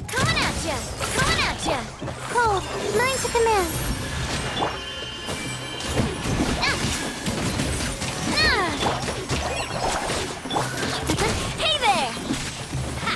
Coming at ya! Cold, mine to command. Hey there! Ha.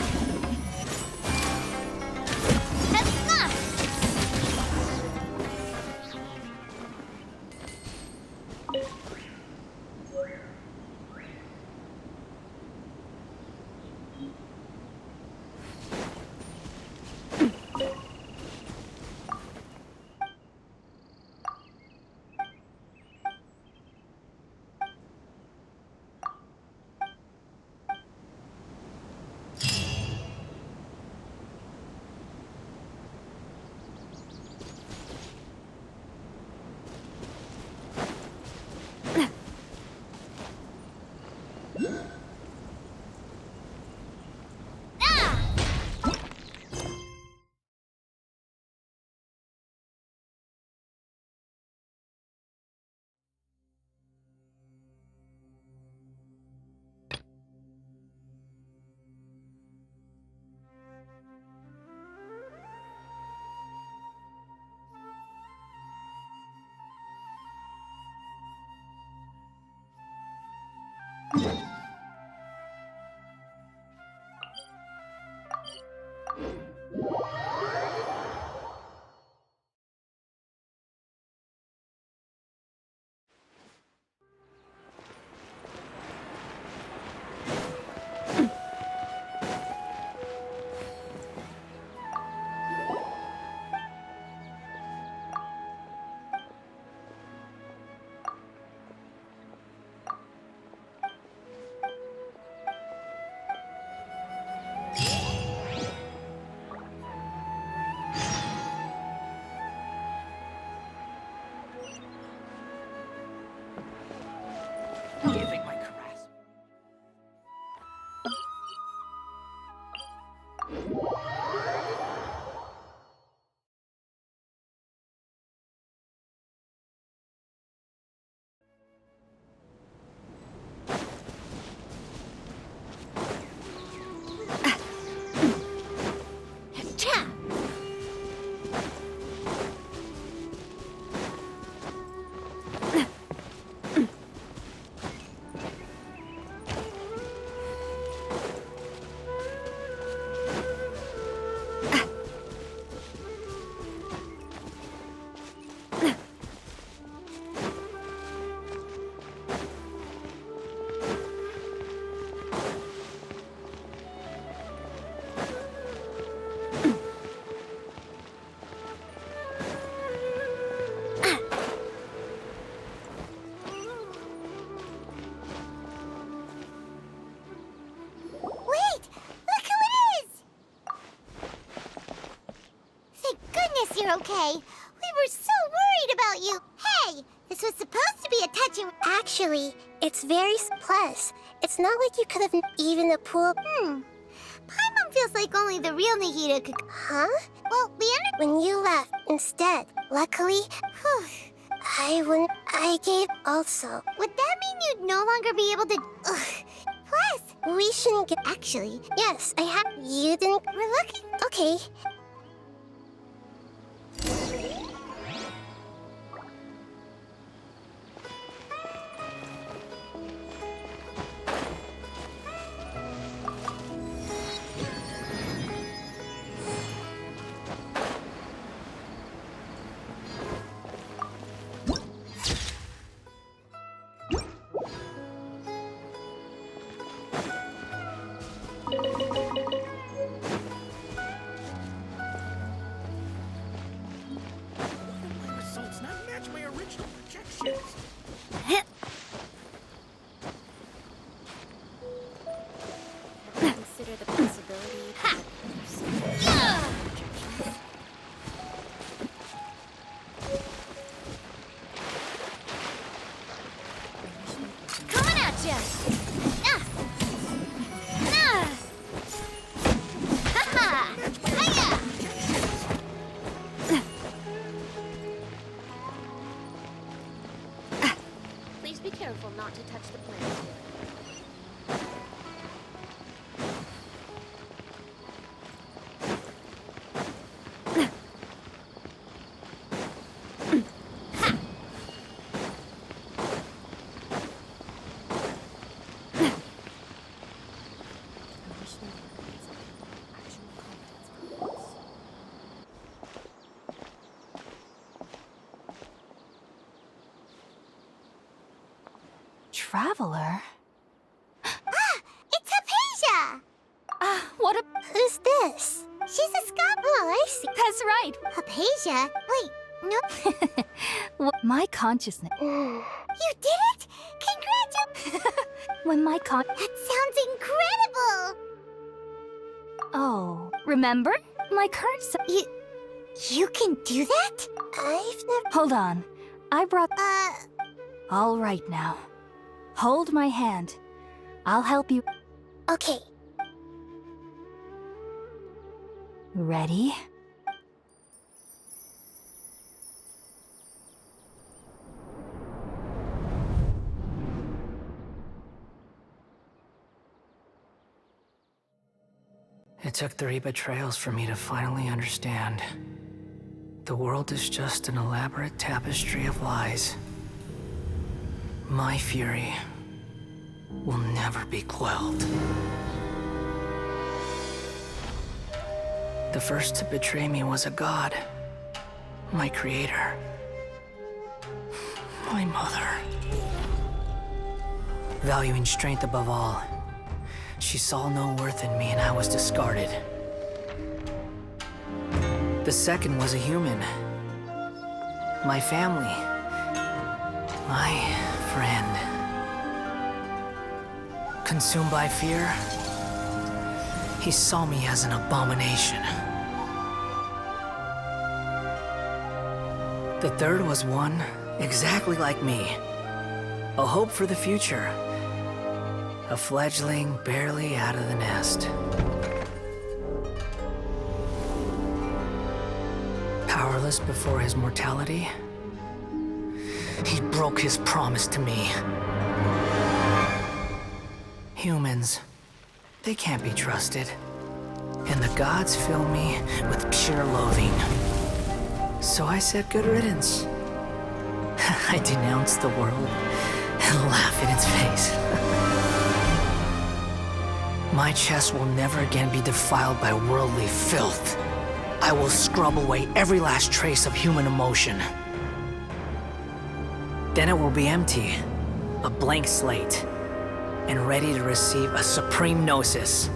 Giving my caress. You're okay. We were so worried about you. Hey, this was supposed to be a touching... Actually, it's very... Plus, it's not like you could have even a pool... Paimon feels like only the real Nahida could... Huh? Well, When you left instead, luckily, I gave also. Would that mean you'd no longer be able to... Plus... We shouldn't get... Actually... Yes, I have... You didn't... We're looking... Okay. careful not to touch the plant here. Traveler? It's Hypatia! What a... Who's this? She's a Scot. Oh, I see. That's right. Hypatia? Wait, no. My consciousness... You did it? Congratulations! When my That sounds incredible! Oh, remember? My current You can do that? I've never... Hold on. I brought... All right now. Hold my hand. I'll help you. Okay. Ready? It took 3 betrayals for me to finally understand. The world is just an elaborate tapestry of lies. My fury will never be quelled. The first to betray me was a god. My creator. My mother. Valuing strength above all, she saw no worth in me and I was discarded. The second was a human. My family. My friend. Consumed by fear, he saw me as an abomination. The third was one exactly like me. A hope for the future. A fledgling barely out of the nest. Powerless before his mortality, he broke his promise to me. Humans, they can't be trusted. And the gods fill me with pure loathing. So I said good riddance. I denounce the world and laugh in its face. My chest will never again be defiled by worldly filth. I will scrub away every last trace of human emotion. Then it will be empty, a blank slate, and ready to receive a supreme gnosis,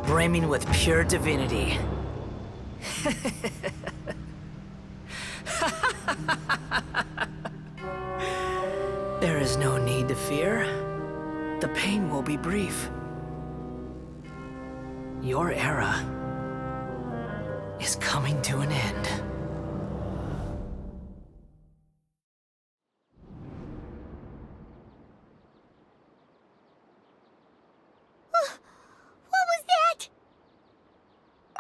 brimming with pure divinity. There is no need to fear. The pain will be brief. Your era is coming to an end. What was that?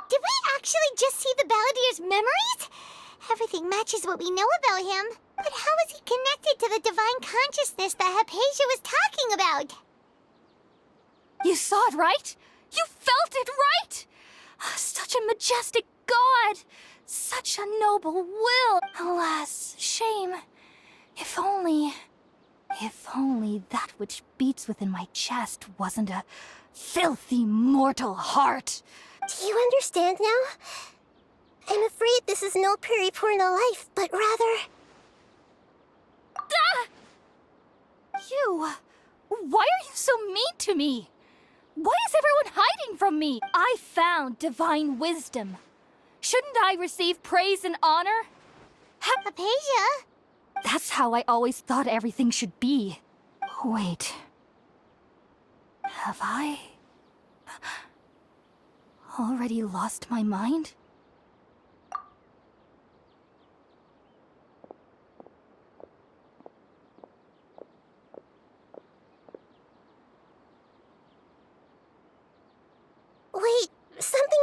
Did we actually just see the Balladier's memories? Everything matches what we know about him. But how is he connected to the divine consciousness that Hypatia was talking about? You saw it, right? You felt it, right? Such a majestic god! Such a noble will! Alas, shame. If only that which beats within my chest wasn't a filthy mortal heart. Do you understand now? I'm afraid this is no periporno life, but rather... You! Why are you so mean to me? Why is everyone hiding from me? I found divine wisdom. Shouldn't I receive praise and honor? Hypatia? That's how I always thought everything should be. Wait. Have I already lost my mind? Wait, something...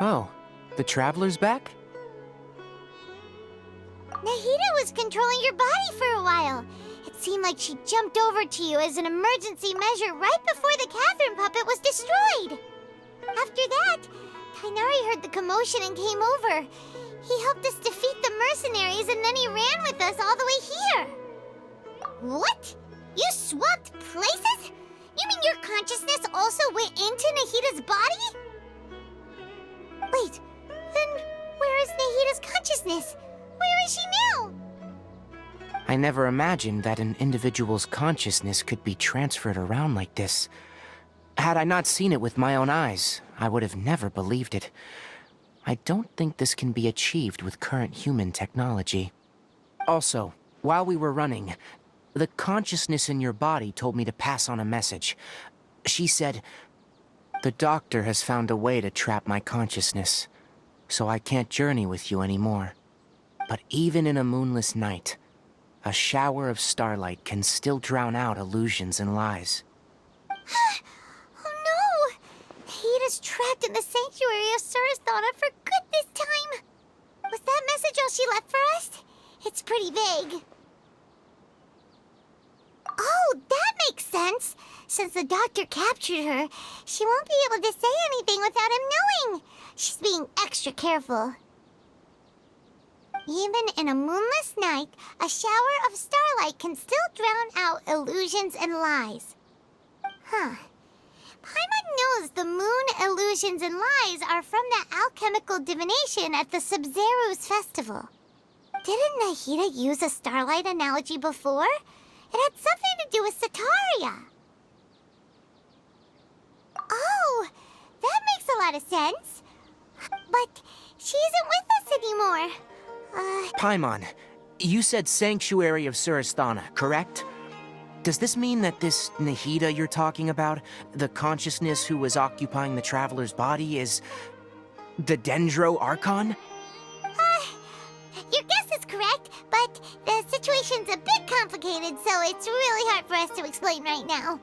Oh, the Traveler's back? Nahida was controlling your body for a while. It seemed like she jumped over to you as an emergency measure right before the Catherine puppet was destroyed. After that, Tainari heard the commotion and came over. He helped us defeat the mercenaries and then he ran with us all the way here. What? You swapped places? You mean your consciousness also went into Nahida's body? Wait, then where is Nahida's consciousness? Where is she now? I never imagined that an individual's consciousness could be transferred around like this. Had I not seen it with my own eyes, I would have never believed it. I don't think this can be achieved with current human technology. Also, while we were running, the consciousness in your body told me to pass on a message. She said, "The doctor has found a way to trap my consciousness, so I can't journey with you anymore. But even in a moonless night, a shower of starlight can still drown out illusions and lies." Oh no! Nahida's trapped in the sanctuary of Suristhana for good this time. Was that message all she left for us? It's pretty vague. Oh, that makes sense. Since the doctor captured her, she won't be able to say anything without him knowing. She's being extra careful. Even in a moonless night, a shower of starlight can still drown out illusions and lies. Huh. Paimon knows the moon illusions and lies are from the alchemical divination at the Sub-Zeru's festival. Didn't Nahida use a starlight analogy before? It had something to do with Sataria. Oh, that makes a lot of sense. But she isn't with us anymore. Paimon, you said Sanctuary of Suristhana, correct? Does this mean that this Nahida you're talking about, the consciousness who was occupying the Traveler's body, is the Dendro Archon? Your guess is correct, but the situation's a bit complicated, so it's really hard for us to explain right now.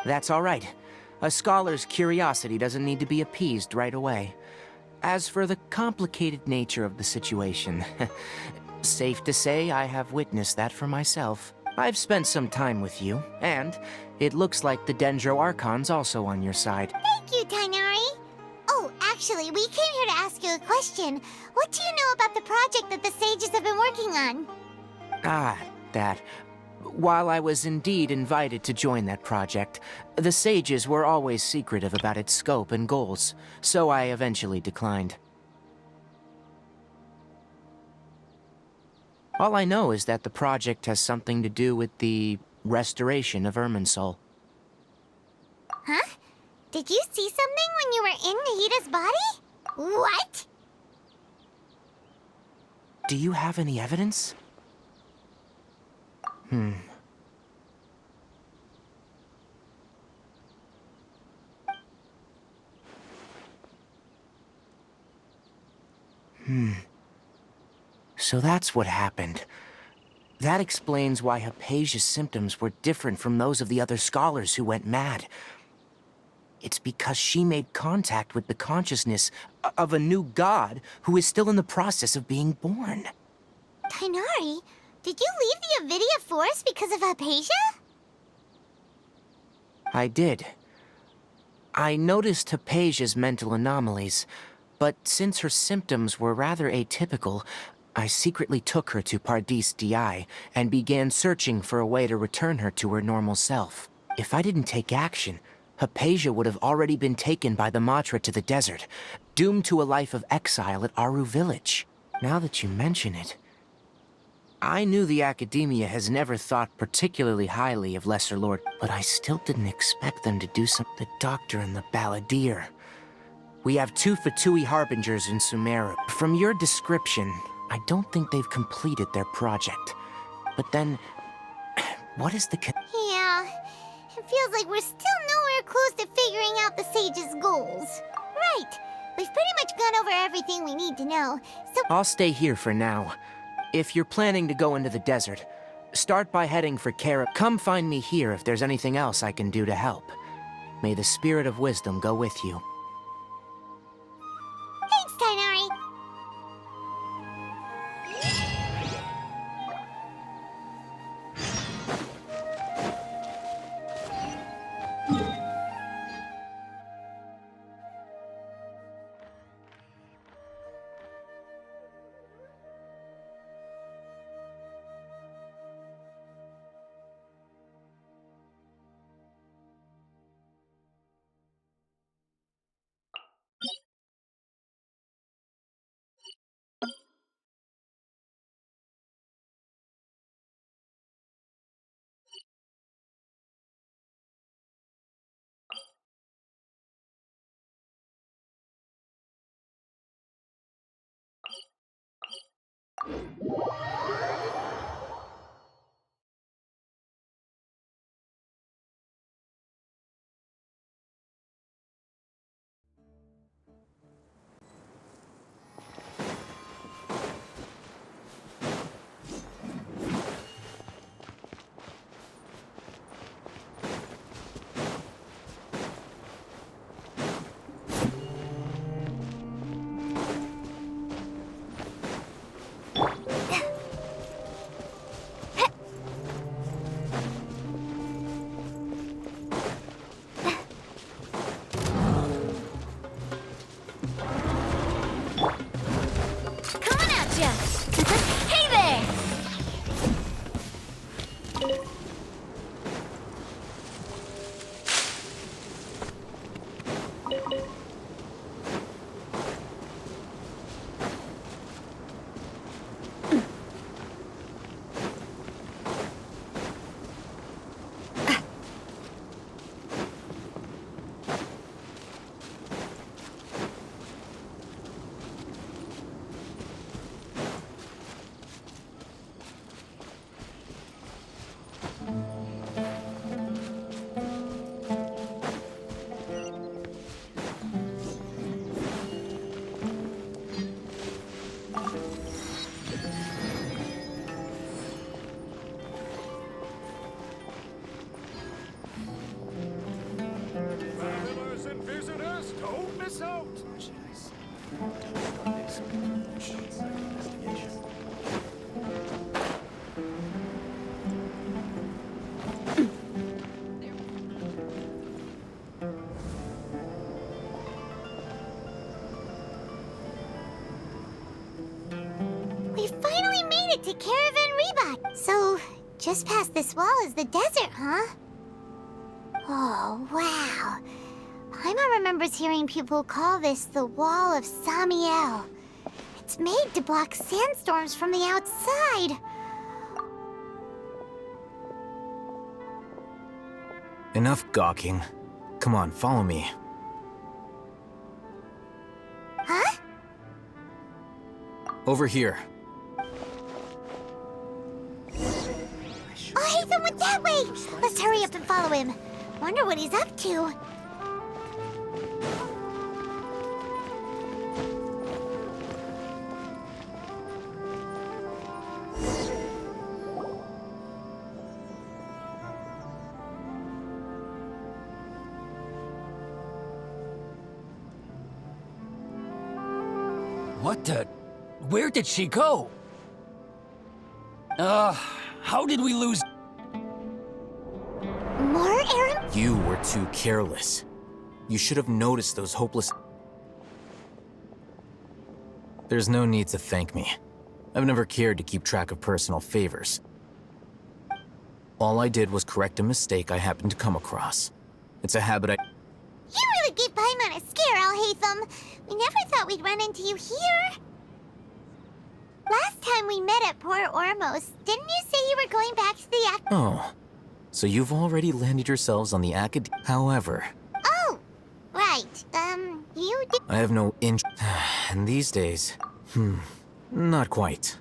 That's all right. A scholar's curiosity doesn't need to be appeased right away. As for the complicated nature of the situation, safe to say I have witnessed that for myself. I've spent some time with you, and it looks like the Dendro Archon's also on your side. Thank you, Tainari. Oh, actually, we came here to ask you a question. What do you know about the project that the sages have been working on? Ah, that. While I was indeed invited to join that project, the sages were always secretive about its scope and goals, so I eventually declined. All I know is that the project has something to do with the restoration of Irminsul. Huh? Did you see something when you were in Nahida's body? What? Do you have any evidence? So that's what happened. That explains why Hypatia's symptoms were different from those of the other scholars who went mad. It's because she made contact with the consciousness of a new god who is still in the process of being born. Tainari, did you leave the Avidia Forest because of Hypatia? I did. I noticed Hypatia's mental anomalies, but since her symptoms were rather atypical, I secretly took her to Pardis Di and began searching for a way to return her to her normal self. If I didn't take action, Hypatia would have already been taken by the Matra to the desert, doomed to a life of exile at Aru village. Now that you mention it, I knew the Academia has never thought particularly highly of Lesser Lord, but I still didn't expect them to do something. The Doctor and the Balladeer. We have 2 Fatui Harbingers in Sumeru. From your description, I don't think they've completed their project. But then, what is the Yeah, it feels like we're still nowhere close to figuring out the sage's goals. Right, we've pretty much gone over everything we need to know, so... I'll stay here for now. If you're planning to go into the desert, start by heading for Kara. Come find me here if there's anything else I can do to help. May the spirit of wisdom go with you. Coming at ya! Hey there! Travelers and visitors, don't miss out! We finally made it to Caravan Rebot. So, just past this wall is the desert, huh? Oh, wow. Paimon remembers hearing people call this the Wall of Samiel. It's made to block sandstorms from the outside. Enough gawking. Come on, follow me. Huh? Over here. Oh, Haytham went that way! Let's hurry up and follow him. Wonder what he's up to. What the? Where did she go? How did we lose? More Aram? You were too careless. You should have noticed those hopeless... There's no need to thank me. I've never cared to keep track of personal favors. All I did was correct a mistake I happened to come across. It's a habit I... You really gave Paimon a scare, Al Haytham. We never thought we'd run into you here. Last time we met at Port Ormos, didn't you say you were going back to the Oh, so you've already landed yourselves on the However, Oh, right. You did... I have no And these days, not quite.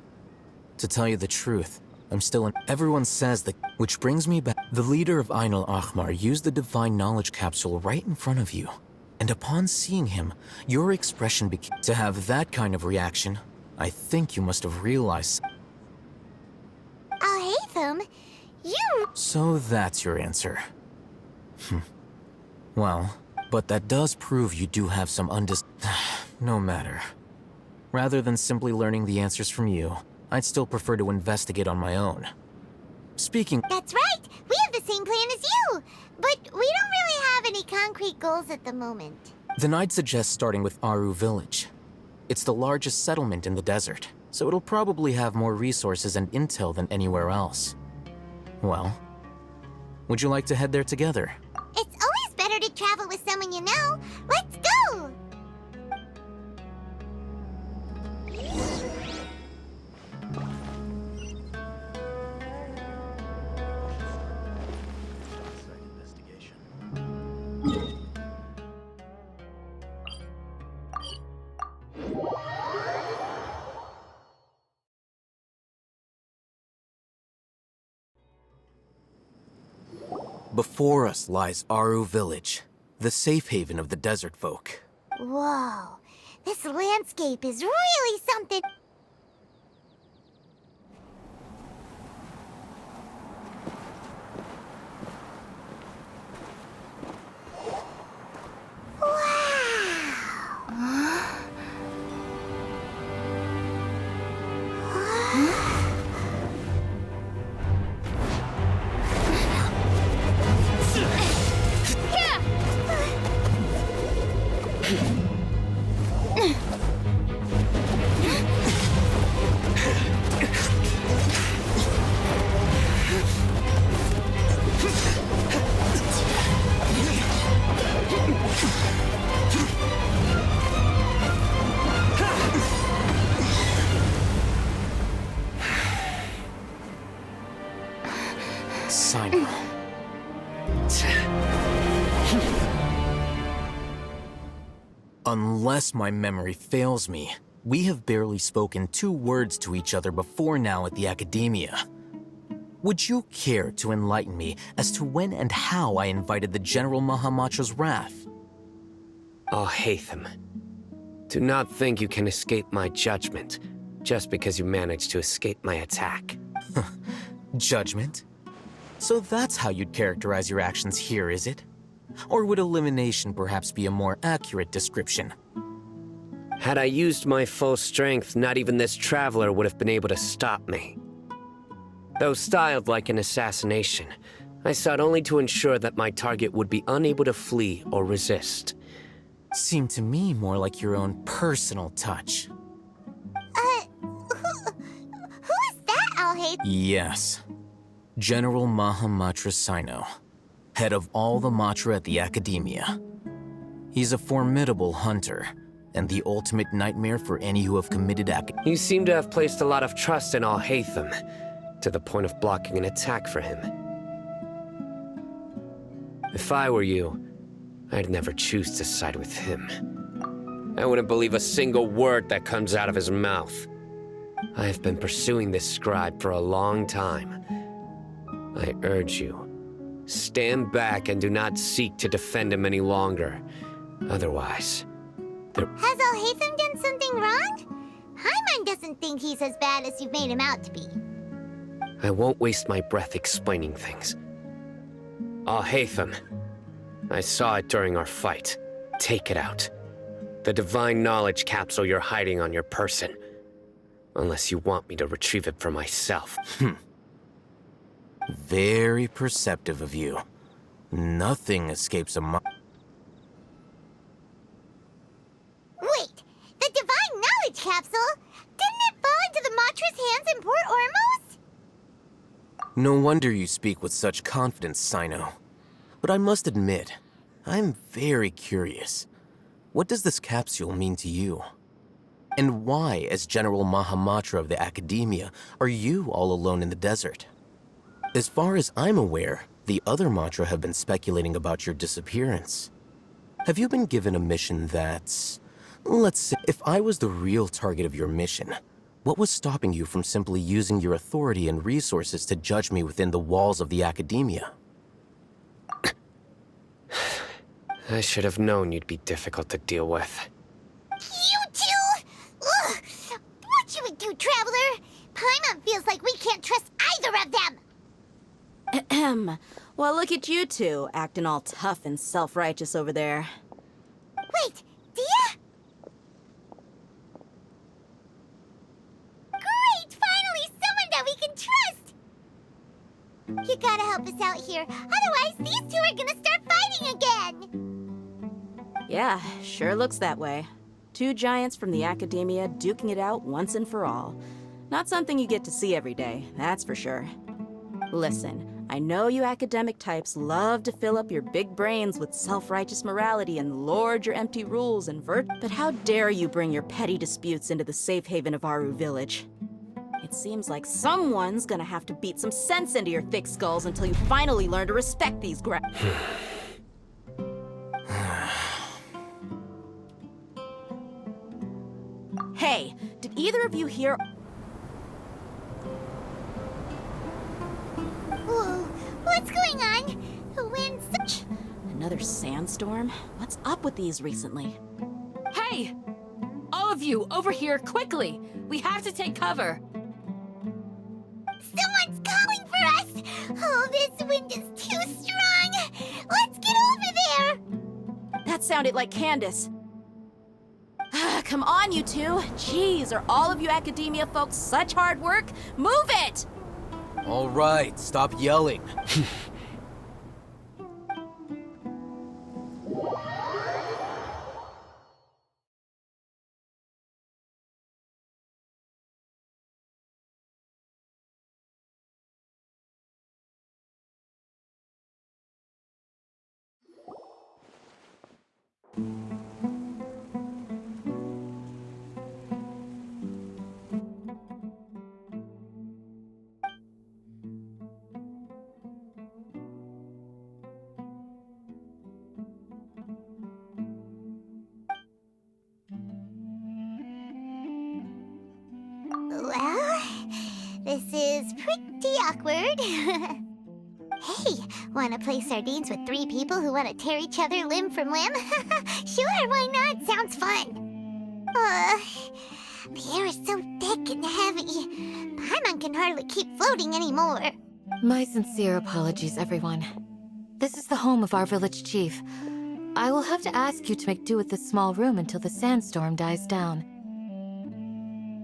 To tell you the truth, I'm still in... Everyone says that... Which brings me back... The leader of Ain al-Ahmar used the Divine Knowledge Capsule right in front of you. And upon seeing him, your expression became... To have that kind of reaction, I think you must have realized... Al Haytham, you... So that's your answer. Well, but that does prove you do have some No matter. Rather than simply learning the answers from you, I'd still prefer to investigate on my own. Speaking... That's right! We have the same plan as you! But we don't really have any concrete goals at the moment. Then I'd suggest starting with Aru Village. It's the largest settlement in the desert, so it'll probably have more resources and intel than anywhere else. Well, would you like to head there together? It's always better to travel with someone you know. Let's go! Before us lies Aru Village, the safe haven of the desert folk. Whoa, this landscape is really something. Sign. Unless my memory fails me, we have barely spoken 2 words to each other before now at the Academia. Would you care to enlighten me as to when and how I invited the General Mahamatra's wrath? Oh, Hatham. Do not think you can escape my judgment just because you managed to escape my attack. Judgment? So that's how you'd characterize your actions here, is it? Or would elimination perhaps be a more accurate description? Had I used my full strength, not even this traveler would have been able to stop me. Though styled like an assassination, I sought only to ensure that my target would be unable to flee or resist. Seemed to me more like your own personal touch. Who is that, Alhaith? Yes. General Mahamatra Sino, head of all the Matra at the Academia. He's a formidable hunter, and the ultimate nightmare for any who have committed You seem to have placed a lot of trust in Alhaitham, to the point of blocking an attack for him. If I were you, I'd never choose to side with him. I wouldn't believe a single word that comes out of his mouth. I have been pursuing this scribe for a long time. I urge you, stand back and do not seek to defend him any longer. Otherwise, Has Alhaitham done something wrong? Paimon doesn't think he's as bad as you've made him out to be. I won't waste my breath explaining things. Alhaitham, I saw it during our fight. Take it out. The divine knowledge capsule you're hiding on your person. Unless you want me to retrieve it for myself. Very perceptive of you. Nothing escapes a Wait, the divine knowledge capsule? Didn't it fall into the Matra's hands in Port Ormos? No wonder you speak with such confidence, Sino. But I must admit, I'm very curious. What does this capsule mean to you? And why, as General Mahamatra of the Academia, are you all alone in the desert? As far as I'm aware, the other Matra have been speculating about your disappearance. Have you been given a mission that's... Let's say, if I was the real target of your mission, what was stopping you from simply using your authority and resources to judge me within the walls of the Academia? I should have known you'd be difficult to deal with. You two? Ugh! What you would do, Traveler? Paimon feels like we can't trust either of them! Ahem. Well, look at you two, acting all tough and self-righteous over there. Wait, Dia? Great! Finally, someone that we can trust! You gotta help us out here, otherwise these two are gonna start fighting again! Yeah, sure looks that way. 2 giants from the Academia duking it out once and for all. Not something you get to see every day, that's for sure. Listen, I know you academic types love to fill up your big brains with self-righteous morality and lord your empty rules and but how dare you bring your petty disputes into the safe haven of Aru Village? It seems like someone's gonna have to beat some sense into your thick skulls until you finally learn to respect these Hey, did either of you hear... Whoa, what's going on? Another sandstorm? What's up with these recently? Hey! All of you, over here, quickly! We have to take cover! Someone's calling for us! Oh, this wind is too strong! Let's get over there! That sounded like Candace. Come on, you two. Jeez, are all of you academia folks such hard work? Move it! All right, stop yelling. Well, this is pretty awkward. Hey, wanna play sardines with 3 people who wanna tear each other limb from limb? Sure, why not? Sounds fun. The air is so thick and heavy. Paimon can hardly keep floating anymore. My sincere apologies, everyone. This is the home of our village chief. I will have to ask you to make do with this small room until the sandstorm dies down.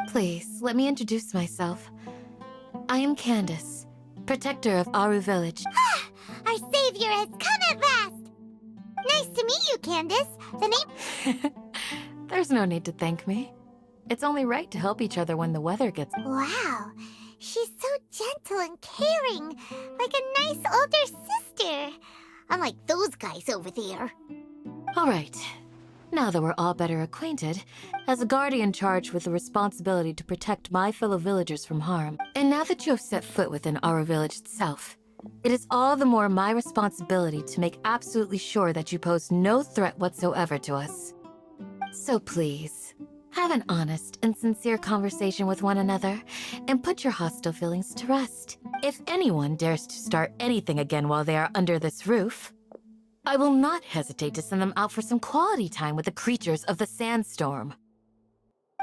Please, let me introduce myself. I am Candace, protector of Aru Village. Our savior has come at last! Nice to meet you, Candace. The name... There's no need to thank me. It's only right to help each other when the weather gets... Wow, she's so gentle and caring, like a nice older sister. Unlike those guys over there. All right. Now that we're all better acquainted, as a guardian charged with the responsibility to protect my fellow villagers from harm, and now that you have set foot within our village itself, it is all the more my responsibility to make absolutely sure that you pose no threat whatsoever to us. So please, have an honest and sincere conversation with one another, and put your hostile feelings to rest. If anyone dares to start anything again while they are under this roof, I will not hesitate to send them out for some quality time with the creatures of the sandstorm.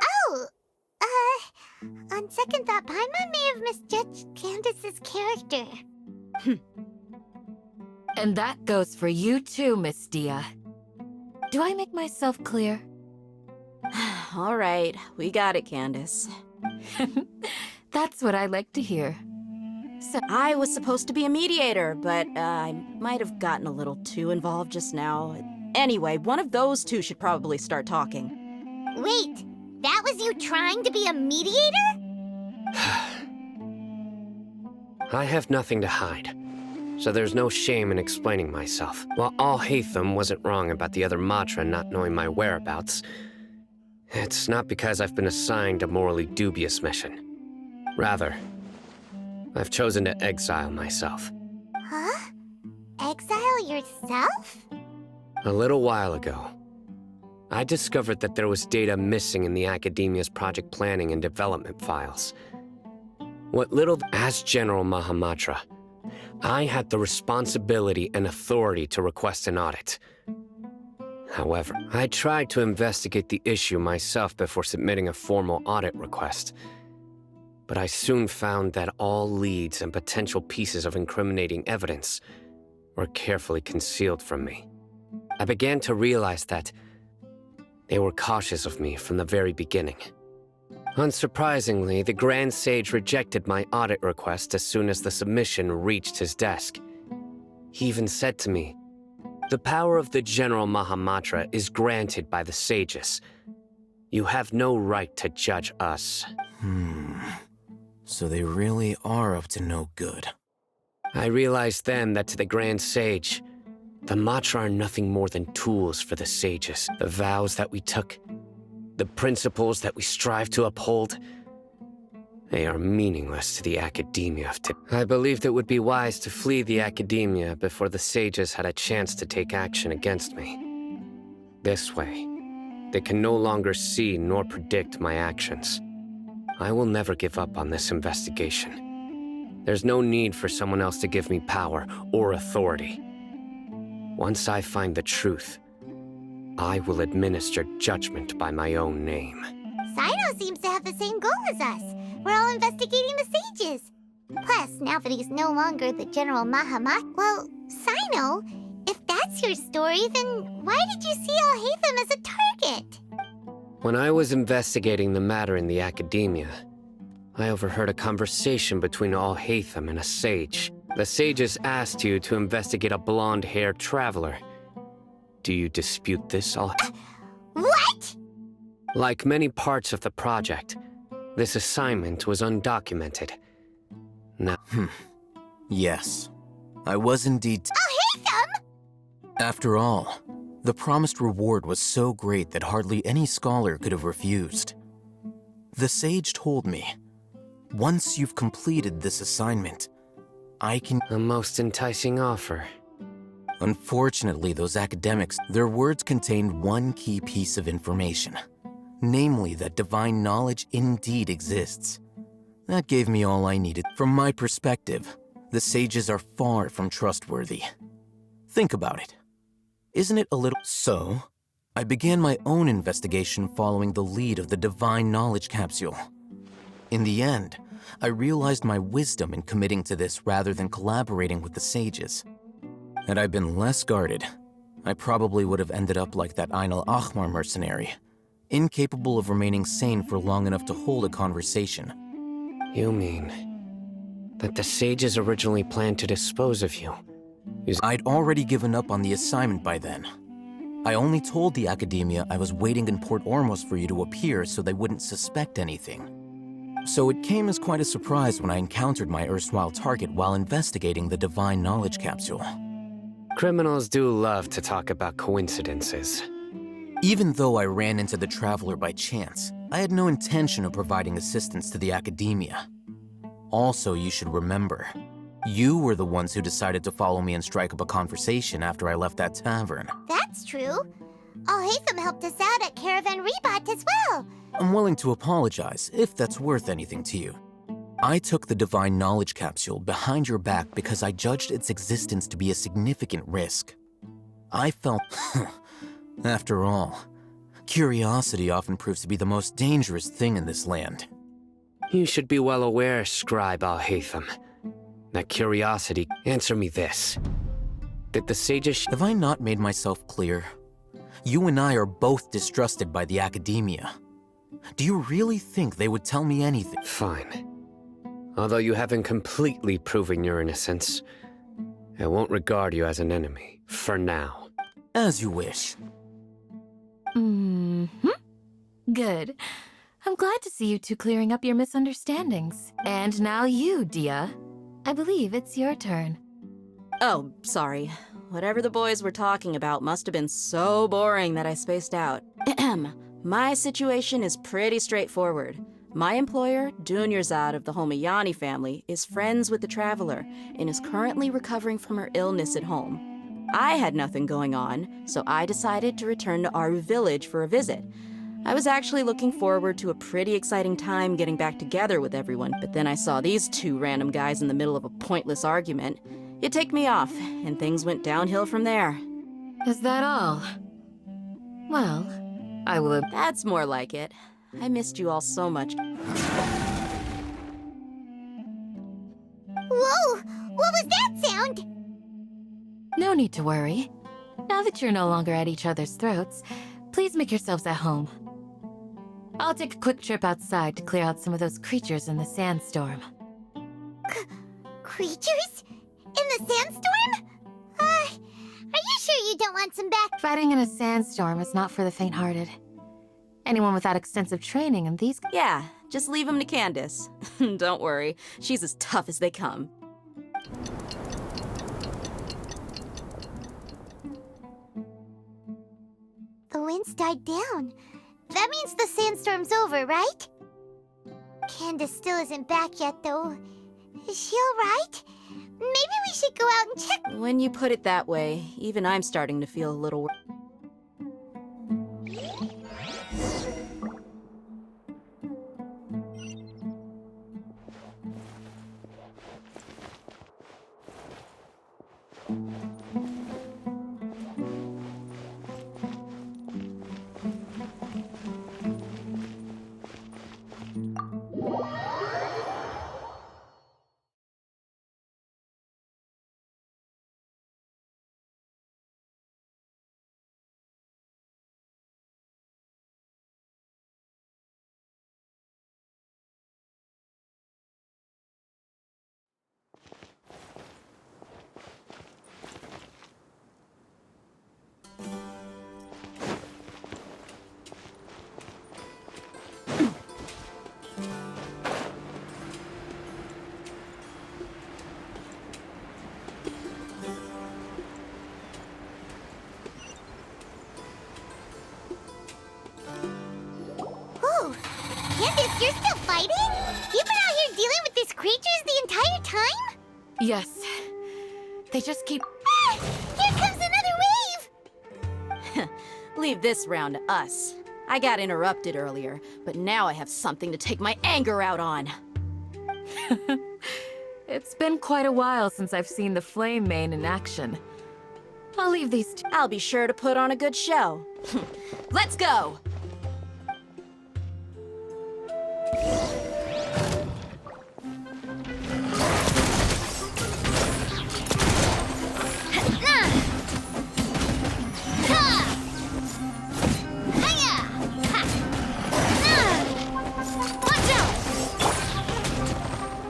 Oh, on second thought, Paimon may have misjudged Candace's character. And that goes for you too, Miss Dia. Do I make myself clear? All right, we got it, Candace. That's what I like to hear. So I was supposed to be a mediator, but I might have gotten a little too involved just now. Anyway, one of those two should probably start talking. Wait, that was you trying to be a mediator? I have nothing to hide, so there's no shame in explaining myself. While Al-Haytham wasn't wrong about the other Matra not knowing my whereabouts, it's not because I've been assigned a morally dubious mission. Rather, I've chosen to exile myself. Huh? Exile yourself? A little while ago, I discovered that there was data missing in the Academia's project planning and development files. What little as General Mahamatra, I had the responsibility and authority to request an audit. However, I tried to investigate the issue myself before submitting a formal audit request. But I soon found that all leads and potential pieces of incriminating evidence were carefully concealed from me. I began to realize that they were cautious of me from the very beginning. Unsurprisingly, the Grand Sage rejected my audit request as soon as the submission reached his desk. He even said to me, "The power of the General Mahamatra is granted by the sages. You have no right to judge us." So they really are up to no good. I realized then that to the Grand Sage, the Matra are nothing more than tools for the sages. The vows that we took, the principles that we strive to uphold, they are meaningless to the Academia of today. I believed it would be wise to flee the Academia before the sages had a chance to take action against me. This way, they can no longer see nor predict my actions. I will never give up on this investigation. There's no need for someone else to give me power or authority. Once I find the truth, I will administer judgment by my own name. Sino seems to have the same goal as us. We're all investigating the sages. Plus, now that he's no longer the General Mahamat, well, Sino, if that's your story, then why did you see Al-Haytham as a target? When I was investigating the matter in the academia, I overheard a conversation between Al-Haytham and a sage. The sages asked you to investigate a blonde-haired traveler. Do you dispute this, What? Like many parts of the project, this assignment was undocumented. Now, Yes, I was indeed. Al-Haytham? After all, the promised reward was so great that hardly any scholar could have refused. The sage told me, once you've completed this assignment, I can. a most enticing offer. Unfortunately, those academics, their words contained one key piece of information. Namely, that divine knowledge indeed exists. That gave me all I needed. From my perspective, the sages are far from trustworthy. Think about it. Isn't it a little... So, I began my own investigation following the lead of the divine knowledge capsule. In the end, I realized my wisdom in committing to this rather than collaborating with the sages. Had I been less guarded, I probably would have ended up like that Ain al-Ahmar mercenary, incapable of remaining sane for long enough to hold a conversation. You mean that the sages originally planned to dispose of you? I'd already given up on the assignment by then. I only told the academia I was waiting in Port Ormos for you to appear so they wouldn't suspect anything. So it came as quite a surprise when I encountered my erstwhile target while investigating the divine knowledge capsule. Criminals do love to talk about coincidences. Even though I ran into the traveler by chance, I had no intention of providing assistance to the academia. Also, you should remember, you were the ones who decided to follow me and strike up a conversation after I left that tavern. That's true. Al-Haytham helped us out at Caravan Rebat as well. I'm willing to apologize, if that's worth anything to you. I took the divine knowledge capsule behind your back because I judged its existence to be a significant risk. I felt... After all, curiosity often proves to be the most dangerous thing in this land. You should be well aware, Scribe Al-Haytham, that curiosity... Answer me this. Did the sages... Have I not made myself clear? You and I are both distrusted by the academia. Do you really think they would tell me anything? Fine. Although you haven't completely proven your innocence, I won't regard you as an enemy, for now. As you wish. Good. I'm glad to see you two clearing up your misunderstandings. And now you, Dia. I believe it's your turn. Oh, sorry. Whatever the boys were talking about must have been so boring that I spaced out. My situation is pretty straightforward. My employer, Dunyarzad of the Homayani family, is friends with the traveler and is currently recovering from her illness at home. I had nothing going on, so I decided to return to our village for a visit. I was actually looking forward to a pretty exciting time getting back together with everyone, but then I saw these two random guys in the middle of a pointless argument. It ticked me off, and things went downhill from there. Is that all? Well, I will... That's more like it. I missed you all so much. Whoa! What was that sound? No need to worry. Now that you're no longer at each other's throats, please make yourselves at home. I'll take a quick trip outside to clear out some of those creatures in the sandstorm. Creatures? In the sandstorm? Are you sure you don't want some back? Fighting in a sandstorm is not for the faint-hearted. Anyone without extensive training in these... Yeah, just leave them to Candace. Don't worry, she's as tough as they come. The wind's died down. That means the sandstorm's over, right? Candace still isn't back yet, though. Is she alright? Maybe we should go out and check. When you put it that way, even I'm starting to feel a little... Yes. They just keep... Ah! Here comes another wave! Leave this round to us. I got interrupted earlier, but now I have something to take my anger out on. It's been quite a while since I've seen the Flame Mane in action. I'll leave these I'll be sure to put on a good show. Let's go!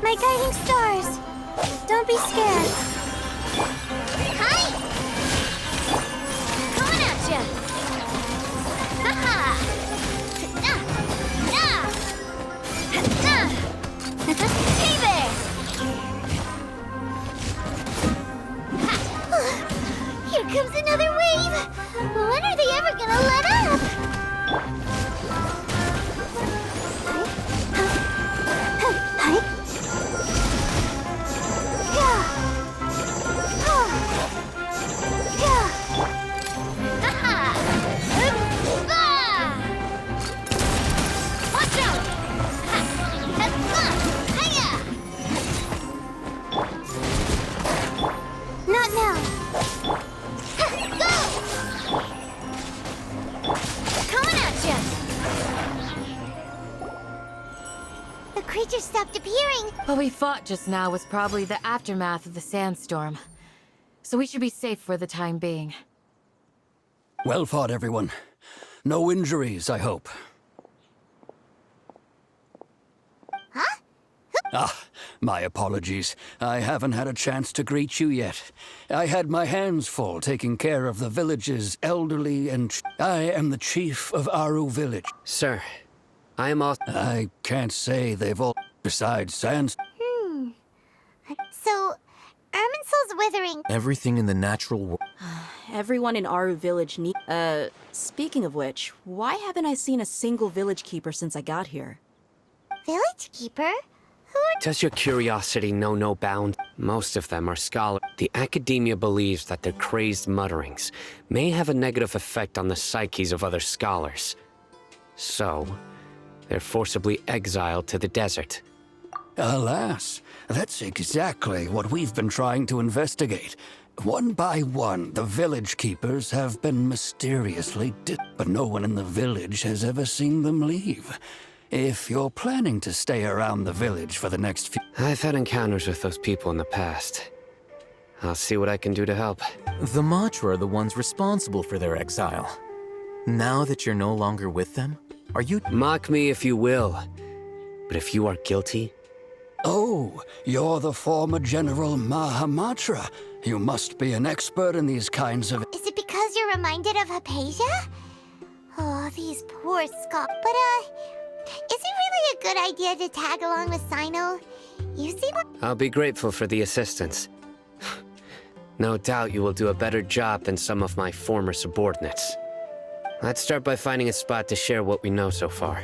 My guiding stars. Don't be scared. Hi! Coming at ya! Ha-ha! Hey there! Here comes another wave! When are they ever gonna let up? Not now. Go! Coming at ya! The creature stopped appearing. What we fought just now was probably the aftermath of the sandstorm. So we should be safe for the time being. Well fought, everyone. No injuries, I hope. Huh? Ah, my apologies. I haven't had a chance to greet you yet. I had my hands full taking care of the village's elderly and... I am the chief of Aru village. Sir, I am all... I can't say they've all... Besides Sans... So, Irminsul's withering. Everything in the natural world. Everyone in Aru village speaking of which, why haven't I seen a single village keeper since I got here? Village keeper? Who are... Does your curiosity know no bound? Most of them are scholars. The academia believes that their crazed mutterings may have a negative effect on the psyches of other scholars. So, they're forcibly exiled to the desert. Alas, that's exactly what we've been trying to investigate. One by one, the village keepers have been mysteriously but no one in the village has ever seen them leave. If you're planning to stay around the village for the next few... I've had encounters with those people in the past. I'll see what I can do to help. The Matra are the ones responsible for their exile. Now that you're no longer with them, are you... Mock me if you will, but if you are guilty... Oh, you're the former General Mahamatra. You must be an expert in these kinds of... Is it because you're reminded of Hypatia? Oh, these poor Scott. But, is it really a good idea to tag along with Sino? You seem... I'll be grateful for the assistance. No doubt you will do a better job than some of my former subordinates. Let's start by finding a spot to share what we know so far.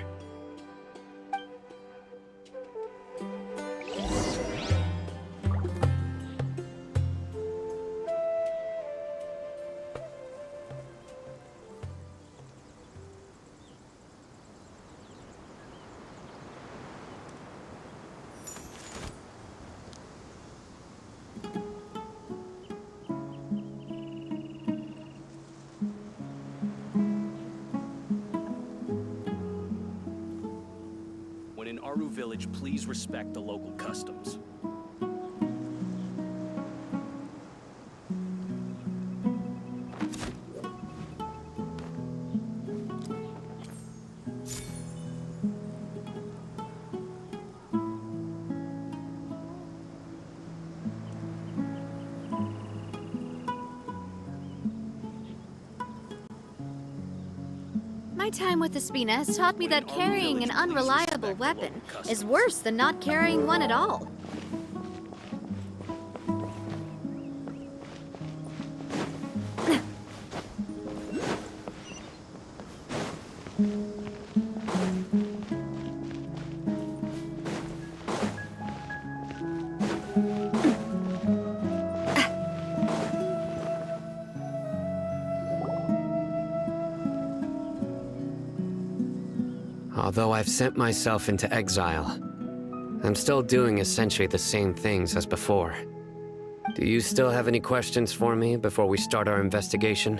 When in Aru village, please respect the local customs. My time with the Spina has taught me that carrying an unreliable weapon is worse than not carrying one at all. Although I've sent myself into exile, I'm still doing essentially the same things as before. Do you still have any questions for me before we start our investigation?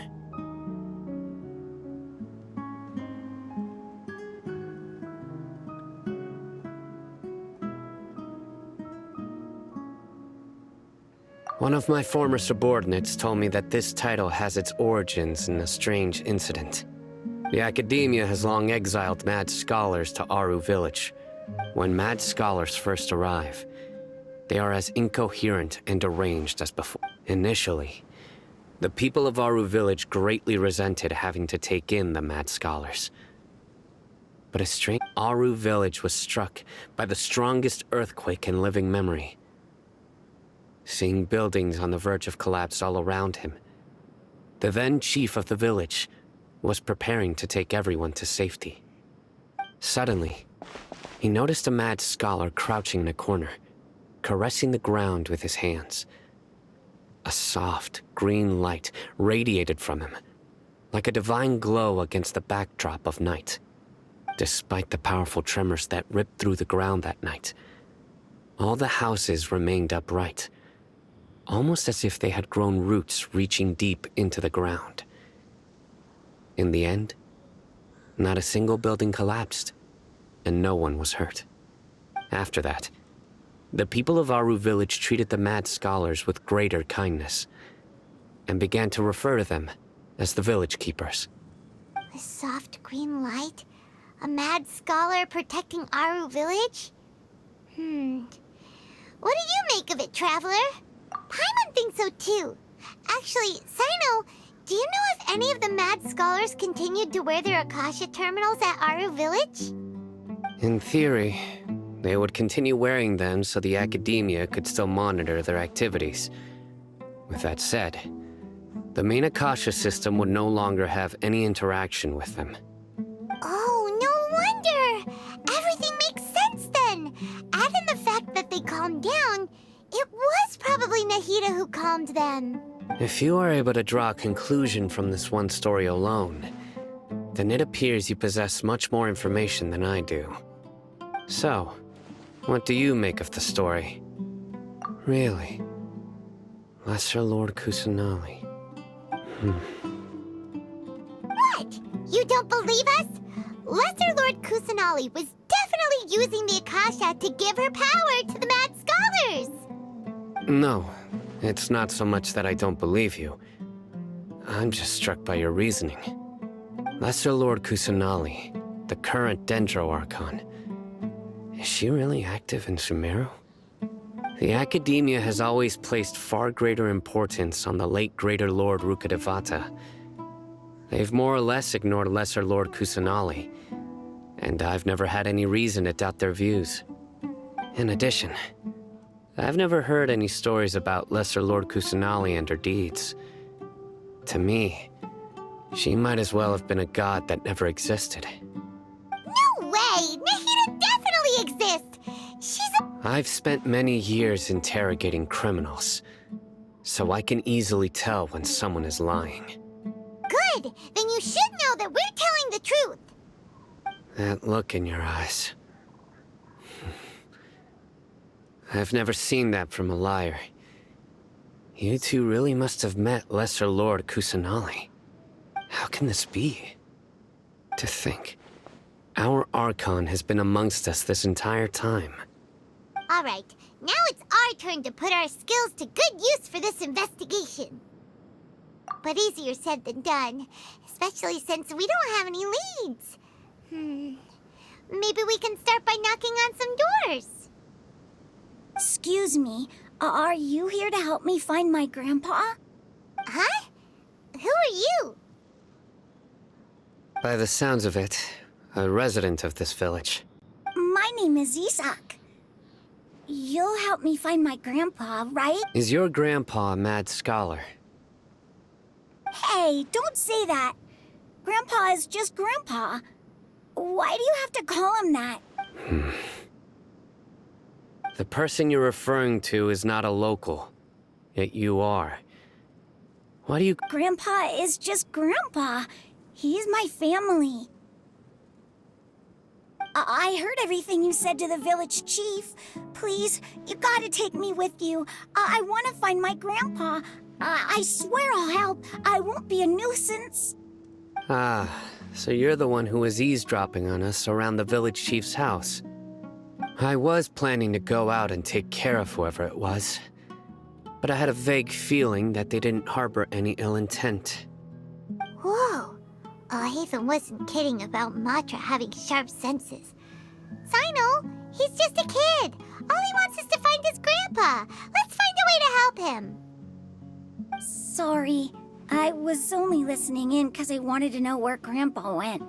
One of my former subordinates told me that this title has its origins in a strange incident. The Academia has long exiled mad scholars to Aru Village. When mad scholars first arrive, they are as incoherent and deranged as before. Initially, the people of Aru Village greatly resented having to take in the mad scholars. But a strange Aru Village was struck by the strongest earthquake in living memory. Seeing buildings on the verge of collapse all around him, the then chief of the village was preparing to take everyone to safety. Suddenly, he noticed a mad scholar crouching in a corner, caressing the ground with his hands. A soft, green light radiated from him, like a divine glow against the backdrop of night. Despite the powerful tremors that ripped through the ground that night, all the houses remained upright, almost as if they had grown roots reaching deep into the ground. In the end, not a single building collapsed, and no one was hurt. After that, the people of Aru Village treated the mad scholars with greater kindness, and began to refer to them as the village keepers. A soft green light? A mad scholar protecting Aru Village? What do you make of it, Traveler? Paimon thinks so too. Actually, Sino, do you know if any of the mad scholars continued to wear their Akasha terminals at Aru Village? In theory, they would continue wearing them so the Academia could still monitor their activities. With that said, the main Akasha system would no longer have any interaction with them. Oh, no wonder! Everything makes sense then! Add in the fact that they calmed down, it was probably Nahida who calmed them. If you are able to draw a conclusion from this one story alone, then it appears you possess much more information than I do. So, what do you make of the story? Really? Lesser Lord Kusanali. What? You don't believe us? Lesser Lord Kusanali was definitely using the Akasha to give her power to the mad scholars! No, it's not so much that I don't believe you. I'm just struck by your reasoning. Lesser Lord Kusanali, the current Dendro Archon, is she really active in Sumeru? The Academia has always placed far greater importance on the late Greater Lord Rukkhadevata. They've more or less ignored Lesser Lord Kusanali, and I've never had any reason to doubt their views. In addition, I've never heard any stories about Lesser Lord Kusanali and her deeds. To me, she might as well have been a god that never existed. No way! Nahida definitely exists! She's a— I've spent many years interrogating criminals, so I can easily tell when someone is lying. Good! Then you should know that we're telling the truth! That look in your eyes. I've never seen that from a liar. You two really must have met Lesser Lord Kusanali. How can this be? To think, our Archon has been amongst us this entire time. Alright, now it's our turn to put our skills to good use for this investigation. But easier said than done, especially since we don't have any leads. Maybe we can start by knocking on some doors. Excuse me, are you here to help me find my grandpa? Huh? Who are you? By the sounds of it, a resident of this village. My name is Isak. You'll help me find my grandpa, right? Is your grandpa a mad scholar? Hey, don't say that. Grandpa is just Grandpa. Why do you have to call him that? The person you're referring to is not a local, yet you are. Why do you— Grandpa is just Grandpa. He's my family. I heard everything you said to the village chief. Please, you gotta take me with you. I want to find my grandpa. I swear I'll help. I won't be a nuisance. Ah, so you're the one who was eavesdropping on us around the village chief's house. I was planning to go out and take care of whoever it was, but I had a vague feeling that they didn't harbor any ill intent. Whoa. Hatham wasn't kidding about Matra having sharp senses. Sino, he's just a kid. All he wants is to find his grandpa. Let's find a way to help him. Sorry. I was only listening in because I wanted to know where Grandpa went.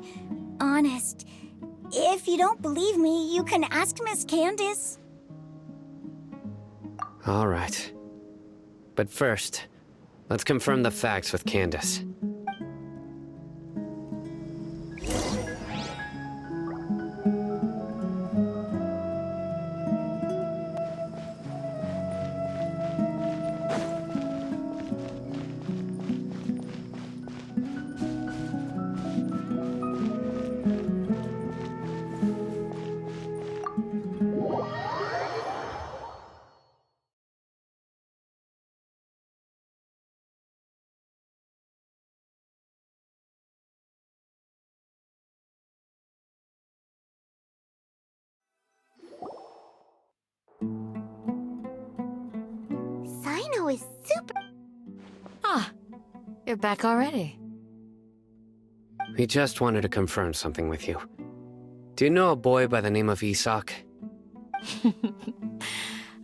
Honest. If you don't believe me, you can ask Miss Candace. All right. But first, let's confirm the facts with Candace. Sino is super... Ah, you're back already. We just wanted to confirm something with you. Do you know a boy by the name of Isak?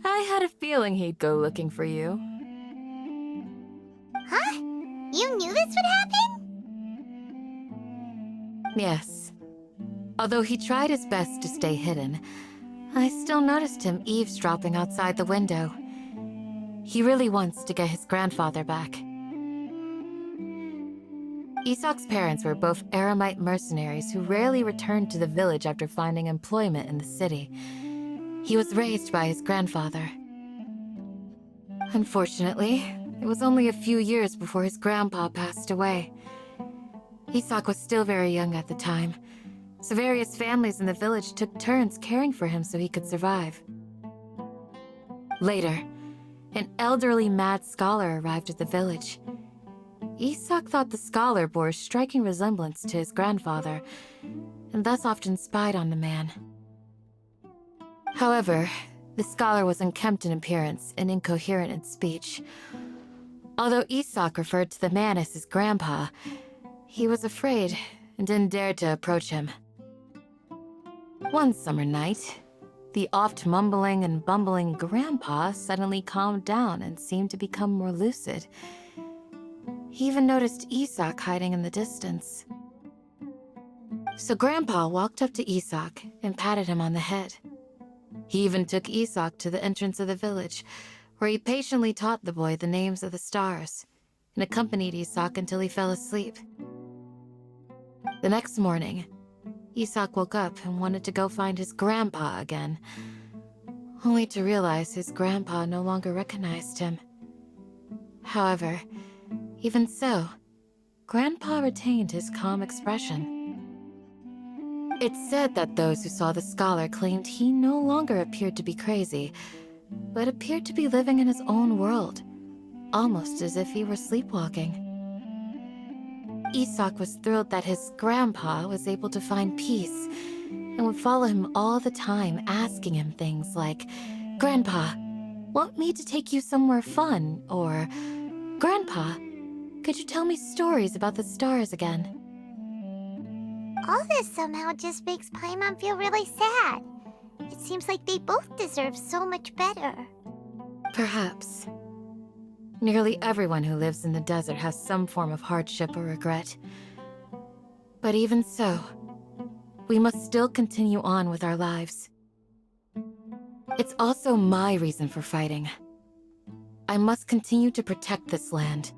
I had a feeling he'd go looking for you. Huh? You knew this would happen? Yes. Although he tried his best to stay hidden, I still noticed him eavesdropping outside the window. He really wants to get his grandfather back. Isak's parents were both Aramite mercenaries who rarely returned to the village after finding employment in the city. He was raised by his grandfather. Unfortunately, it was only a few years before his grandpa passed away. Isak was still very young at the time, so various families in the village took turns caring for him so he could survive. Later, an elderly mad scholar arrived at the village. Isak thought the scholar bore a striking resemblance to his grandfather, and thus often spied on the man. However, the scholar was unkempt in appearance and incoherent in speech. Although Isak referred to the man as his grandpa, he was afraid and didn't dare to approach him. One summer night, the oft mumbling and bumbling grandpa suddenly calmed down and seemed to become more lucid. He even noticed Isak hiding in the distance. So Grandpa walked up to Isak and patted him on the head. He even took Isak to the entrance of the village, where he patiently taught the boy the names of the stars and accompanied Isak until he fell asleep. The next morning, Isak woke up and wanted to go find his grandpa again, only to realize his grandpa no longer recognized him. However, even so, Grandpa retained his calm expression. It's said that those who saw the scholar claimed he no longer appeared to be crazy, but appeared to be living in his own world, almost as if he were sleepwalking. Isak was thrilled that his grandpa was able to find peace and would follow him all the time, asking him things like, "Grandpa, want me to take you somewhere fun?" Or, "Grandpa, could you tell me stories about the stars again?" All this somehow just makes Paimon feel really sad. It seems like they both deserve so much better. Perhaps. Nearly everyone who lives in the desert has some form of hardship or regret. But even so, we must still continue on with our lives. It's also my reason for fighting. I must continue to protect this land.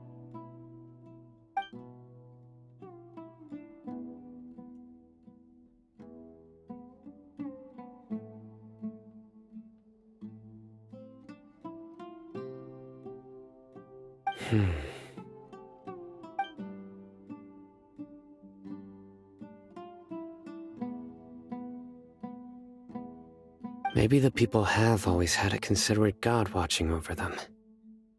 Maybe the people have always had a considerate god watching over them.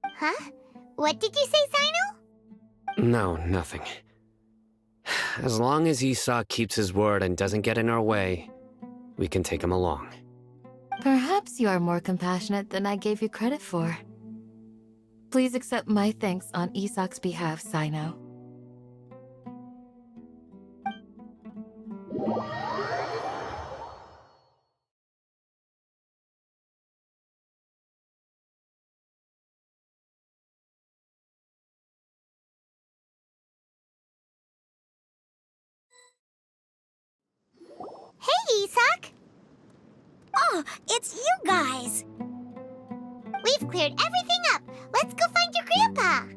Huh? What did you say, Sino? No, nothing. As long as Esau keeps his word and doesn't get in our way, we can take him along. Perhaps you are more compassionate than I gave you credit for. Please accept my thanks on Isak's behalf, Sino. Hey, Isak! Oh, it's you guys! We've cleared everything up. Let's go find your grandpa.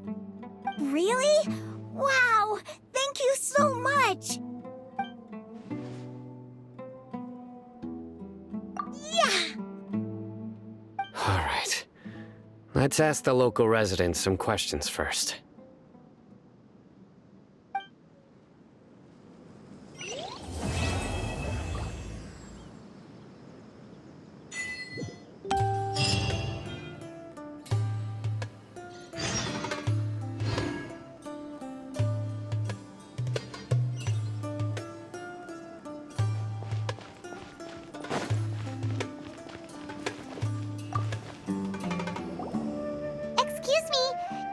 Really? Wow! Thank you so much! Yeah! All right. Let's ask the local residents some questions first. Excuse me,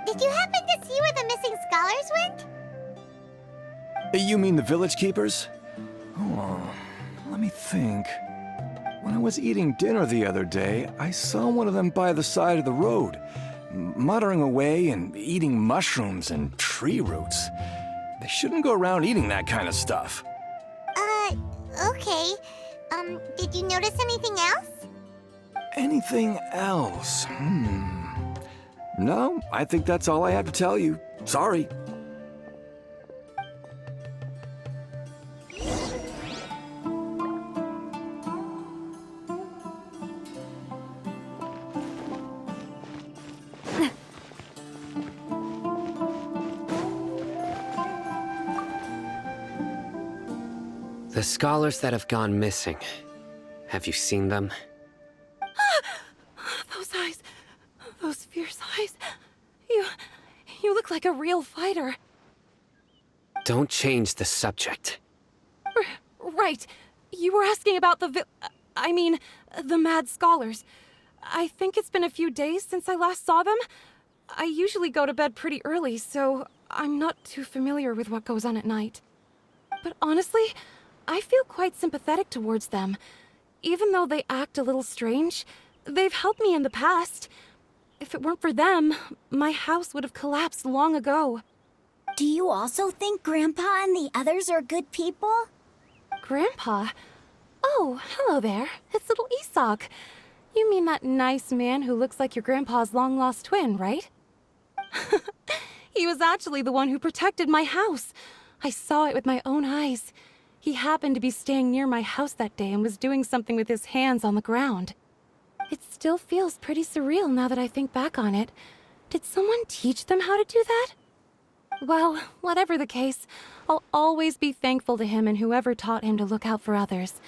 did you happen to see where the missing scholars went? You mean the village keepers? Oh, let me think. When I was eating dinner the other day, I saw one of them by the side of the road, muttering away and eating mushrooms and tree roots. They shouldn't go around eating that kind of stuff. Okay. Did you notice anything else? Anything else? No, I think that's all I have to tell you. Sorry. The scholars that have gone missing. Have you seen them? Those eyes. Those fierce eyes. You look like a real fighter. Don't change the subject. Right. You were asking about the the mad scholars. I think it's been a few days since I last saw them. I usually go to bed pretty early, so I'm not too familiar with what goes on at night. But honestly, I feel quite sympathetic towards them. Even though they act a little strange, they've helped me in the past. If it weren't for them, my house would have collapsed long ago. Do you also think Grandpa and the others are good people? Grandpa? Oh, hello there. It's little Isak. You mean that nice man who looks like your grandpa's long-lost twin, right? He was actually the one who protected my house. I saw it with my own eyes. He happened to be staying near my house that day and was doing something with his hands on the ground. It still feels pretty surreal now that I think back on it. Did someone teach them how to do that? Well, whatever the case, I'll always be thankful to him and whoever taught him to look out for others.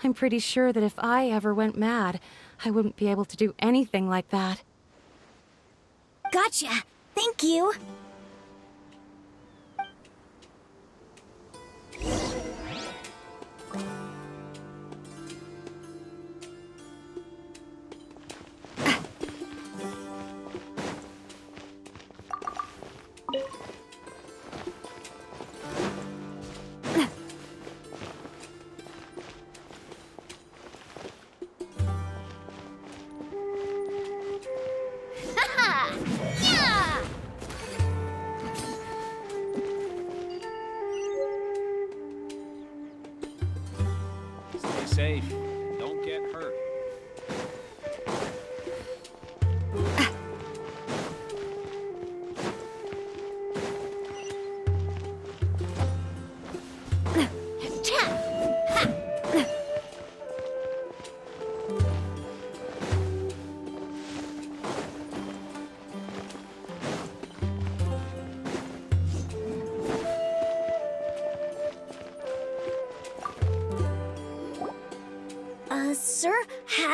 I'm pretty sure that if I ever went mad, I wouldn't be able to do anything like that. Gotcha. Thank you. Stay safe. Don't get hurt.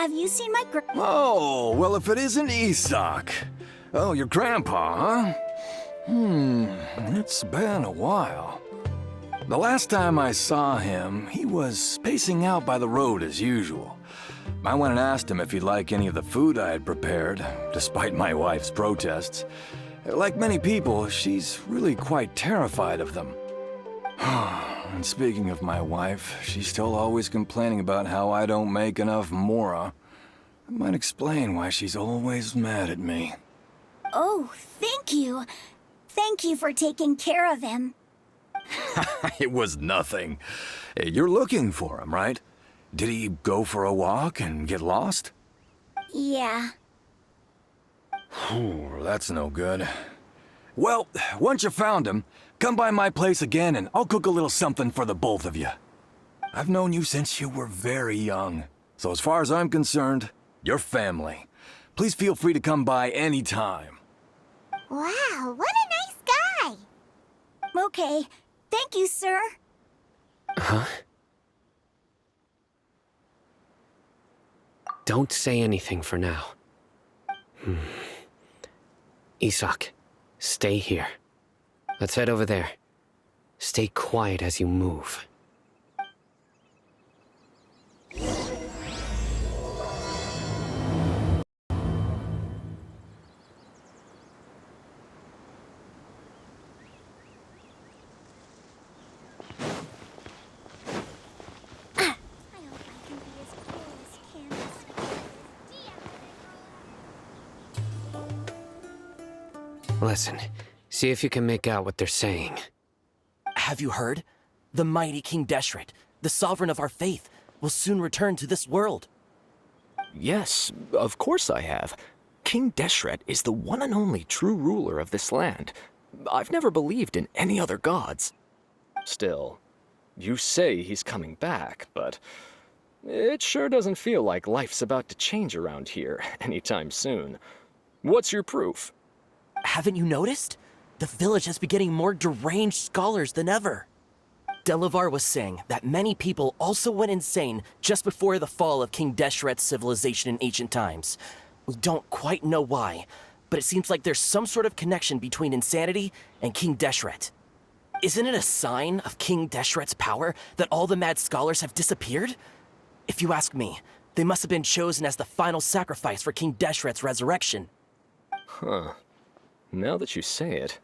Have you seen my Oh, well, if it isn't Isak. Oh, your grandpa, huh? It's been a while. The last time I saw him, he was spacing out by the road as usual. I went and asked him if he'd like any of the food I had prepared, despite my wife's protests. Like many people, she's really quite terrified of them. And speaking of my wife, she's still always complaining about how I don't make enough mora. That might explain why she's always mad at me. Oh, thank you. Thank you for taking care of him. It was nothing. You're looking for him, right? Did he go for a walk and get lost? Yeah. That's no good. Well, once you found him, come by my place again and I'll cook a little something for the both of you. I've known you since you were very young, so as far as I'm concerned, you're family. Please feel free to come by anytime. Wow, what a nice guy! Okay. Thank you, sir. Huh? Don't say anything for now. Isak, stay here. Let's head over there. Stay quiet as you move. Listen, see if you can make out what they're saying. Have you heard? The mighty King Deshret, the sovereign of our faith, will soon return to this world. Yes, of course I have. King Deshret is the one and only true ruler of this land. I've never believed in any other gods. Still, you say he's coming back, but it sure doesn't feel like life's about to change around here anytime soon. What's your proof? Haven't you noticed? The village has been getting more deranged scholars than ever. Delavar was saying that many people also went insane just before the fall of King Deshret's civilization in ancient times. We don't quite know why, but it seems like there's some sort of connection between insanity and King Deshret. Isn't it a sign of King Deshret's power that all the mad scholars have disappeared? If you ask me, they must have been chosen as the final sacrifice for King Deshret's resurrection. Huh. Now that you say it,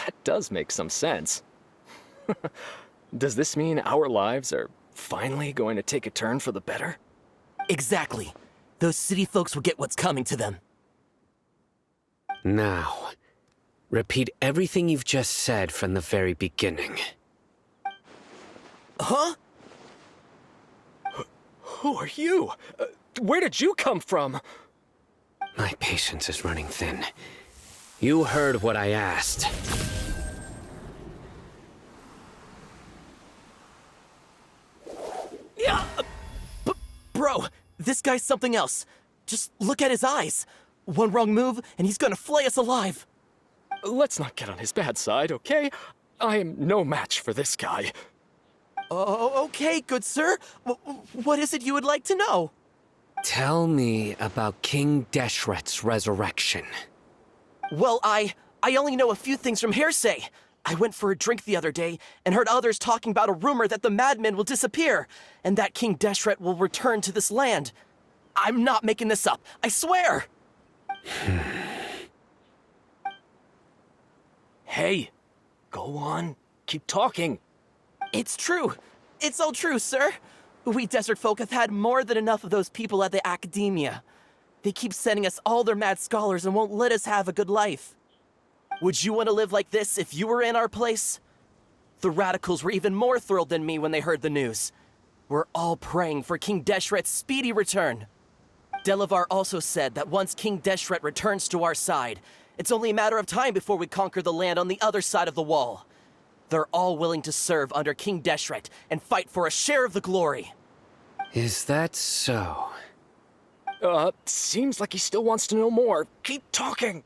that does make some sense. Does this mean our lives are finally going to take a turn for the better? Exactly. Those city folks will get what's coming to them. Now, repeat everything you've just said from the very beginning. Huh? Who are you? Where did you come from? My patience is running thin. You heard what I asked. Yeah, bro, this guy's something else. Just look at his eyes. One wrong move, and he's gonna flay us alive. Let's not get on his bad side, okay? I am no match for this guy. Oh, okay, good sir. What is it you would like to know? Tell me about King Deshret's resurrection. Well, I only know a few things from hearsay. I went for a drink the other day and heard others talking about a rumor that the madmen will disappear and that King Deshret will return to this land. I'm not making this up, I swear! Hey, go on, keep talking. It's true. It's all true, sir. We desert folk have had more than enough of those people at the academia. They keep sending us all their mad scholars and won't let us have a good life. Would you want to live like this if you were in our place? The radicals were even more thrilled than me when they heard the news. We're all praying for King Deshret's speedy return. Delavar also said that once King Deshret returns to our side, it's only a matter of time before we conquer the land on the other side of the wall. They're all willing to serve under King Deshret and fight for a share of the glory. Is that so? Seems like he still wants to know more. Keep talking.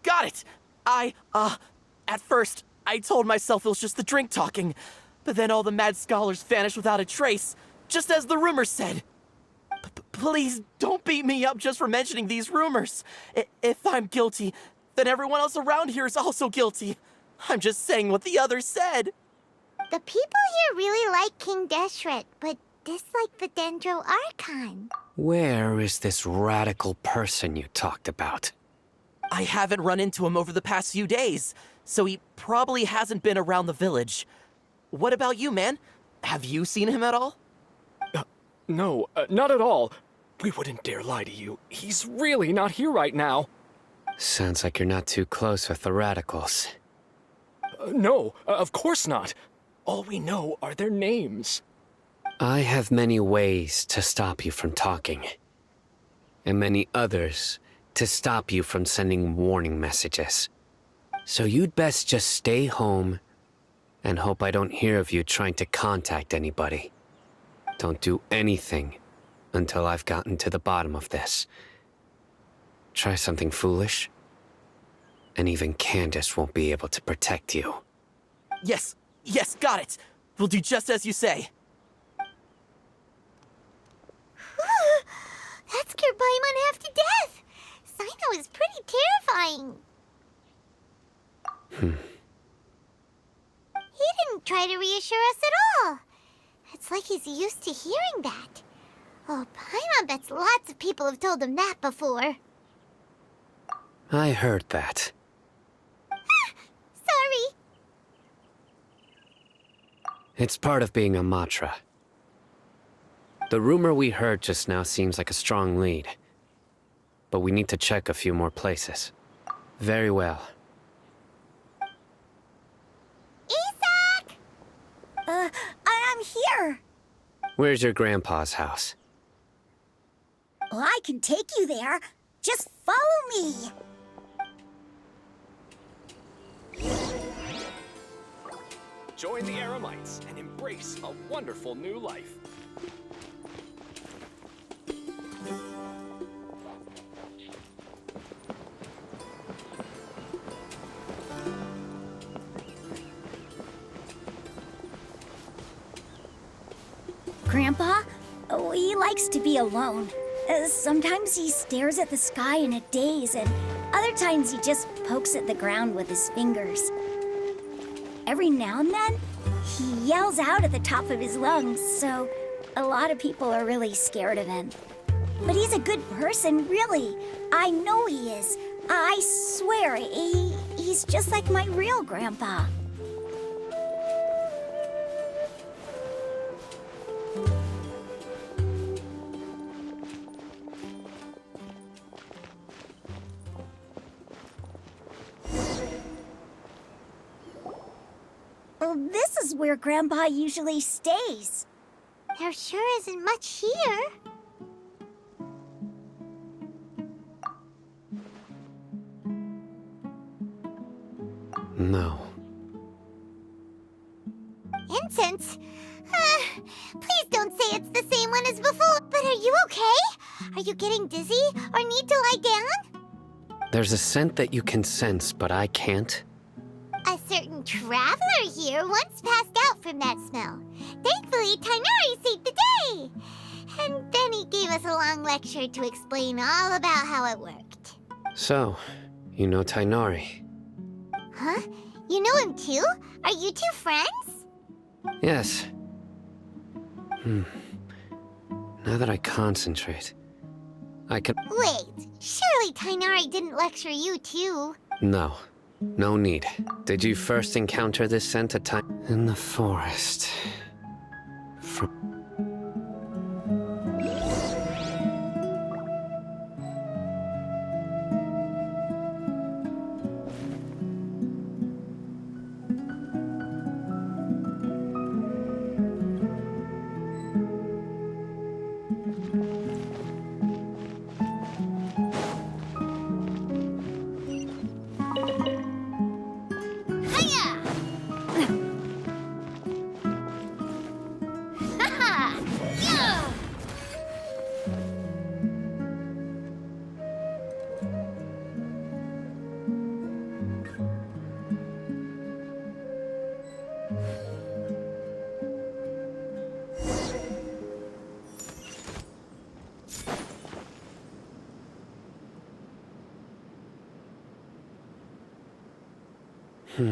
Got it. At first, I told myself it was just the drink talking, but then all the mad scholars vanished without a trace, just as the rumors said. Please don't beat me up just for mentioning these rumors. If I'm guilty, then everyone else around here is also guilty. I'm just saying what the others said. The people here really like King Deshret, but dislike the Dendro Archon. Where is this radical person you talked about? I haven't run into him over the past few days, so he probably hasn't been around the village. What about you, man? Have you seen him at all? No, not at all. We wouldn't dare lie to you. He's really not here right now. Sounds like you're not too close with the radicals. No, of course not. All we know are their names. I have many ways to stop you from talking. And many others to stop you from sending warning messages. So you'd best just stay home and hope I don't hear of you trying to contact anybody. Don't do anything until I've gotten to the bottom of this. Try something foolish, and even Candace won't be able to protect you. Yes, got it. We'll do just as you say. That scared Paimon half to death. Sino is pretty terrifying. He didn't try to reassure us at all. It's like he's used to hearing that. Oh, Paimon bets lots of people have told him that before. I heard that. Sorry. It's part of being a Matra. The rumor we heard just now seems like a strong lead. But we need to check a few more places. Very well. Isak! I'm here. Where's your grandpa's house? Well, I can take you there. Just follow me. Join the Eremites and embrace a wonderful new life. Grandpa? Oh, he likes to be alone. Sometimes he stares at the sky in a daze, and other times he just pokes at the ground with his fingers. Every now and then, he yells out at the top of his lungs, so a lot of people are really scared of him. But he's a good person, really. I know he is. I swear, he's just like my real grandpa. Well, this is where Grandpa usually stays. There sure isn't much here. No. Incense? Please don't say it's the same one as before. But are you okay? Are you getting dizzy or need to lie down? There's a scent that you can sense, but I can't. A certain traveler here once passed out from that smell. Thankfully, Tainari saved the day. And then he gave us a long lecture to explain all about how it worked. So, you know Tainari? Huh? You know him too? Are you two friends? Yes. Now that I concentrate, I can... Wait, surely Tainari didn't lecture you too. No. No need. Did you first encounter this scent at time in the forest? What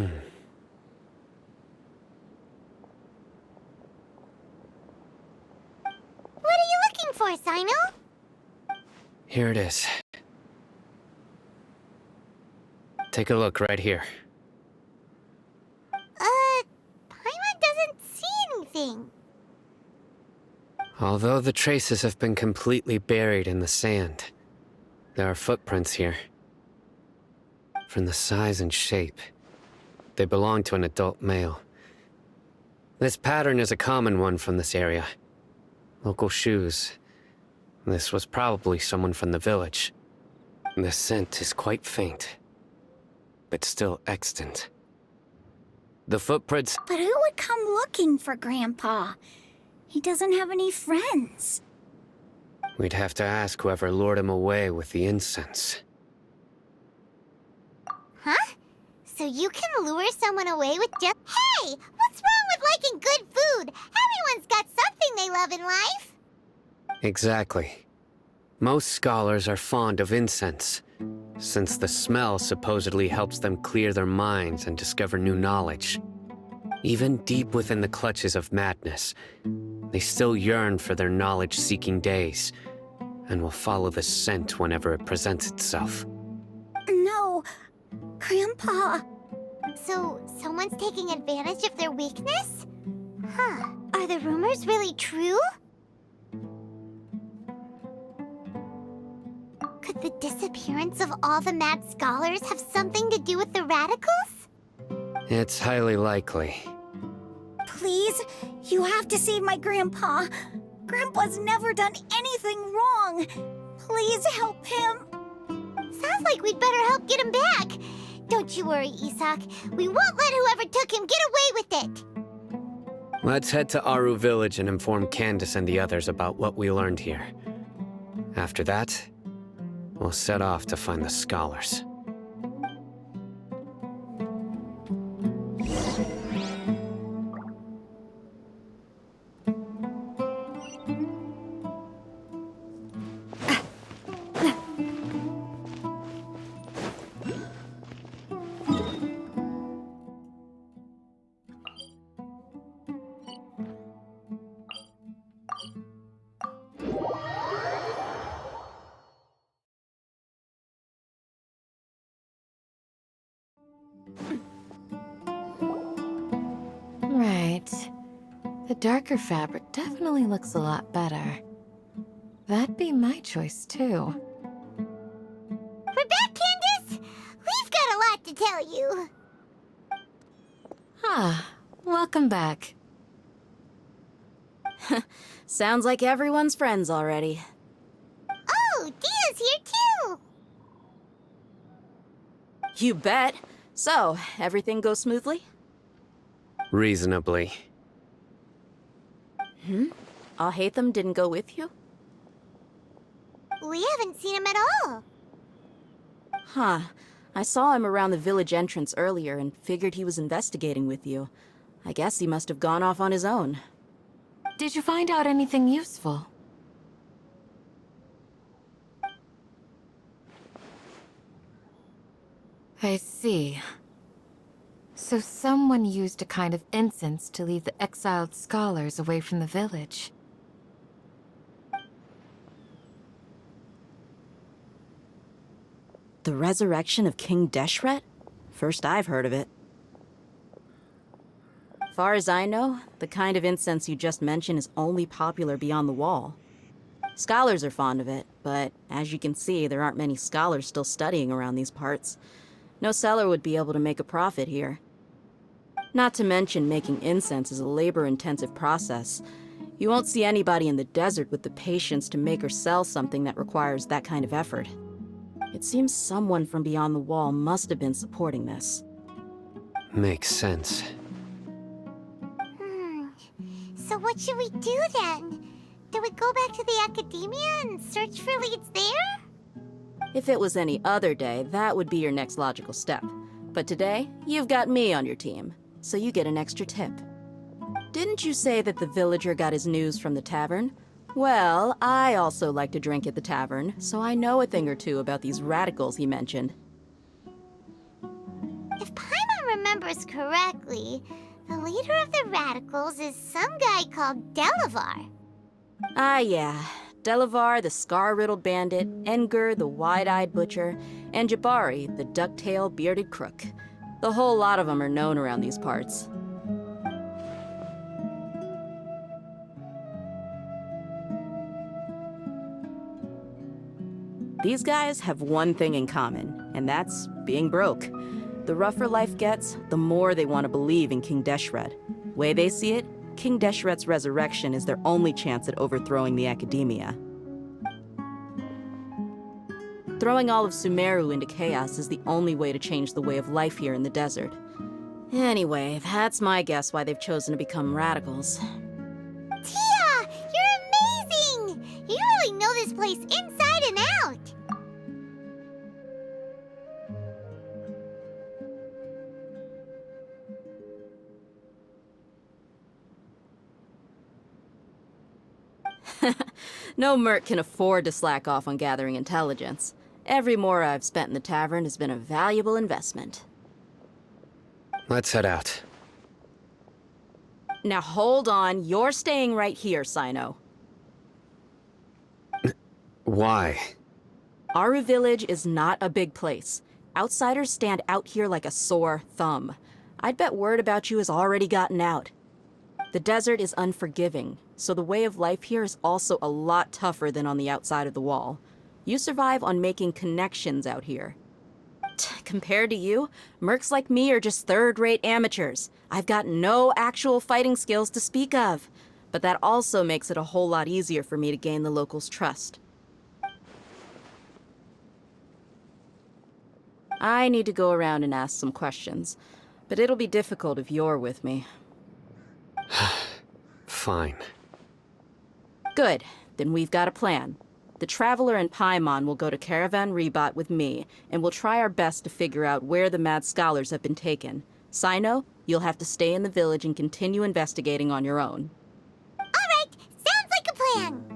are you looking for, Sino? Here it is. Take a look right here. Paimon doesn't see anything. Although the traces have been completely buried in the sand, there are footprints here. From the size and shape, they belong to an adult male. This pattern is a common one from this area. Local shoes. This was probably someone from the village. The scent is quite faint, but still extant. The footprints... But who would come looking for Grandpa? He doesn't have any friends. We'd have to ask whoever lured him away with the incense. Huh? So you can lure someone away with just... Hey! What's wrong with liking good food? Everyone's got something they love in life. Exactly. Most scholars are fond of incense, since the smell supposedly helps them clear their minds and discover new knowledge. Even deep within the clutches of madness, they still yearn for their knowledge-seeking days, and will follow the scent whenever it presents itself. No, Grandpa. So, someone's taking advantage of their weakness? Huh. Are the rumors really true? Could the disappearance of all the mad scholars have something to do with the radicals? It's highly likely. Please, you have to save my Grandpa. Grandpa's never done anything wrong. Please help him. Sounds like we'd better help get him back. Don't you worry, Isak. We won't let whoever took him get away with it. Let's head to Aru Village and inform Candace and the others about what we learned here. After that, we'll set off to find the scholars. Right. The darker fabric definitely looks a lot better. That'd be my choice, too. We're back, Candace! We've got a lot to tell you. Ah, welcome back. Sounds like everyone's friends already. Oh, Dia's here, too! You bet. So, everything goes smoothly? Reasonably. Alhaitham didn't go with you? We haven't seen him at all. Huh. I saw him around the village entrance earlier and figured he was investigating with you. I guess he must have gone off on his own. Did you find out anything useful? I see. So someone used a kind of incense to lead the exiled scholars away from the village. The resurrection of King Deshret? First I've heard of it. Far as I know, the kind of incense you just mentioned is only popular beyond the wall. Scholars are fond of it, but as you can see, there aren't many scholars still studying around these parts. No seller would be able to make a profit here. Not to mention, making incense is a labor-intensive process. You won't see anybody in the desert with the patience to make or sell something that requires that kind of effort. It seems someone from beyond the wall must have been supporting this. Makes sense. So what should we do then? Do we go back to the academia and search for leads there? If it was any other day, that would be your next logical step. But today, you've got me on your team, so you get an extra tip. Didn't you say that the villager got his news from the tavern? Well, I also like to drink at the tavern, so I know a thing or two about these radicals he mentioned. If Paimon remembers correctly, the leader of the radicals is some guy called Delavar. Ah, yeah. Delavar, the scar-riddled bandit, Engur, the wide-eyed butcher, and Jabari, the duck-tailed bearded crook. The whole lot of them are known around these parts. These guys have one thing in common, and that's being broke. The rougher life gets, the more they want to believe in King Deshret. Way they see it, King Deshret's resurrection is their only chance at overthrowing the Academia. Throwing all of Sumeru into chaos is the only way to change the way of life here in the desert. Anyway, that's my guess why they've chosen to become radicals. Tia! You're amazing! You really know this place inside and out! No merc can afford to slack off on gathering intelligence. Every mora I've spent in the tavern has been a valuable investment. Let's head out. Now hold on, you're staying right here, Sino. Why? Aru Village is not a big place. Outsiders stand out here like a sore thumb. I'd bet word about you has already gotten out. The desert is unforgiving, so the way of life here is also a lot tougher than on the outside of the wall. You survive on making connections out here. Compared to you, mercs like me are just third-rate amateurs. I've got no actual fighting skills to speak of. But that also makes it a whole lot easier for me to gain the locals' trust. I need to go around and ask some questions, but it'll be difficult if you're with me. Fine. Good. Then we've got a plan. The Traveler and Paimon will go to Caravan Rebot with me, and we'll try our best to figure out where the mad scholars have been taken. Sino, you'll have to stay in the village and continue investigating on your own. All right, sounds like a plan.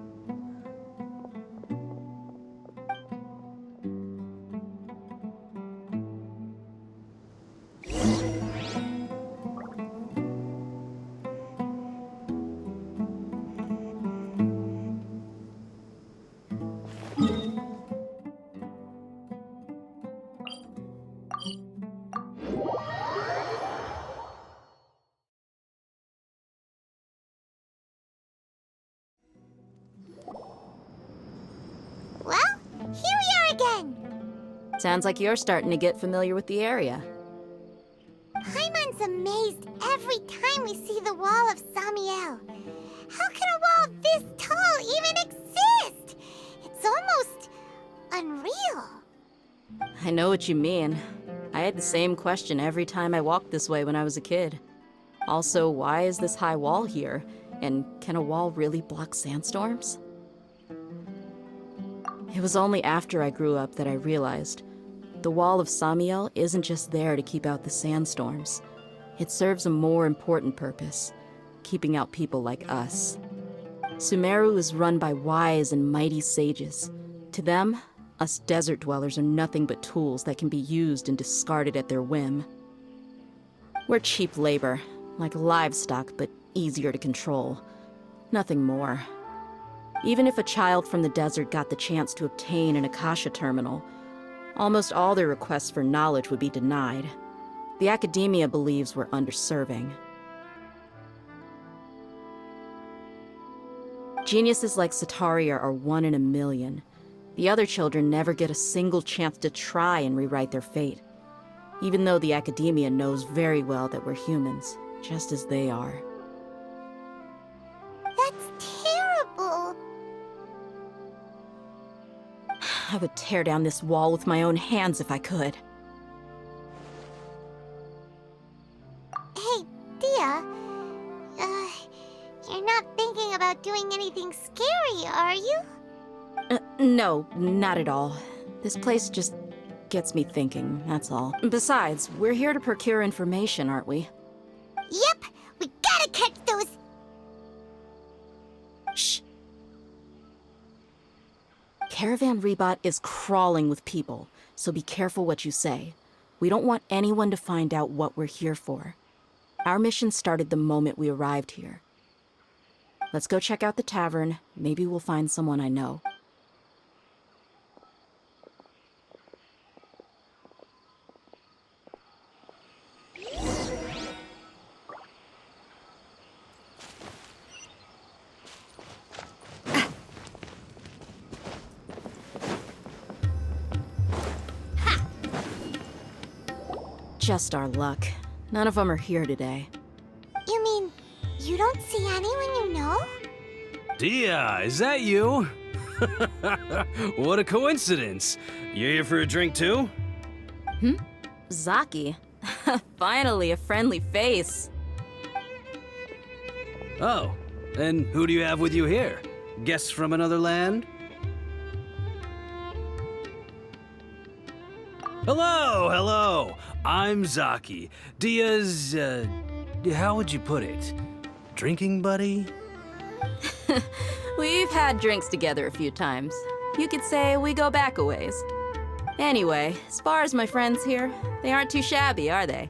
Well, here we are again. Sounds like you're starting to get familiar with the area. Paimon's amazed every time we see the wall of Samiel. How can a wall this tall even exist? It's almost unreal. I know what you mean. I had the same question every time I walked this way when I was a kid. Also, why is this high wall here? And can a wall really block sandstorms? It was only after I grew up that I realized the wall of Samiel isn't just there to keep out the sandstorms. It serves a more important purpose, keeping out people like us. Sumeru is run by wise and mighty sages. To them, us desert dwellers are nothing but tools that can be used and discarded at their whim. We're cheap labor, like livestock, but easier to control. Nothing more. Even if a child from the desert got the chance to obtain an Akasha terminal, almost all their requests for knowledge would be denied. The Academia believes we're underserving. Geniuses like Sataria are 1 in a million. The other children never get a single chance to try and rewrite their fate, even though the Academia knows very well that we're humans, just as they are. That's terrible. I would tear down this wall with my own hands if I could. Hey, Dia. You're not thinking about doing anything scary, are you? No, not at all. This place just gets me thinking, that's all. Besides, we're here to procure information, aren't we? Yep, we gotta catch those... Shh. Caravan Rebot is crawling with people, so be careful what you say. We don't want anyone to find out what we're here for. Our mission started the moment we arrived here. Let's go check out the tavern. Maybe we'll find someone I know. Just our luck. None of them are here today. You mean, you don't see anyone you know? Dia, is that you? What a coincidence. You here for a drink too? Zaki. Finally, a friendly face. Oh, and who do you have with you here? Guests from another land? Hello, hello. I'm Zaki. Dia's, how would you put it? Drinking buddy? We've had drinks together a few times. You could say we go back a ways. Anyway, as far as my friends here, they aren't too shabby, are they?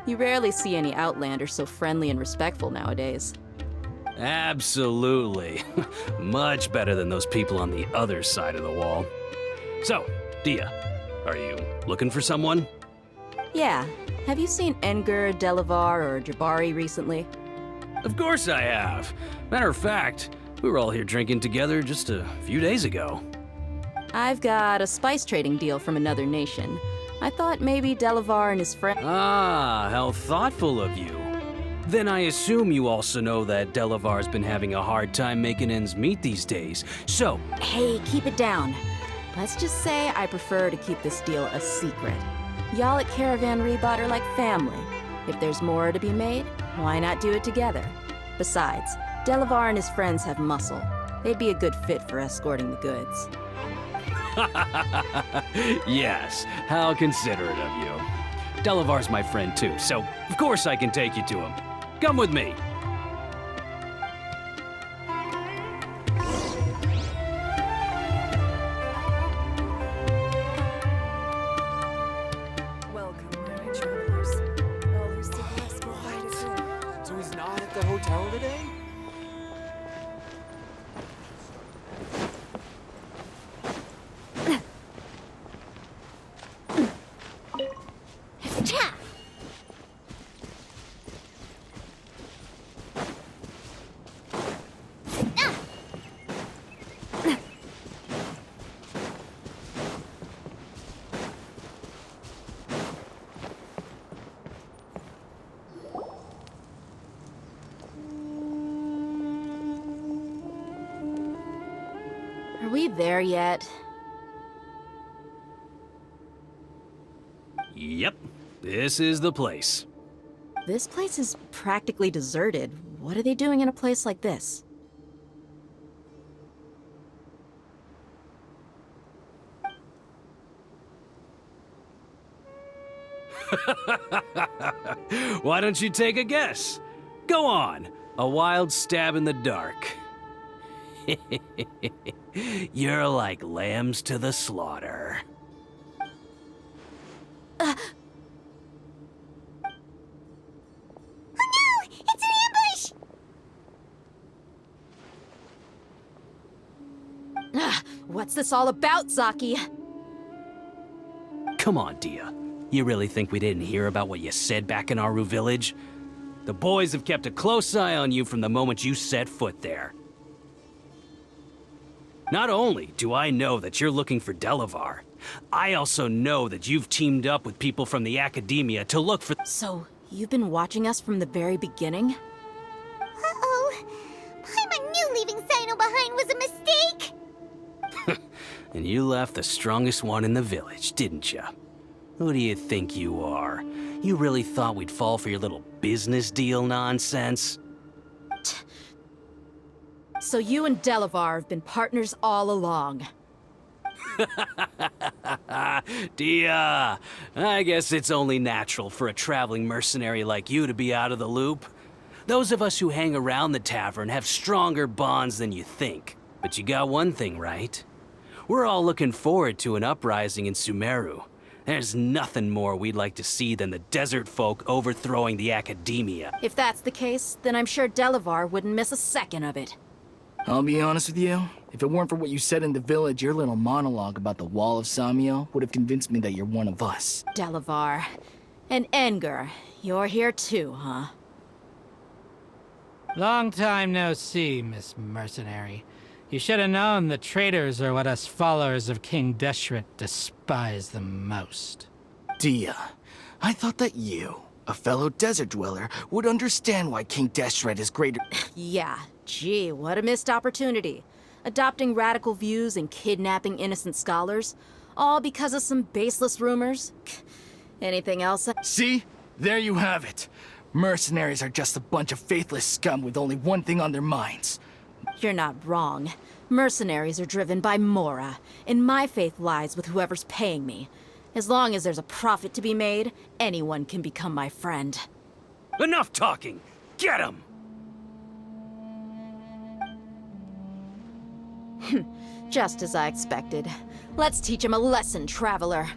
You rarely see any Outlanders so friendly and respectful nowadays. Absolutely. Much better than those people on the other side of the wall. So, Dia, are you looking for someone? Yeah. Have you seen Enger, Delavar, or Jabari recently? Of course I have. Matter of fact, we were all here drinking together just a few days ago. I've got a spice trading deal from another nation. I thought maybe Delavar and his friend— Ah, how thoughtful of you. Then I assume you also know that Delavar's been having a hard time making ends meet these days. So— Hey, keep it down. Let's just say I prefer to keep this deal a secret. Y'all at Caravan Rebot are like family. If there's more to be made, why not do it together? Besides, Delavar and his friends have muscle. They'd be a good fit for escorting the goods. Yes, how considerate of you. Delavar's my friend too, so of course I can take you to him. Come with me. Welcome, weary travelers. All who seek rest will find us here. So he's not at the hotel today? Are we there yet? Yep, this is the place. This place is practically deserted. What are they doing in a place like this? Why don't you take a guess? Go on, a wild stab in the dark. You're like lambs to the slaughter. Oh no! It's an ambush! What's this all about, Zaki? Come on, Dia. You really think we didn't hear about what you said back in Aru village? The boys have kept a close eye on you from the moment you set foot there. Not only do I know that you're looking for Delavar, I also know that you've teamed up with people from the Academia to look for— So, you've been watching us from the very beginning? Uh-oh. Paimon knew leaving Sino behind was a mistake! And you left the strongest one in the village, didn't you? Who do you think you are? You really thought we'd fall for your little business deal nonsense? So you and Delavar have been partners all along. Dia, I guess it's only natural for a traveling mercenary like you to be out of the loop. Those of us who hang around the tavern have stronger bonds than you think. But you got one thing right. We're all looking forward to an uprising in Sumeru. There's nothing more we'd like to see than the desert folk overthrowing the academia. If that's the case, then I'm sure Delavar wouldn't miss a second of it. I'll be honest with you. If it weren't for what you said in the village, your little monologue about the Wall of Samiel would have convinced me that you're one of us. Delavar. And Enger, you're here too, huh? Long time no see, Miss Mercenary. You should have known the traitors are what us followers of King Deshret despise the most. Dia, I thought that you, a fellow desert dweller, would understand why King Deshret is greater. Yeah, gee, what a missed opportunity. Adopting radical views and kidnapping innocent scholars, all because of some baseless rumors. Anything else? See? There you have it. Mercenaries are just a bunch of faithless scum with only one thing on their minds. You're not wrong. Mercenaries are driven by Mora, and my faith lies with whoever's paying me. As long as there's a profit to be made, anyone can become my friend. Enough talking! Get him! Just as I expected. Let's teach him a lesson, traveler.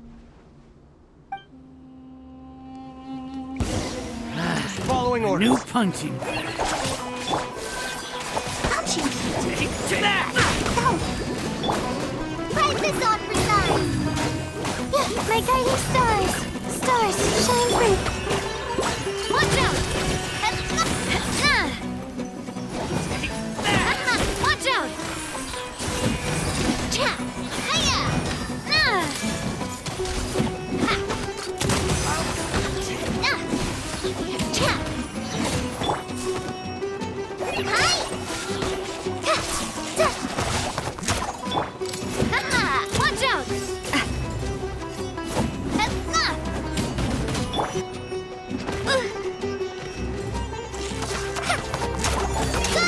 Following orders. New punching bag. Punching. Take that! Fight this on for size. Yeah, my guiding stars. Stars, shine through. Watch out! Watch out! Cha! Hiya! Ha! Cha! Hi! Ta! Ta! Ha! Watch out! Go!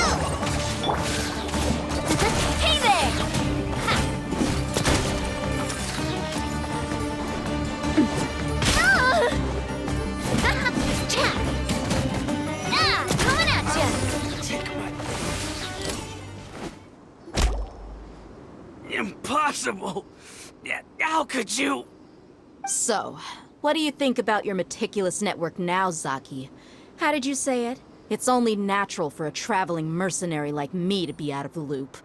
Hey there! Coming at ya! Impossible! How could you? So, what do you think about your meticulous network now, Zaki? How did you say it? It's only natural for a traveling mercenary like me to be out of the loop.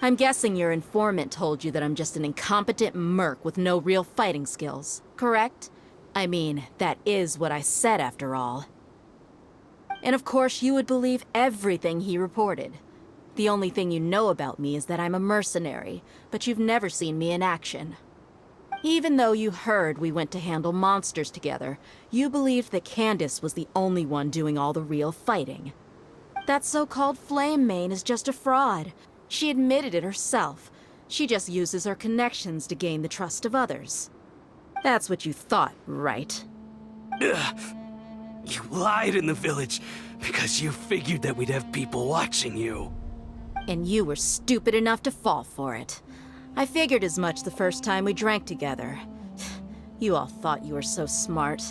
I'm guessing your informant told you that I'm just an incompetent merc with no real fighting skills, correct? I mean, that is what I said after all. And of course you would believe everything he reported. The only thing you know about me is that I'm a mercenary, but you've never seen me in action. Even though you heard we went to handle monsters together, you believed that Candace was the only one doing all the real fighting. That so-called Flame Mane is just a fraud. She admitted it herself. She just uses her connections to gain the trust of others. That's what you thought, right? Ugh. You lied in the village because you figured that we'd have people watching you. And you were stupid enough to fall for it. I figured as much the first time we drank together. You all thought you were so smart.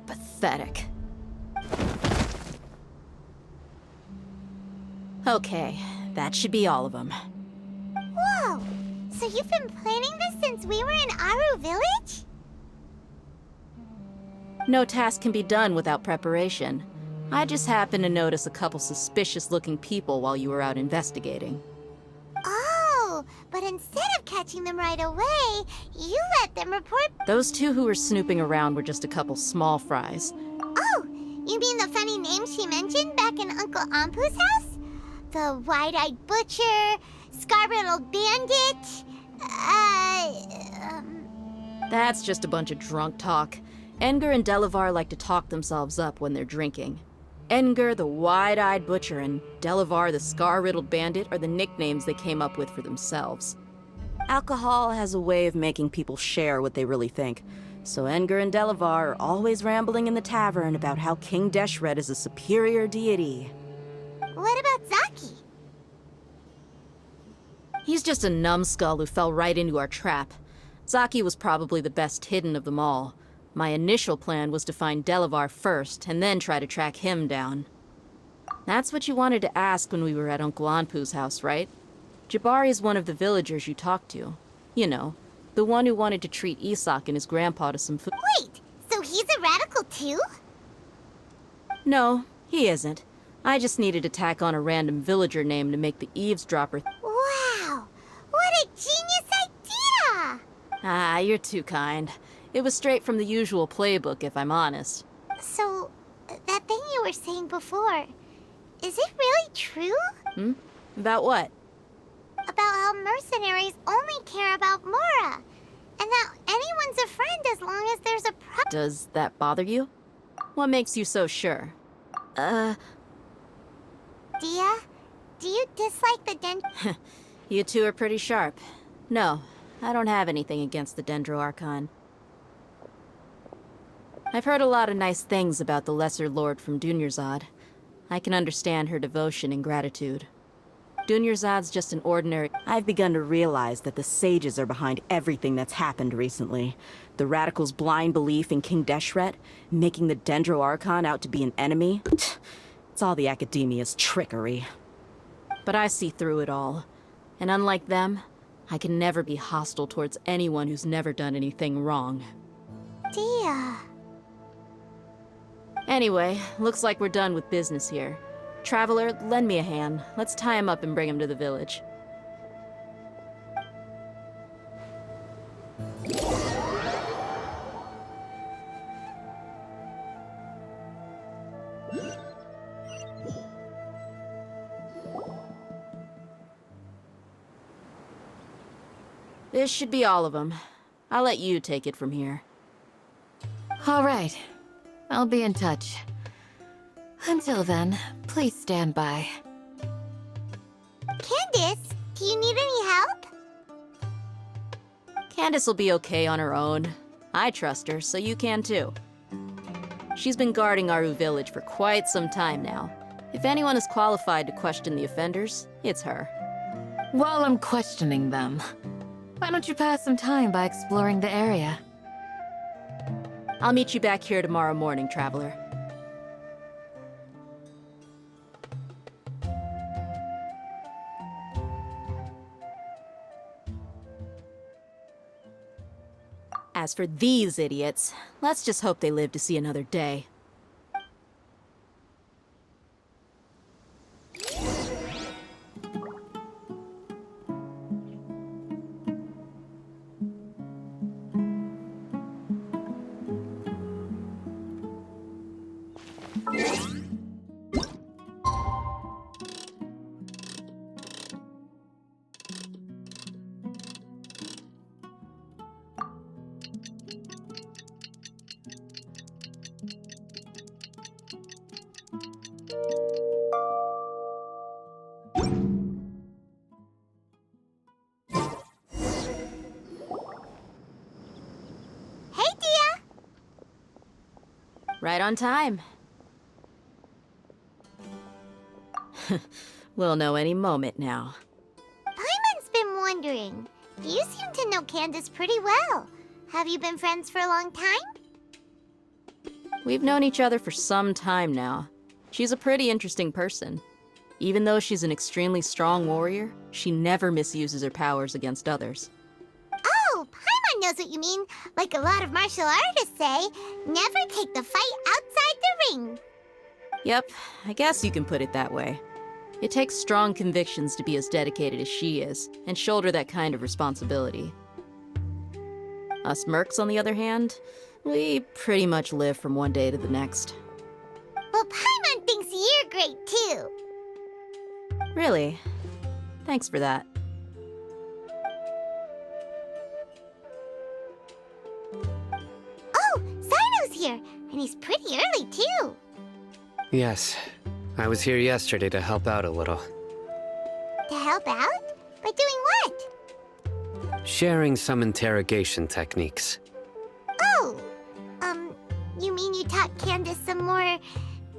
Pathetic. Okay, that should be all of them. Whoa! So you've been planning this since we were in Aru Village? No task can be done without preparation. I just happened to notice a couple suspicious-looking people while you were out investigating. Oh, but instead of catching them right away, you let them report... Those two who were snooping around were just a couple small fries. Oh, you mean the funny name she mentioned back in Uncle Ampu's house? The wide-eyed butcher, scar-riddled bandit, That's just a bunch of drunk talk. Enger and Delavar like to talk themselves up when they're drinking. Enger, the wide-eyed butcher, and Delavar, the scar-riddled bandit, are the nicknames they came up with for themselves. Alcohol has a way of making people share what they really think, so Enger and Delavar are always rambling in the tavern about how King Deshret is a superior deity. What about Zaki? He's just a numbskull who fell right into our trap. Zaki was probably the best hidden of them all. My initial plan was to find Delavar first, and then try to track him down. That's what you wanted to ask when we were at Uncle Anpu's house, right? Jabari is one of the villagers you talked to. You know, The one who wanted to treat Isak and his grandpa to some food. Wait, so he's a radical too? No, he isn't. I just needed to tack on a random villager name to make the eavesdropper. Wow, what a genius idea! Ah, you're too kind. It was straight from the usual playbook, if I'm honest. So, that thing you were saying before, is it really true? Hmm? About what? About how mercenaries only care about Mora, and that anyone's a friend as long as there's a Does that bother you? What makes you so sure? Dia, do you dislike the You two are pretty sharp. No, I don't have anything against the Dendro Archon. I've heard a lot of nice things about the Lesser Lord from Dunyarzad. I can understand her devotion and gratitude. Dunyarzad's just an ordinary... I've begun to realize that the sages are behind everything that's happened recently. The radicals' blind belief in King Deshret, making the Dendro Archon out to be an enemy. It's all the Academia's trickery. But I see through it all. And unlike them, I can never be hostile towards anyone who's never done anything wrong. Dia... Anyway, looks like we're done with business here. Traveler, lend me a hand. Let's tie him up and bring him to the village. This should be all of them. I'll let you take it from here. All right. I'll be in touch. Until then, please stand by. Candace, do you need any help? Candace will be okay on her own. I trust her, so you can too. She's been guarding Aru village for quite some time now. If anyone is qualified to question the offenders, it's her. While I'm questioning them, why don't you pass some time by exploring the area? I'll meet you back here tomorrow morning, Traveler. As for these idiots, let's just hope they live to see another day. Right on time. We'll know any moment now. Paimon's been wondering. You seem to know Candace pretty well. Have you been friends for a long time? We've known each other for some time now. She's a pretty interesting person. Even though she's an extremely strong warrior, she never misuses her powers against others. Oh, Paimon knows what you mean. Like a lot of martial artists say, never take the fight outside the ring. Yep, I guess you can put it that way. It takes strong convictions to be as dedicated as she is, and shoulder that kind of responsibility. Us mercs, on the other hand, we pretty much live from one day to the next. Well, Paimon thinks you're great too. Really? Thanks for that. Oh, Sino's here, and he's pretty early too. Yes. I was here yesterday to help out a little. To help out? By doing what? Sharing some interrogation techniques. Oh, you mean you taught Candace some more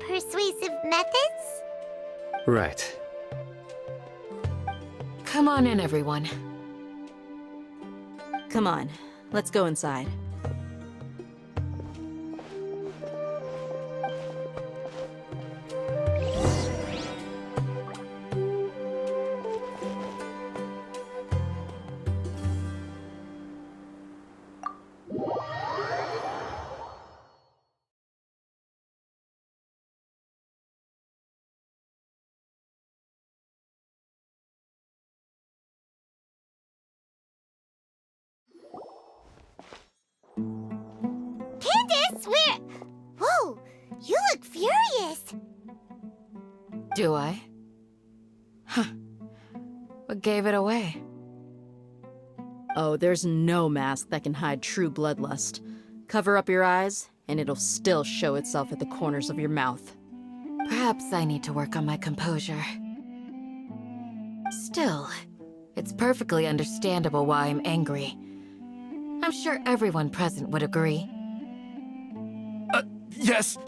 persuasive methods? Right. Come on in, everyone. Come on, let's go inside. Candace, where... Whoa, you look furious. Do I? Huh. What gave it away? Oh, there's no mask that can hide true bloodlust. Cover up your eyes, and it'll still show itself at the corners of your mouth. Perhaps I need to work on my composure. Still, it's perfectly understandable why I'm angry. I'm sure everyone present would agree. Yes,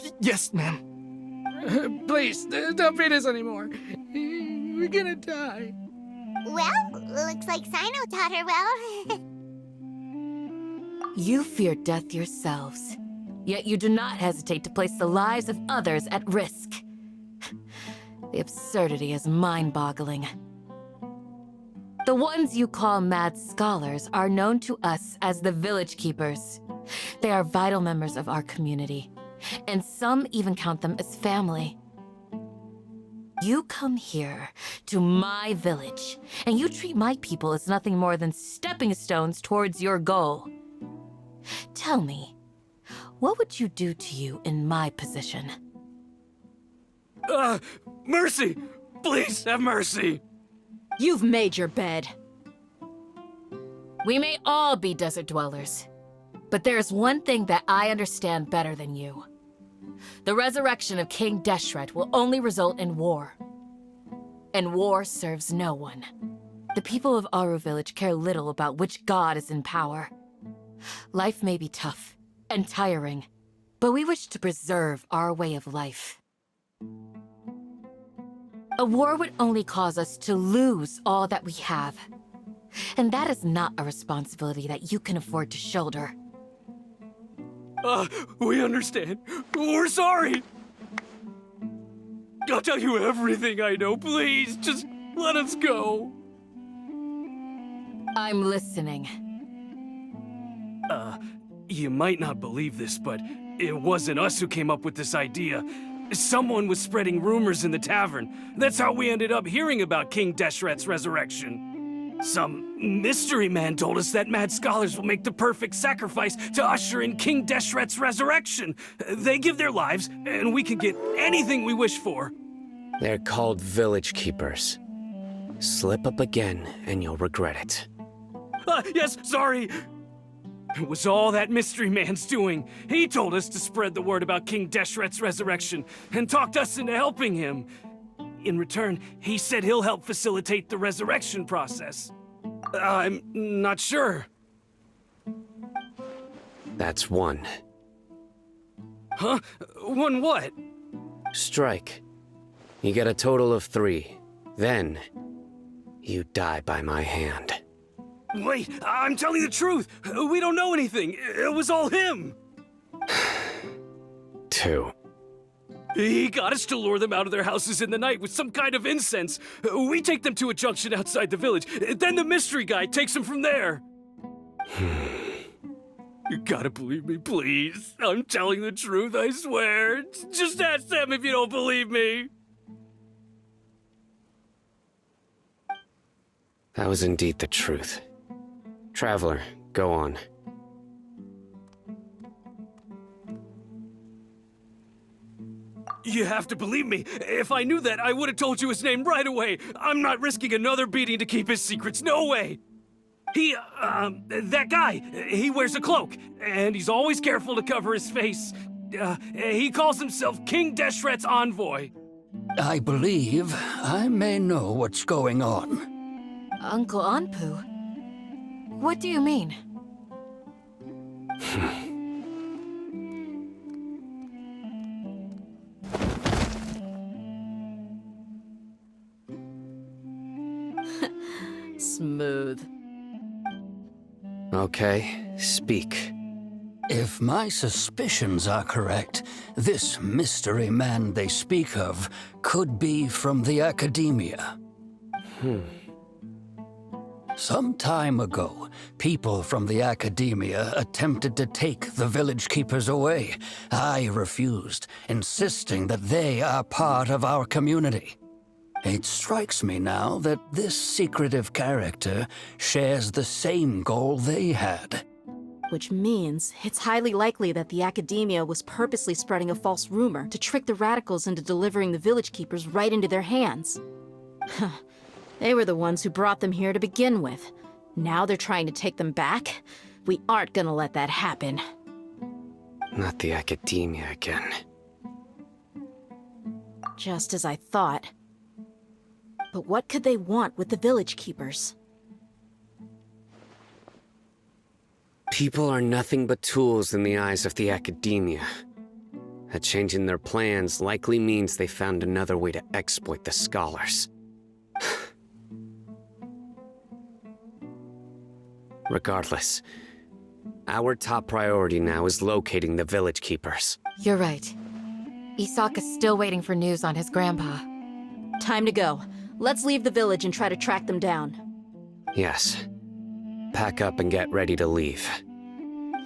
ma'am. Please, don't beat us anymore. We're gonna die. Well, looks like Sino taught her well. You fear death yourselves, yet you do not hesitate to place the lives of others at risk. The absurdity is mind-boggling. The ones you call mad scholars are known to us as the Village Keepers. They are vital members of our community, and some even count them as family. You come here, to my village, and you treat my people as nothing more than stepping stones towards your goal. Tell me, what would you do to you in my position? Mercy! Please have mercy! You've made your bed. We may all be desert dwellers, but there's one thing that I understand better than you. The resurrection of King Deshret will only result in war. And war serves no one. The people of Aru Village care little about which god is in power. Life may be tough and tiring, but we wish to preserve our way of life. A war would only cause us to lose all that we have. And that is not a responsibility that you can afford to shoulder. We understand. We're sorry. I'll tell you everything I know. Please, just let us go. I'm listening. You might not believe this, but it wasn't us who came up with this idea. Someone was spreading rumors in the tavern. That's how we ended up hearing about King Deshret's resurrection. Some mystery man told us that mad scholars will make the perfect sacrifice to usher in King Deshret's resurrection. They give their lives, and we can get anything we wish for. They're called Village Keepers. Slip up again, and you'll regret it. Yes, sorry. It was all that mystery man's doing. He told us to spread the word about King Deshret's resurrection, and talked us into helping him. In return, he said he'll help facilitate the resurrection process. I'm not sure. That's one. Huh? One what? Strike. You get a total of 3. Then, you die by my hand. Wait, I'm telling the truth. We don't know anything. It was all him. 2. He got us to lure them out of their houses in the night with some kind of incense. We take them to a junction outside the village. Then the mystery guy takes them from there. You gotta believe me, please. I'm telling the truth, I swear. Just ask them if you don't believe me. That was indeed the truth. Traveler, go on. You have to believe me. If I knew that, I would have told you his name right away. I'm not risking another beating to keep his secrets. No way. That guy, he wears a cloak, and he's always careful to cover his face. He calls himself King Deshret's envoy. I believe I may know what's going on. Uncle Anpu? What do you mean? Smooth. Okay, speak. If my suspicions are correct, this mystery man they speak of could be from the Academia. Some time ago, people from the Academia attempted to take the Village Keepers away. I refused, insisting that they are part of our community. It strikes me now that this secretive character shares the same goal they had. Which means it's highly likely that the Academia was purposely spreading a false rumor to trick the radicals into delivering the village keepers right into their hands. They were the ones who brought them here to begin with. Now they're trying to take them back? We aren't gonna let that happen. Not the Academia again. Just as I thought. But what could they want with the village keepers? People are nothing but tools in the eyes of the Academia. A change in their plans likely means they found another way to exploit the scholars. Regardless, our top priority now is locating the village keepers. You're right. Isaka's still waiting for news on his grandpa. Time to go. Let's leave the village and try to track them down. Yes. Pack up and get ready to leave.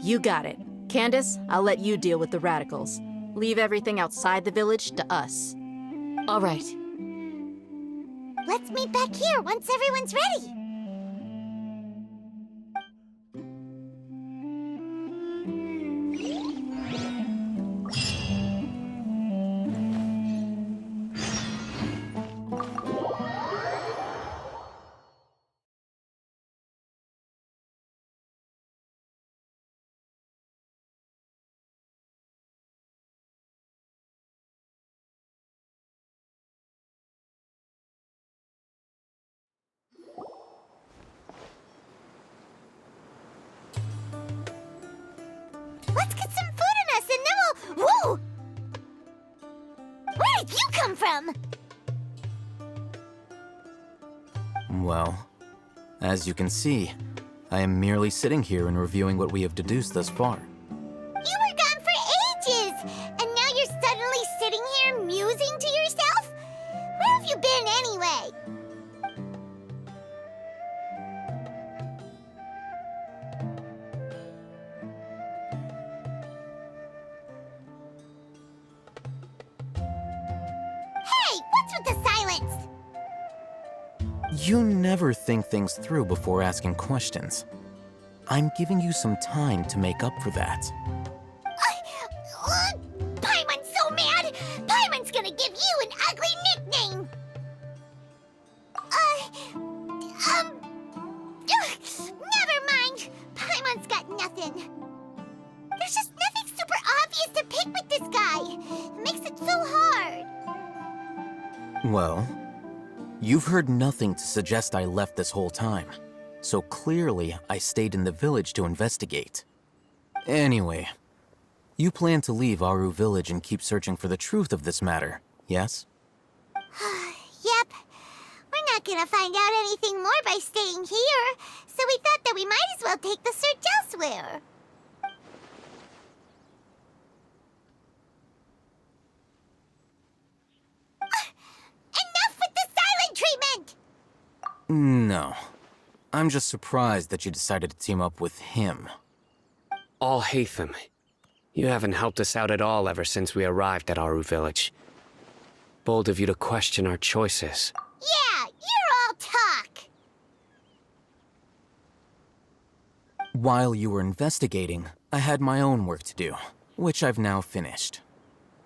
You got it. Candace, I'll let you deal with the radicals. Leave everything outside the village to us. All right. Let's meet back here once everyone's ready. Let's get some food in us and then we'll... Whoa! Where did you come from? Well, as you can see, I am merely sitting here and reviewing what we have deduced thus far. You were gone for ages! And now you're suddenly sitting here musing to yourself? Where have you been anyway? Hey, what's with the silence? You never think things through before asking questions. I'm giving you some time to make up for that. Paimon's so mad! Paimon's gonna give you an ugly nickname! Never mind! Paimon's got nothing. There's just nothing super obvious to pick with this guy. It makes it so hard. Well, you've heard nothing to suggest I left this whole time, so clearly I stayed in the village to investigate. Anyway, you plan to leave Aru Village and keep searching for the truth of this matter, yes? Yep. We're not gonna find out anything more by staying here, so we thought that we might as well take the search elsewhere. Enough with the silent treatment! No. I'm just surprised that you decided to team up with him. All Hatham, you haven't helped us out at all ever since we arrived at Aru Village. Bold of you to question our choices. Yeah, you're all talk! While you were investigating, I had my own work to do, which I've now finished.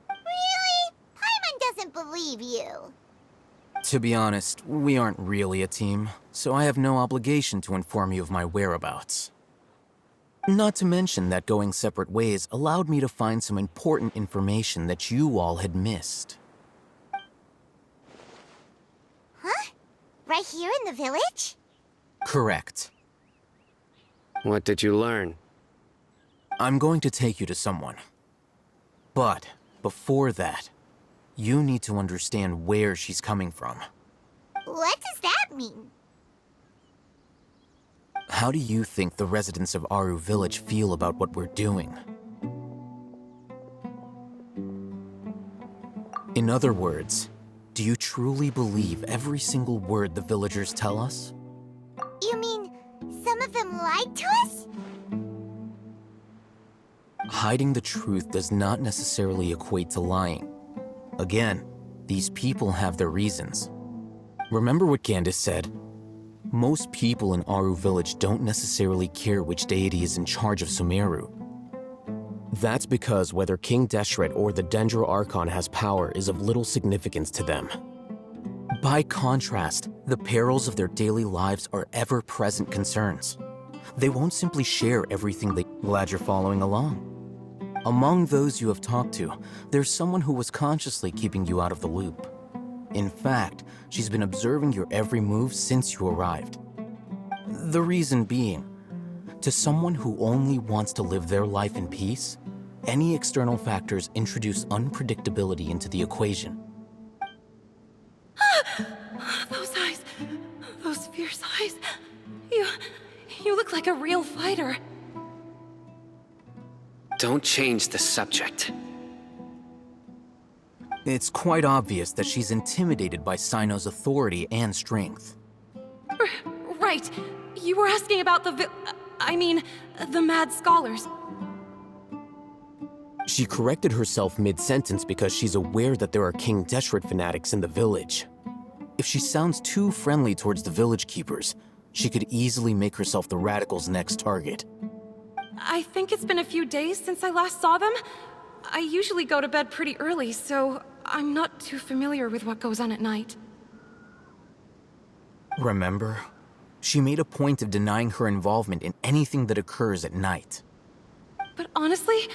Really? Paimon doesn't believe you. To be honest, we aren't really a team, so I have no obligation to inform you of my whereabouts. Not to mention that going separate ways allowed me to find some important information that you all had missed. Huh? Right here in the village? Correct. What did you learn? I'm going to take you to someone. But before that, you need to understand where she's coming from. What does that mean? How do you think the residents of Aru Village feel about what we're doing? In other words, do you truly believe every single word the villagers tell us? You mean some of them lied to us? Hiding the truth does not necessarily equate to lying. Again, these people have their reasons. Remember what Candace said? Most people in Aru village don't necessarily care which deity is in charge of Sumeru. That's because whether King Deshret or the Dendro Archon has power is of little significance to them. By contrast, the perils of their daily lives are ever-present concerns. They won't simply share everything they... Glad you're following along. Among those you have talked to, there's someone who was consciously keeping you out of the loop. In fact, she's been observing your every move since you arrived. The reason being, to someone who only wants to live their life in peace, any external factors introduce unpredictability into the equation. Those eyes, those fierce eyes. You look like a real fighter. Don't change the subject. It's quite obvious that she's intimidated by Sino's authority and strength. Right. You were asking about the mad scholars. She corrected herself mid-sentence because she's aware that there are King Deshret fanatics in the village. If she sounds too friendly towards the village keepers, she could easily make herself the radicals' next target. I think it's been a few days since I last saw them. I usually go to bed pretty early, so I'm not too familiar with what goes on at night. Remember? She made a point of denying her involvement in anything that occurs at night. But honestly,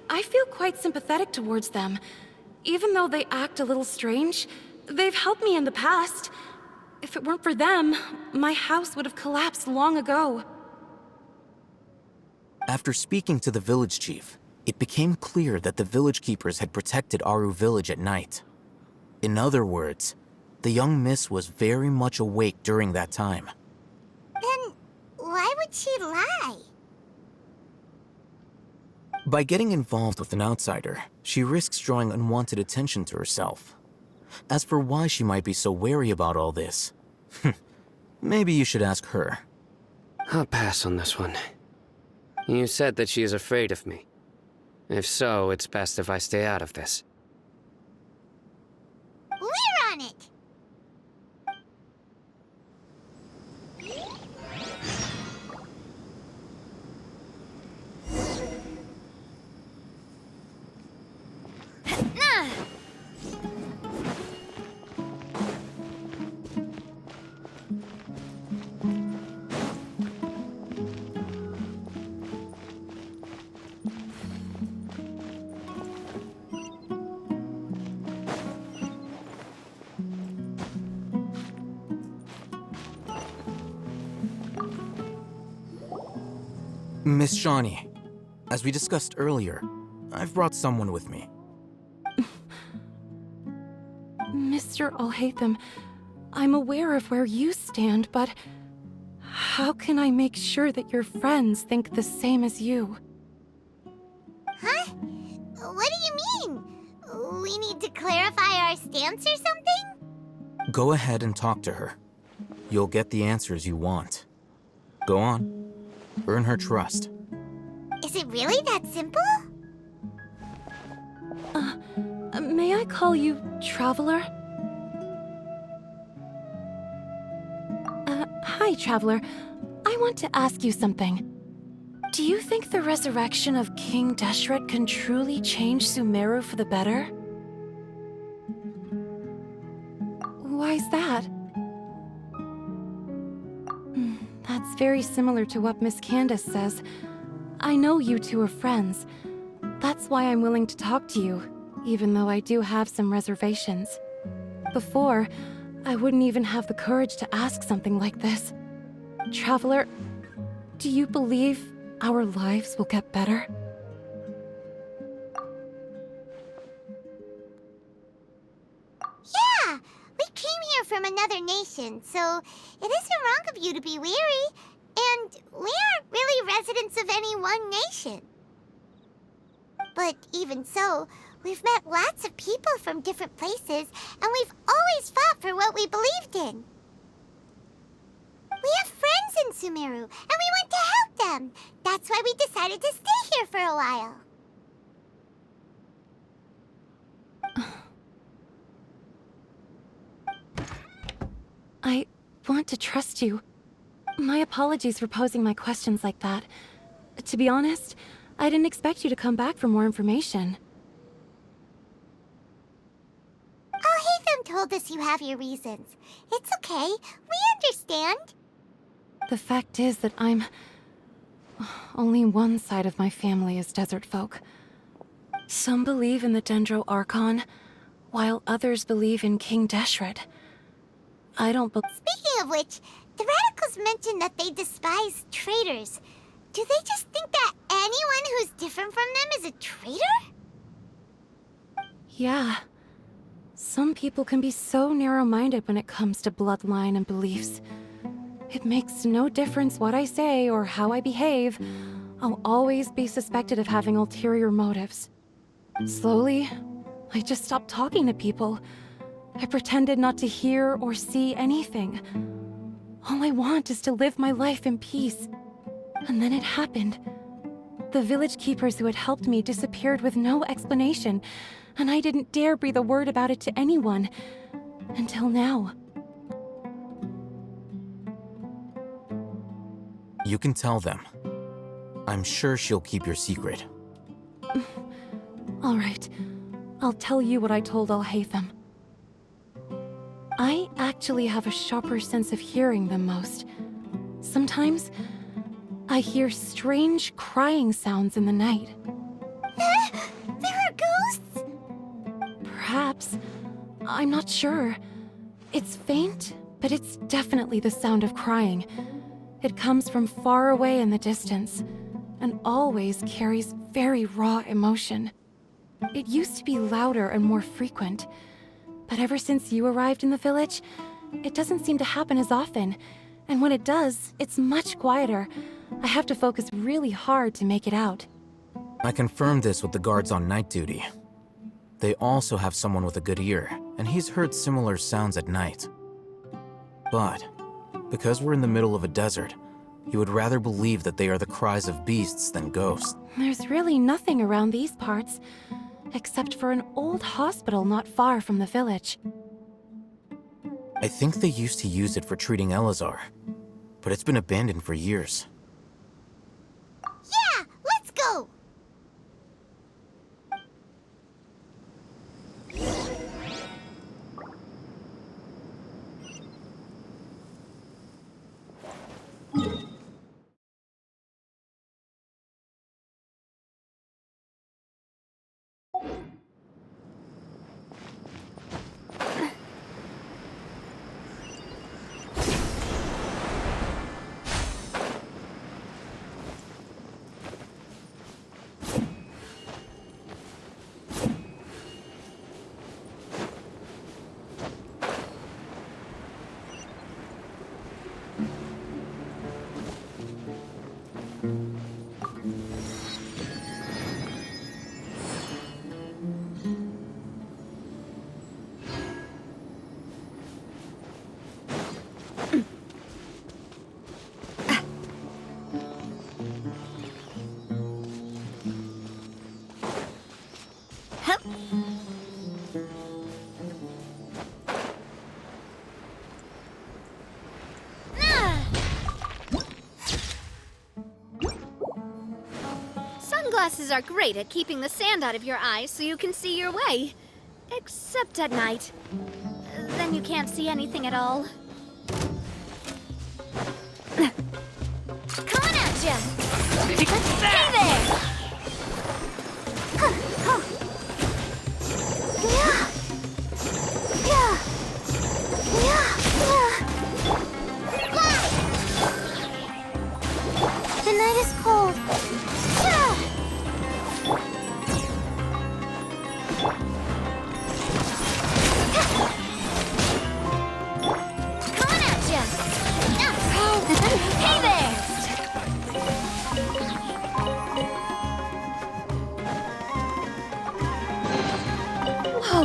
I feel quite sympathetic towards them. Even though they act a little strange, they've helped me in the past. If it weren't for them, my house would have collapsed long ago. After speaking to the village chief, it became clear that the village keepers had protected Aru village at night. In other words, the young miss was very much awake during that time. Then why would she lie? By getting involved with an outsider, she risks drawing unwanted attention to herself. As for why she might be so wary about all this, maybe you should ask her. I'll pass on this one. You said that she is afraid of me. If so, it's best if I stay out of this. We're on it! Miss Shawnee, as we discussed earlier, I've brought someone with me. Mr. Alhaitham, I'm aware of where you stand, but how can I make sure that your friends think the same as you? Huh? What do you mean? We need to clarify our stance or something? Go ahead and talk to her. You'll get the answers you want. Go on. Earn her trust. Is it really that simple? May I call you Traveler? Hi, Traveler. I want to ask you something. Do you think the resurrection of King Deshret can truly change Sumeru for the better? Why's that? That's very similar to what Miss Candace says. I know you two are friends. That's why I'm willing to talk to you, even though I do have some reservations. Before, I wouldn't even have the courage to ask something like this. Traveler, do you believe our lives will get better? Yeah! We came here from another nation, so it isn't wrong of you to be weary. And we aren't really residents of any one nation. But even so, we've met lots of people from different places, and we've always fought for what we believed in. We have friends in Sumeru, and we want to help them. That's why we decided to stay here for a while. I want to trust you, My apologies for posing my questions like that. To be honest, I didn't expect you to come back for more information. Hatham told us you have your reasons. It's okay. We understand. The fact is that only one side of my family is desert folk. Some believe in the Dendro Archon, while others believe in King Deshret. I don't Speaking of which, the Radicals mentioned that they despise traitors. Do they just think that anyone who's different from them is a traitor? Yeah. Some people can be so narrow-minded when it comes to bloodline and beliefs. It makes no difference what I say or how I behave. I'll always be suspected of having ulterior motives. Slowly, I just stopped talking to people. I pretended not to hear or see anything. All I want is to live my life in peace. And then it happened. The village keepers who had helped me disappeared with no explanation, and I didn't dare breathe a word about it to anyone. Until now. You can tell them. I'm sure she'll keep your secret. All right. I'll tell you what I told Alhaitham. I actually have a sharper sense of hearing than most. Sometimes, I hear strange crying sounds in the night. There are ghosts? Perhaps. I'm not sure. It's faint, but it's definitely the sound of crying. It comes from far away in the distance, and always carries very raw emotion. It used to be louder and more frequent, but ever since you arrived in the village, it doesn't seem to happen as often, and when it does, it's much quieter. I have to focus really hard to make it out. I confirmed this with the guards on night duty. They also have someone with a good ear, and he's heard similar sounds at night. But, because we're in the middle of a desert, he would rather believe that they are the cries of beasts than ghosts. There's really nothing around these parts, except for an old hospital not far from the village. I think they used to use it for treating Elazar, but it's been abandoned for years. Yeah, let's go! Sunglasses are great at keeping the sand out of your eyes so you can see your way. Except at night. Then you can't see anything at all. Coming at ya! Hey there! The night is cold. Coming at ya! Hey there! Whoa!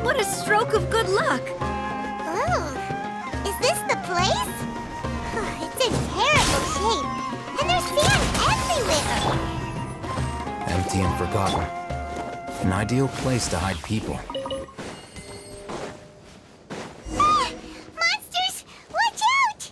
What a stroke of good luck! Oh, is this the place? It's in terrible shape, and there's sand everywhere. Empty and forgotten. An ideal place to hide people. Monsters! Watch out!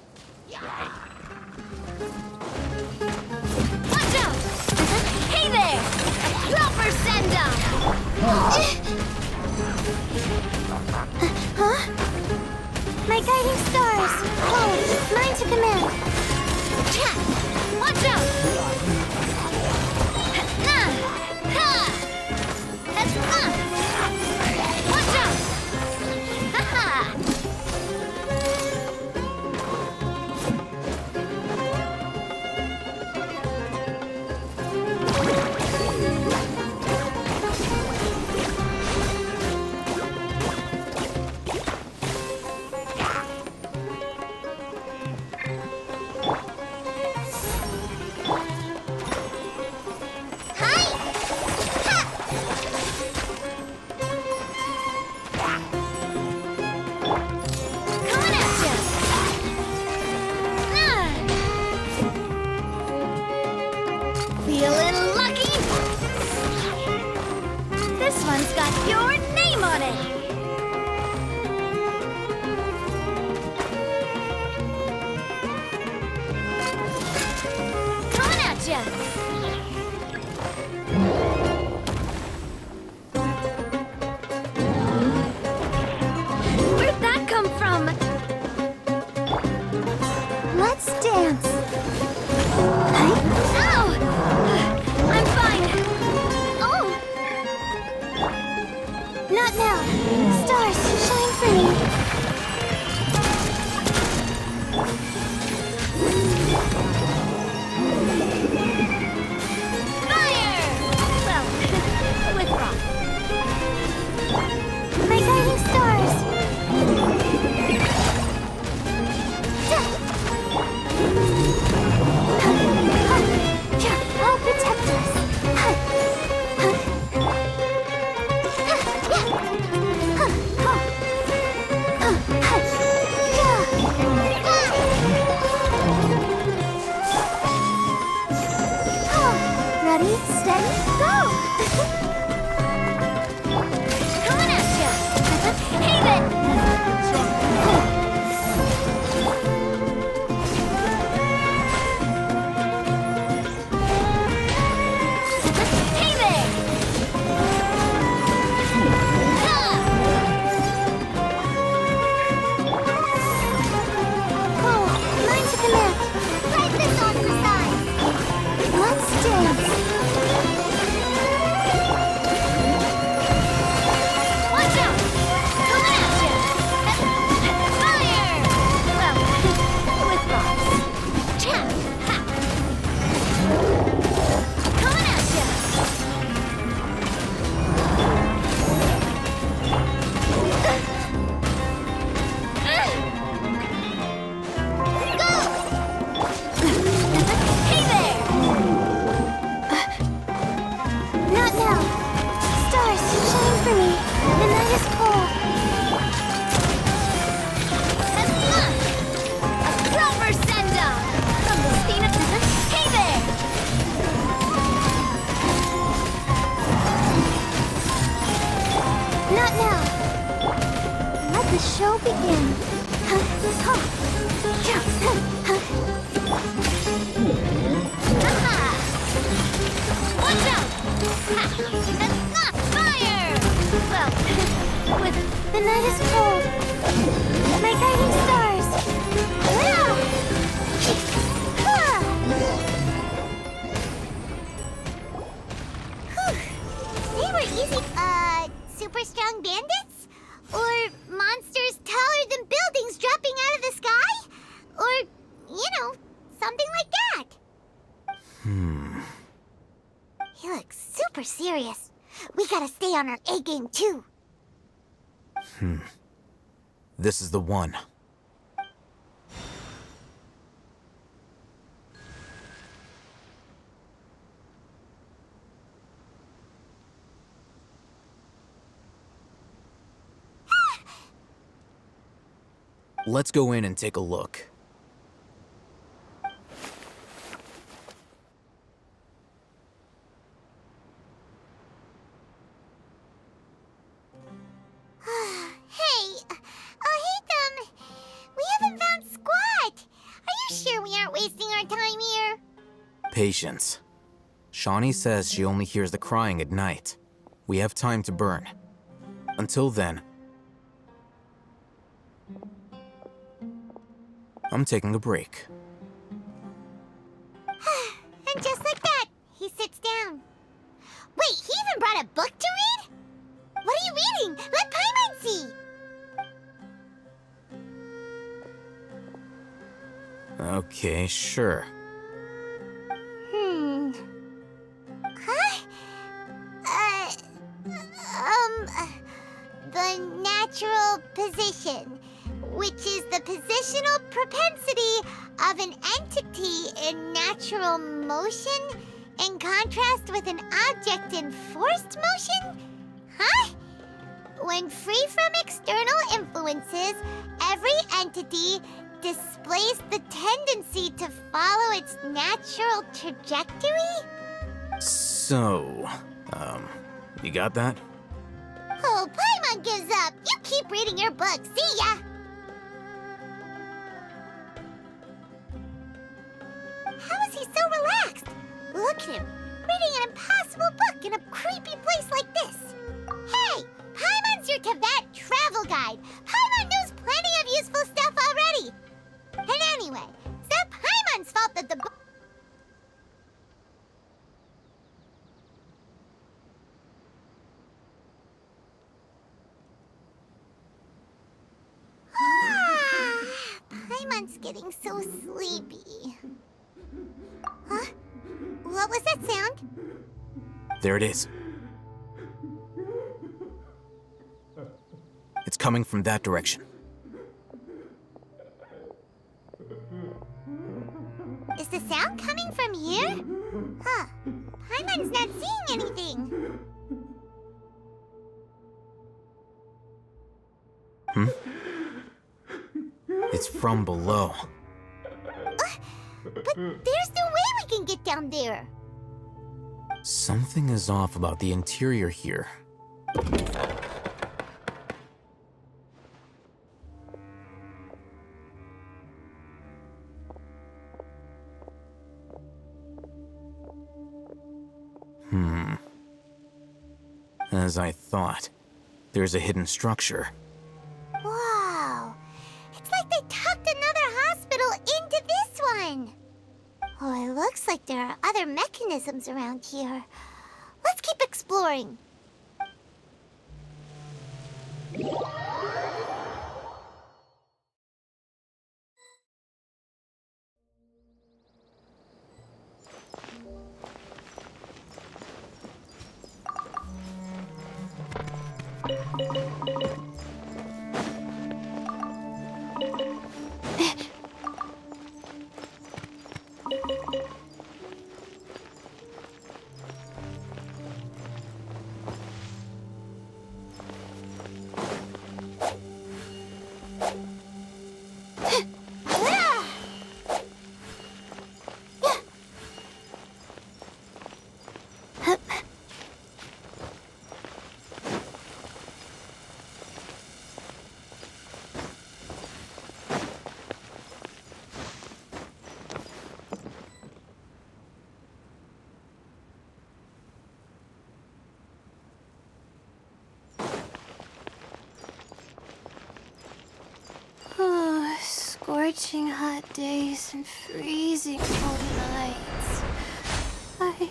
My guiding stars. Oh, mine to command. Watch out! Watch out! Ha-ha! Feeling lucky? This one's got your name on it. Coming at ya. Where'd that come from? Let's dance. Ow! I'm fine. Oh! Not now. Stars, shine for me. Fire! Well, with rock. My guiding stars. I'll protect us. Ready, steady, go! Coming at ya! Heave it! Heave it! Oh, mine to command. Right this on the side. Let's dance. Watch out! Coming at ya! Fire! Well, with rocks. Cha! Ha! Coming at ya! Hey there! Not now. Stars, shine for me. The night is cold. A proper send-off from the scene of... Hey there! Not now. Let the show begin. Ha-ha! Watch out! Ha! Fire! Well, with... The night is cold. My guiding stars. They were easy. Super strong bandits? Or monsters taller than buildings dropping out of the sky? Or, something like that. He looks super serious. We gotta stay on our A game, too. This is the one. Let's go in and take a look. Patience. Shawnee says she only hears the crying at night. We have time to burn. Until then... I'm taking a break. And just like that, he sits down. Wait, he even brought a book to read? What are you reading? Let Paimon see! Okay, sure. Huh? The natural position, which is the positional propensity of an entity in natural motion in contrast with an object in forced motion? Huh? When free from external influences, every entity displays the tendency to follow its natural trajectory? So, you got that? Oh, Paimon gives up. You keep reading your book. See ya! How is he so relaxed? Look at him, reading an impossible book in a creepy place like this. Hey, Paimon's your Tibet travel guide. Paimon knows plenty of useful stuff already. And anyway, it's not Paimon's fault that the book... Paimon's getting so sleepy. Huh? What was that sound? There it is. It's coming from that direction. Is the sound coming from here? Huh. Paimon's not seeing anything. It's from below. But there's no way we can get down there. Something is off about the interior here. As I thought, there's a hidden structure. Wow. It's like they tucked another hospital into this one. Oh, it looks like there are other mechanisms around here. Let's keep exploring. Scorching hot days and freezing cold nights. I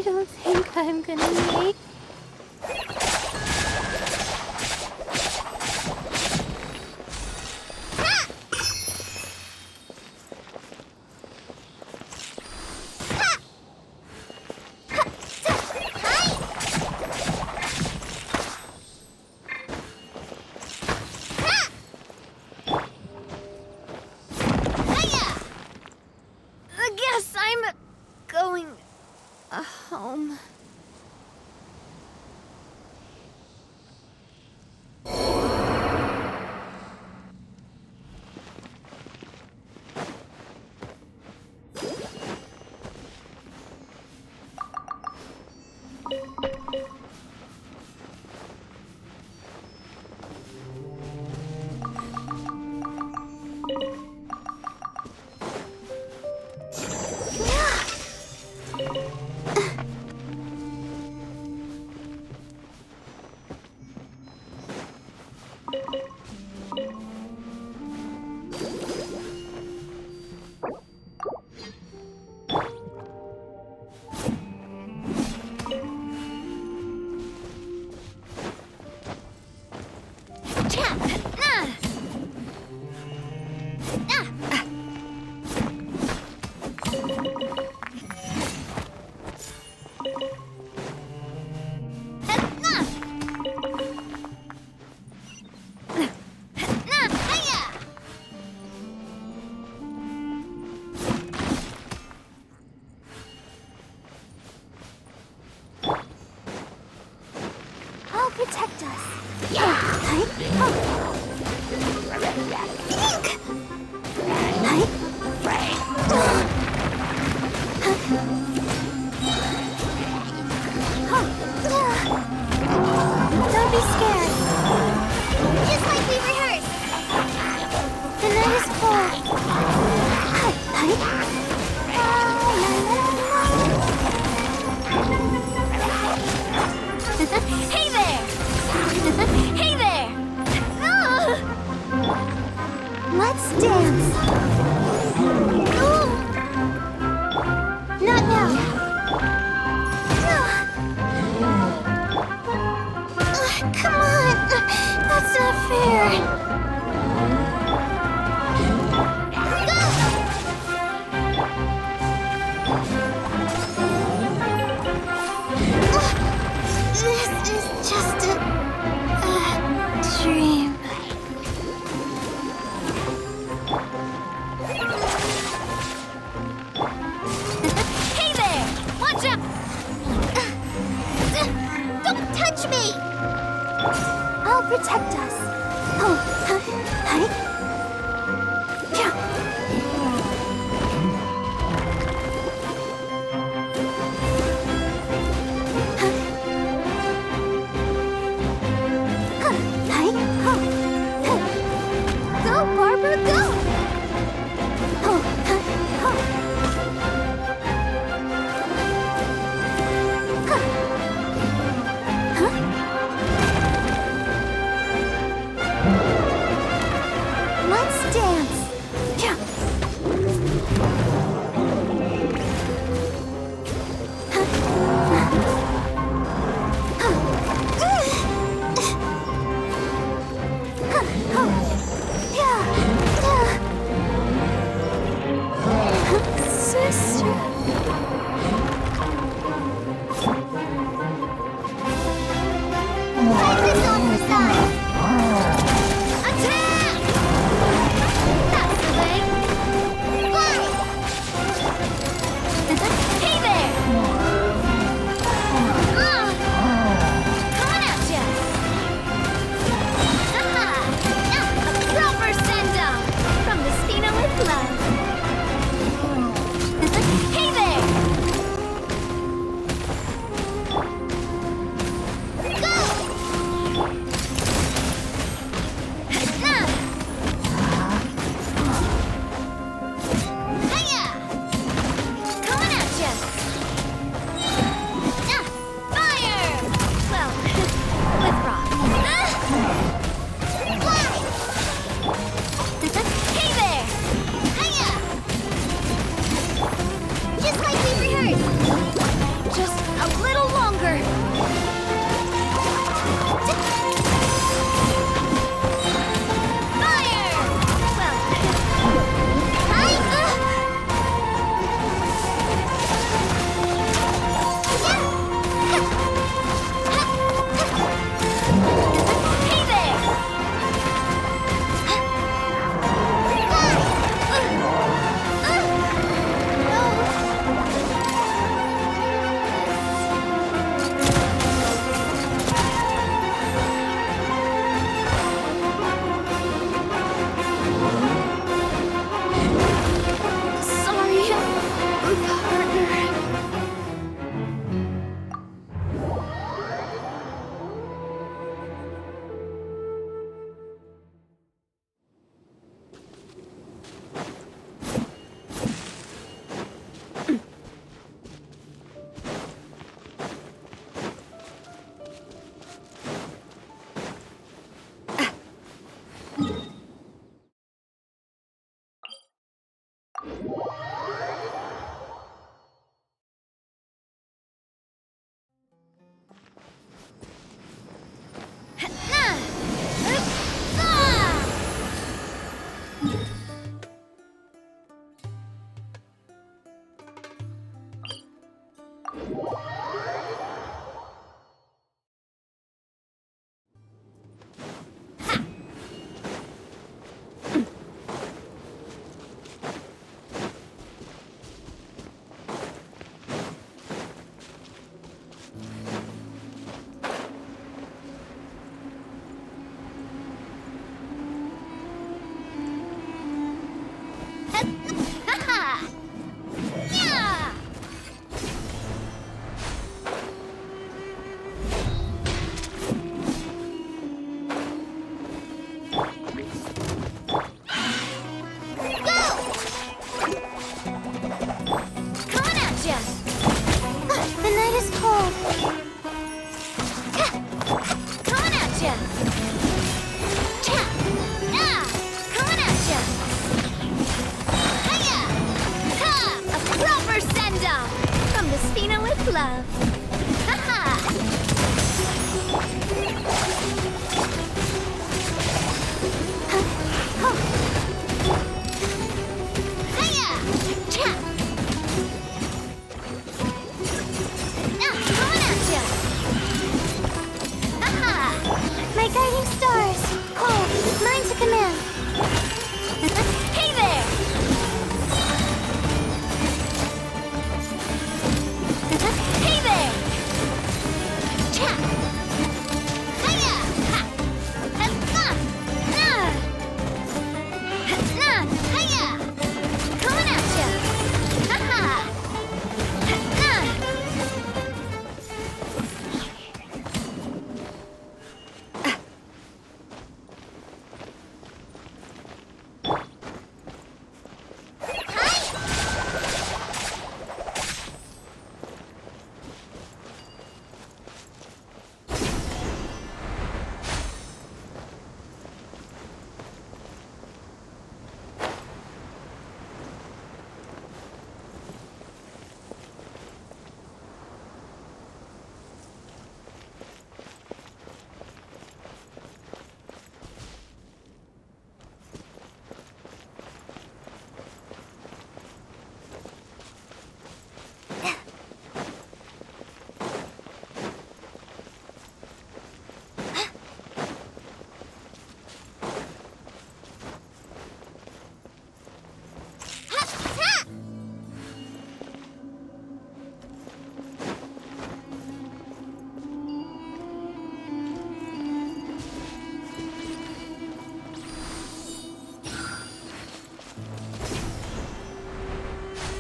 don't think I'm gonna make... I guess I'm going home. protect us. Don't be scared. Just like we rehearsed. The night is full. Hey there! Hey there! Let's dance. Ooh. Not now. Come on. That's not fair. This is just a dream. Hey there! Watch out! Don't touch me! I'll protect us. Oh, hi. Go, Barbara, go! Let's dance. Sister. Life is on her side. Attack! That's the way. Fly! Hey there! Coming at ya! Now, a proper send-off from the Spina with love. Hey there! Go!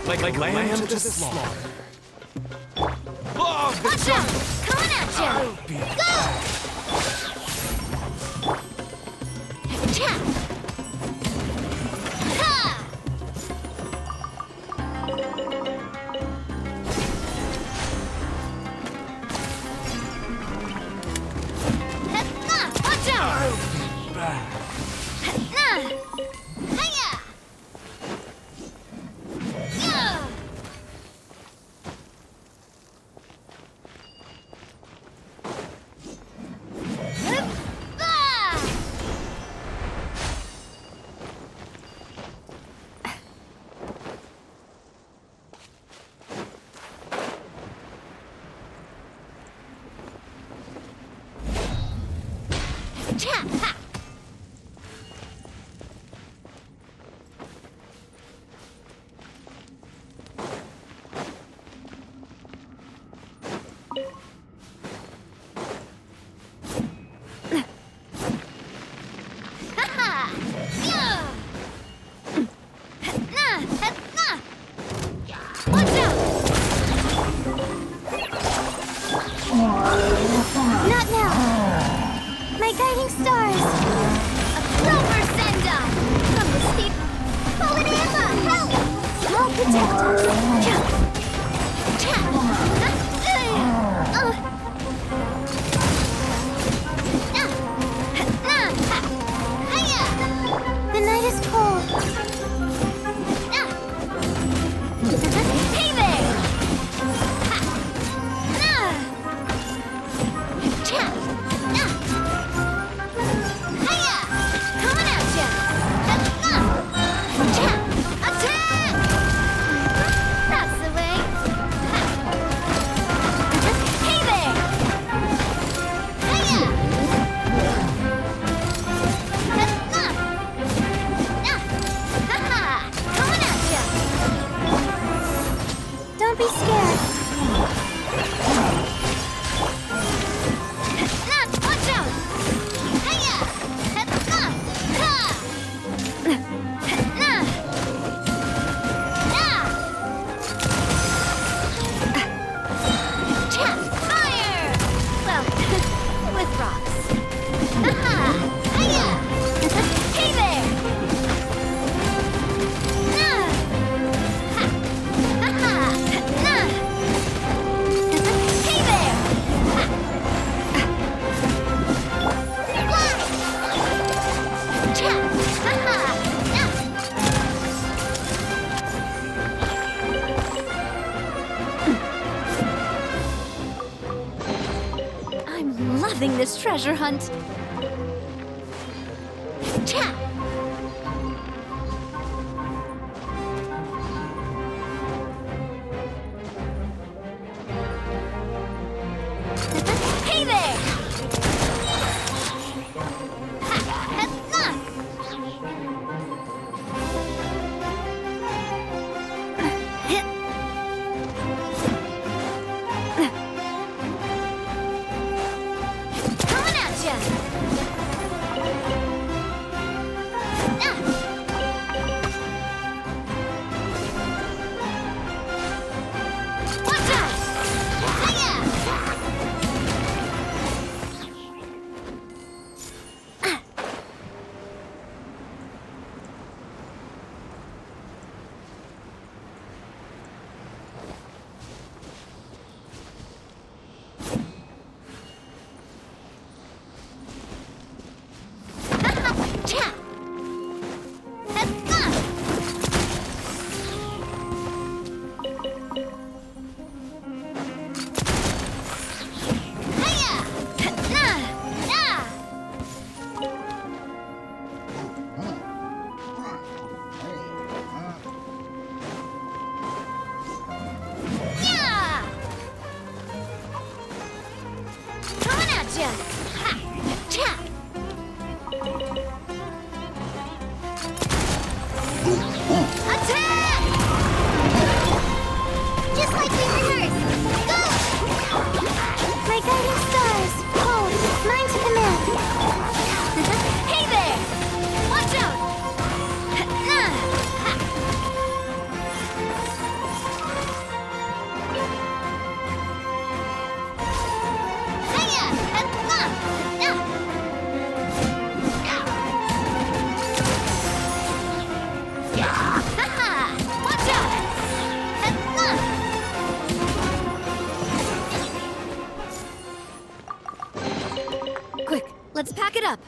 like lamb to the slaughter. Oh, Watch out! Coming at you! Go! Cha! Ha! Watch out! Hiya! Yeah! Not now! My guiding stars! A clover send-up! From the steep... Fallen Emma, help! I'll protect us! The night is cold. Hey there! Coming at ya! Attack! That's the way. Hey there! Coming at ya! Don't be scared. Watch out! Fire! Well, with rocks. Hey there! Hey there! I'm loving this treasure hunt. Hey there! Coming at ya! let's pack it up.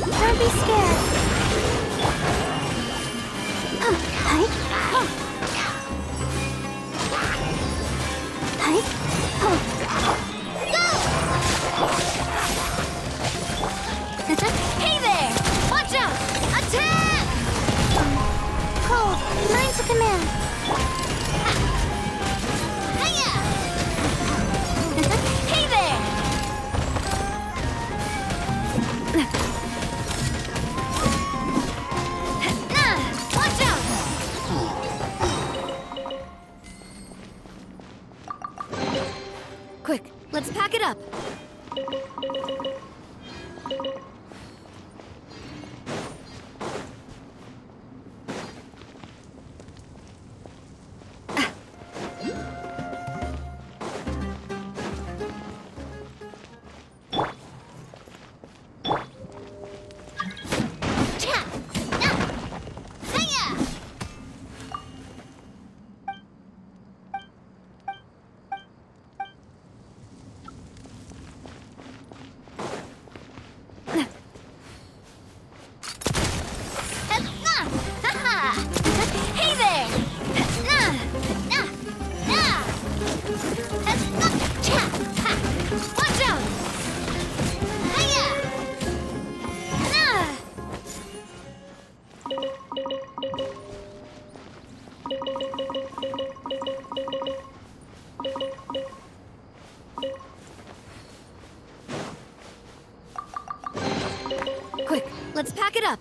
Don't be scared. Hey there! Watch out! Attack! Cold, mine's a command. Hey there! Watch out! Quick, let's pack it up. Quick, let's pack it up.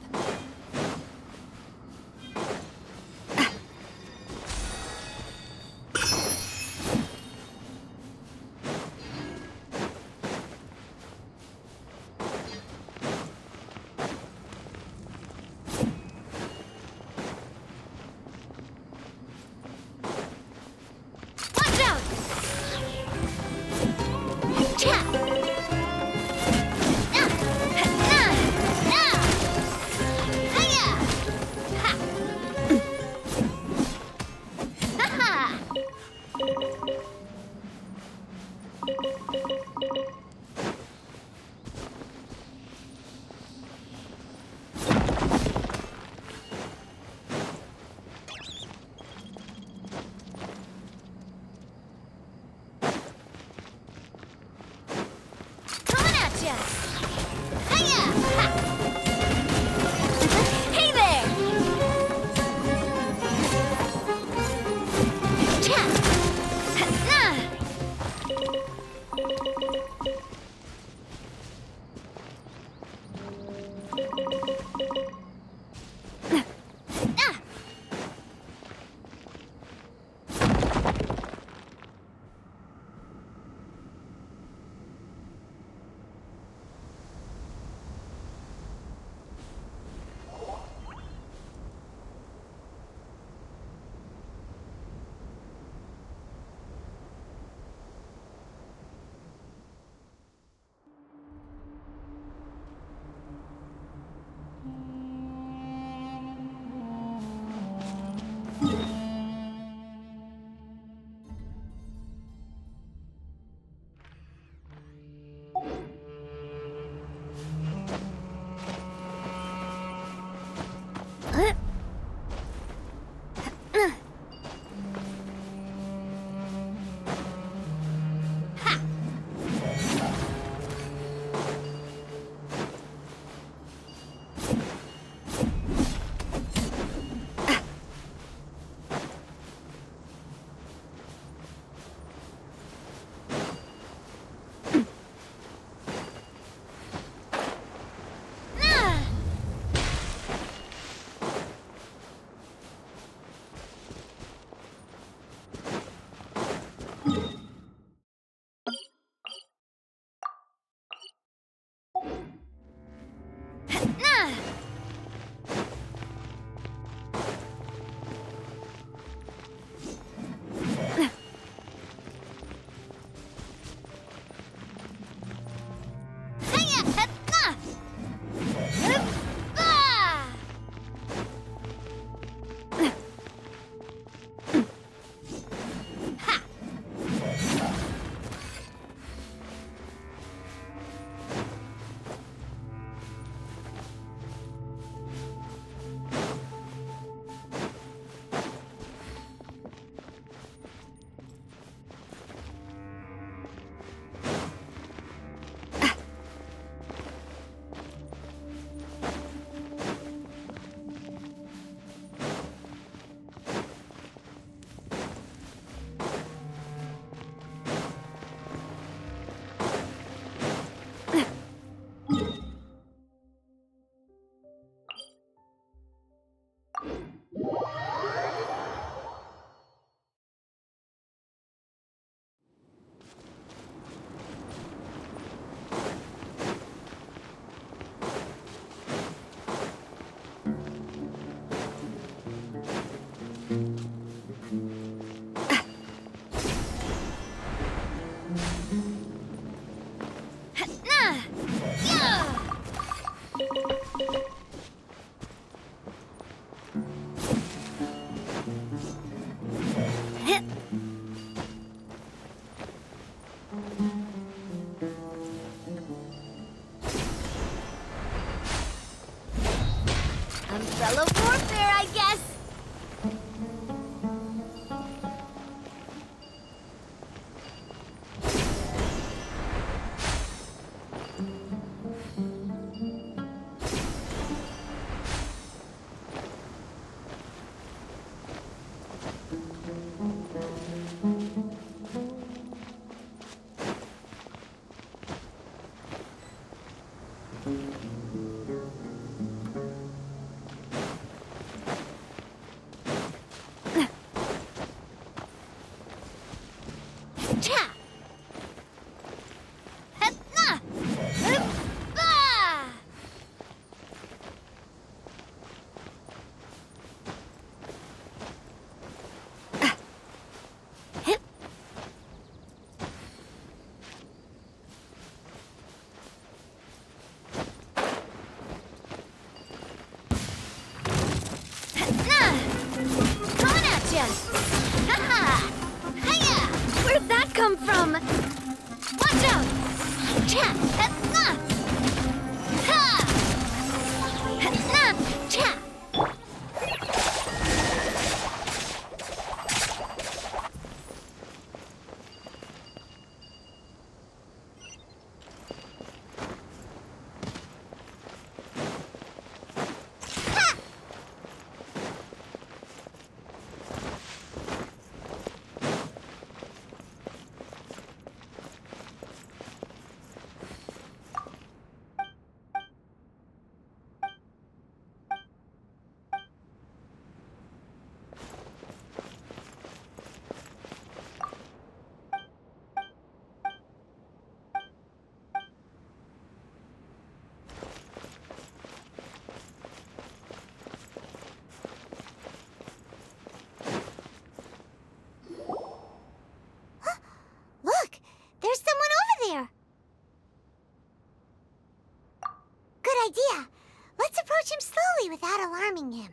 slowly without alarming him.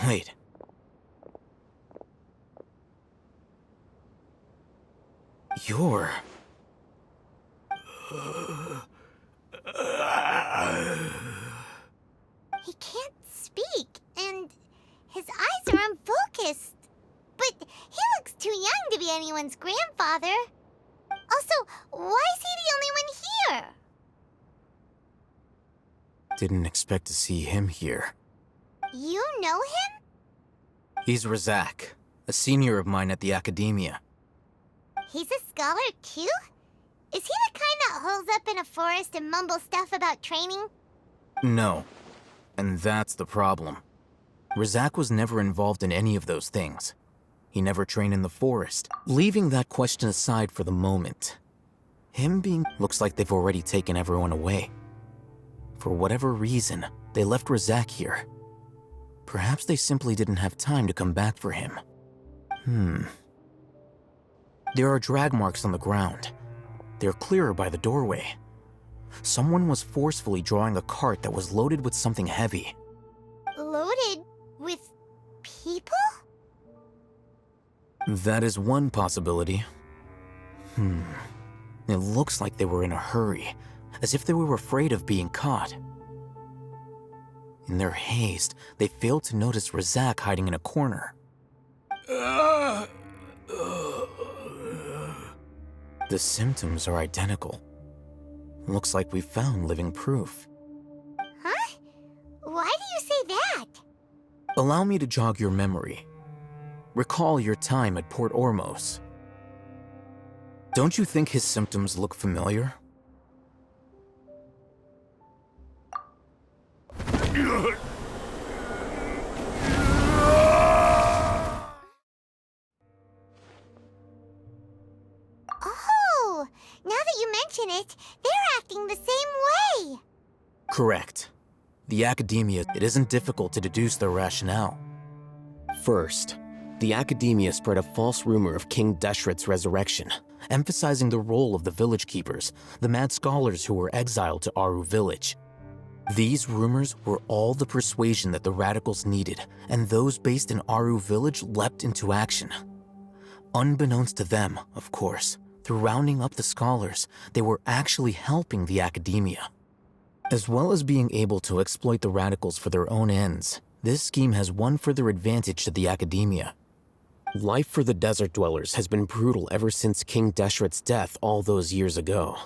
Wait. You're... He can't speak, and his eyes are unfocused. But he looks too young to be anyone's grandfather. Also, why is he the only one here? Didn't expect to see him here. You know him? He's Razak, a senior of mine at the Academia. He's a scholar too? Is he the kind that holes up in a forest and mumbles stuff about training? No. And that's the problem. Razak was never involved in any of those things. He never trained in the forest. Leaving that question aside for the moment, him being... looks like they've already taken everyone away. For whatever reason, they left Razak here. Perhaps they simply didn't have time to come back for him. There are drag marks on the ground. They're clearer by the doorway. Someone was forcefully drawing a cart that was loaded with something heavy. Loaded with people? That is one possibility. It looks like they were in a hurry, as if they were afraid of being caught. In their haste, they failed to notice Razak hiding in a corner. The symptoms are identical. Looks like we found living proof. Huh? Why do you say that? Allow me to jog your memory. Recall your time at Port Ormos. Don't you think his symptoms look familiar? Oh, now that you mention it, they're acting the same way. Correct. The Academia, it isn't difficult to deduce their rationale. First, the Academia spread a false rumor of King Deshret's resurrection, emphasizing the role of the village keepers, the mad scholars who were exiled to Aru village. These rumors were all the persuasion that the radicals needed, and those based in Aru village leapt into action. Unbeknownst to them, of course, through rounding up the scholars, they were actually helping the Academia. As well as being able to exploit the radicals for their own ends, this scheme has one further advantage to the Academia. Life for the desert dwellers has been brutal ever since King Deshret's death all those years ago.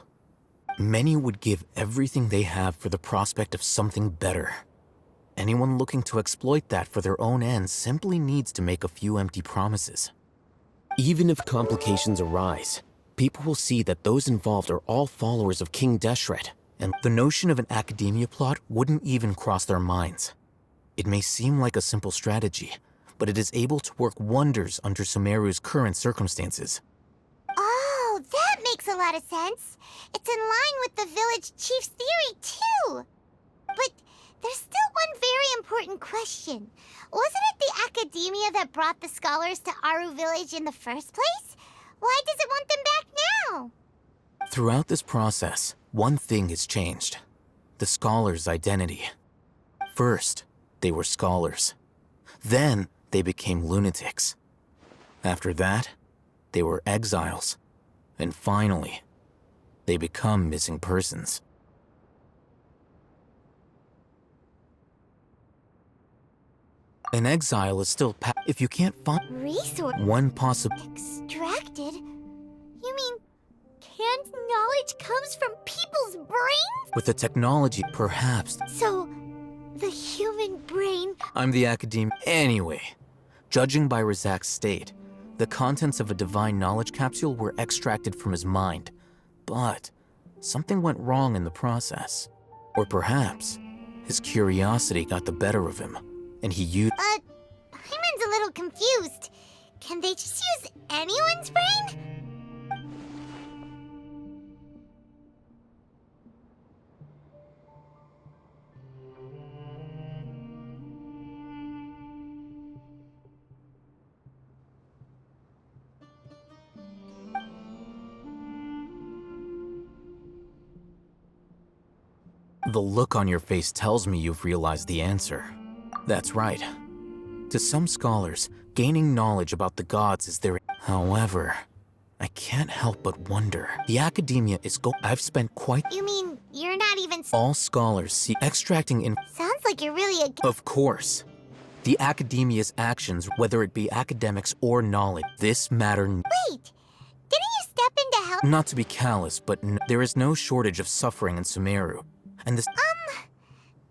Many would give everything they have for the prospect of something better. Anyone looking to exploit that for their own ends simply needs to make a few empty promises. Even if complications arise, people will see that those involved are all followers of King Deshret, and the notion of an Academia plot wouldn't even cross their minds. It may seem like a simple strategy, but it is able to work wonders under Sumeru's current circumstances. Oh, that makes a lot of sense. It's in line with the village chief's theory, too. But there's still one very important question. Wasn't it the Academia that brought the scholars to Aru village in the first place? Why does it want them back now? Throughout this process, one thing has changed. The scholars' identity. First, they were scholars. Then, they became lunatics. After that, they were exiles. And finally, they become missing persons. An exile is still if you can't find Resource one possible. extracted? You mean canned knowledge comes from people's brains? With the technology, perhaps. So, the human brain... I'm the Academia. Anyway, judging by Razak's state, the contents of a divine knowledge capsule were extracted from his mind. But something went wrong in the process. Or perhaps his curiosity got the better of him, and he used... Hyman's a little confused. Can they just use anyone's brain? The look on your face tells me you've realized the answer. That's right. To some scholars, gaining knowledge about the gods is their... However, I can't help but wonder. The academia is I've spent quite... You mean you're not even... All scholars see extracting in... Sounds like you're really a... Of course. The academia's actions, whether it be academics or knowledge, this matter... Wait! Didn't you step in to help? Not to be callous, but there is no shortage of suffering in Sumeru. And this...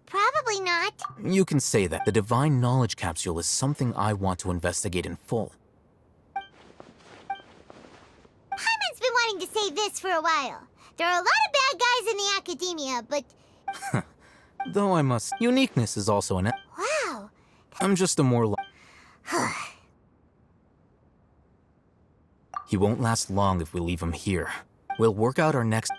Probably not. You can say that. The divine knowledge capsule is something I want to investigate in full. Hyman's been wanting to say this for a while. There are a lot of bad guys in the academia, but... Though I must... Uniqueness is also an... Wow. I'm just a more... He won't last long if we leave him here. We'll work out our next...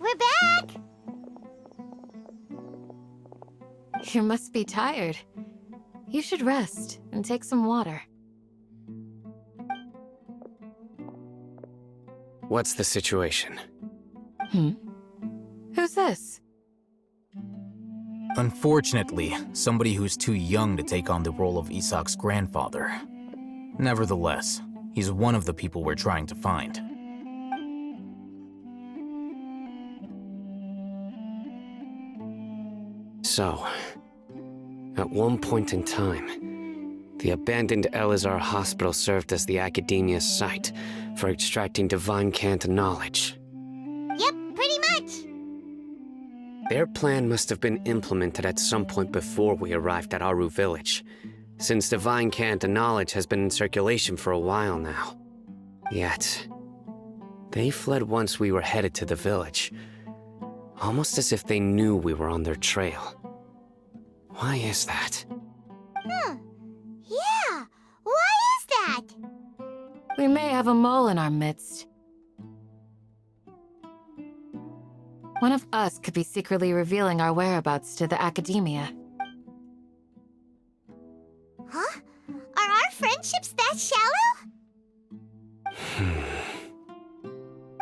We're back! You must be tired. You should rest and take some water. What's the situation? Who's this? Unfortunately, somebody who's too young to take on the role of Isak's grandfather. Nevertheless, he's one of the people we're trying to find. So, at one point in time, the abandoned Elazar Hospital served as the Academia's site for extracting divine cant knowledge. Yep, pretty much. Their plan must have been implemented at some point before we arrived at Aru Village, since divine cant knowledge has been in circulation for a while now. Yet, they fled once we were headed to the village, almost as if they knew we were on their trail. Why is that? Yeah, why is that? We may have a mole in our midst. One of us could be secretly revealing our whereabouts to the Academia. Huh? Are our friendships that shallow?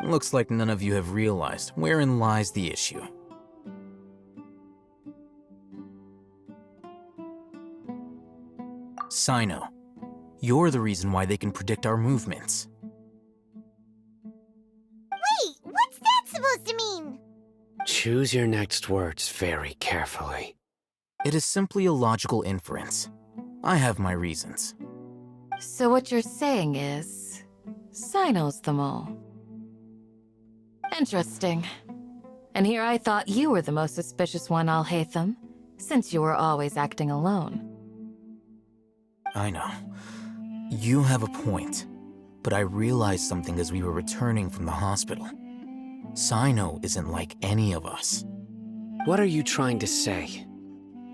Looks like none of you have realized wherein lies the issue. Sino, you're the reason why they can predict our movements. Wait, what's that supposed to mean? Choose your next words very carefully. It is simply a logical inference. I have my reasons. So what you're saying is, Sino's the mole. Interesting. And here I thought you were the most suspicious one, Al-Haytham, since you were always acting alone. I know. You have a point, but I realized something as we were returning from the hospital. Sino isn't like any of us. What are you trying to say?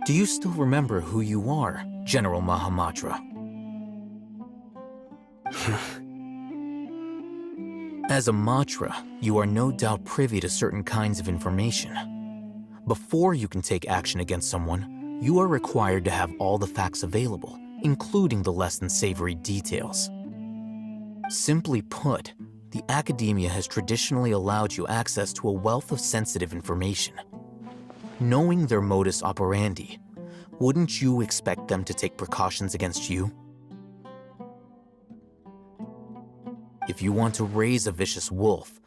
Do you still remember who you are, General Mahamatra? As a Matra, you are no doubt privy to certain kinds of information. Before you can take action against someone, you are required to have all the facts available, including the less than savory details. Simply put, the Academia has traditionally allowed you access to a wealth of sensitive information. Knowing their modus operandi, wouldn't you expect them to take precautions against you? If you want to raise a vicious wolf,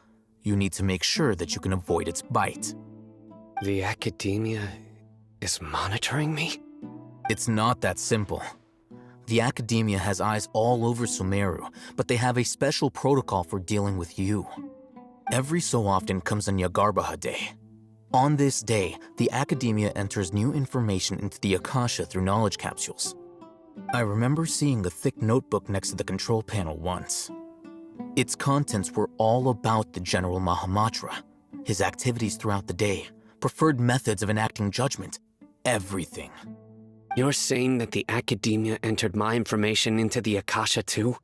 you need to make sure that you can avoid its bite. The Academia is monitoring me? It's not that simple. The Academia has eyes all over Sumeru, but they have a special protocol for dealing with you. Every so often comes on Yagarbaha Day. On this day, the Academia enters new information into the Akasha through knowledge capsules. I remember seeing a thick notebook next to the control panel once. Its contents were all about the General Mahamatra, his activities throughout the day, preferred methods of enacting judgment, everything. You're saying that the Academia entered my information into the Akasha too?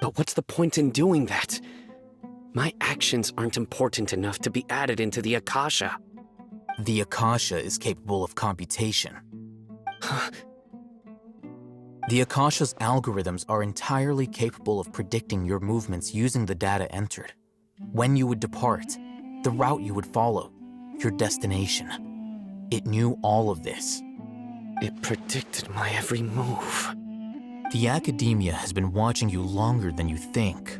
But what's the point in doing that? My actions aren't important enough to be added into the Akasha. The Akasha is capable of computation. The Akasha's algorithms are entirely capable of predicting your movements using the data entered. When you would depart, the route you would follow, your destination. It knew all of this. It predicted my every move. The Academia has been watching you longer than you think.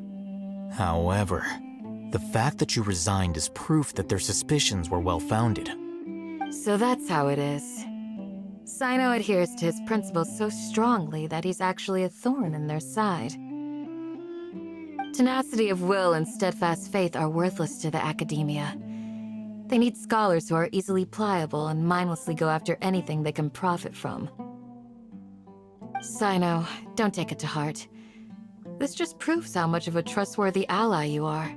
However, the fact that you resigned is proof that their suspicions were well-founded. So that's how it is. Sino adheres to his principles so strongly that he's actually a thorn in their side. Tenacity of will and steadfast faith are worthless to the Academia. They need scholars who are easily pliable and mindlessly go after anything they can profit from. Sino, don't take it to heart. This just proves how much of a trustworthy ally you are.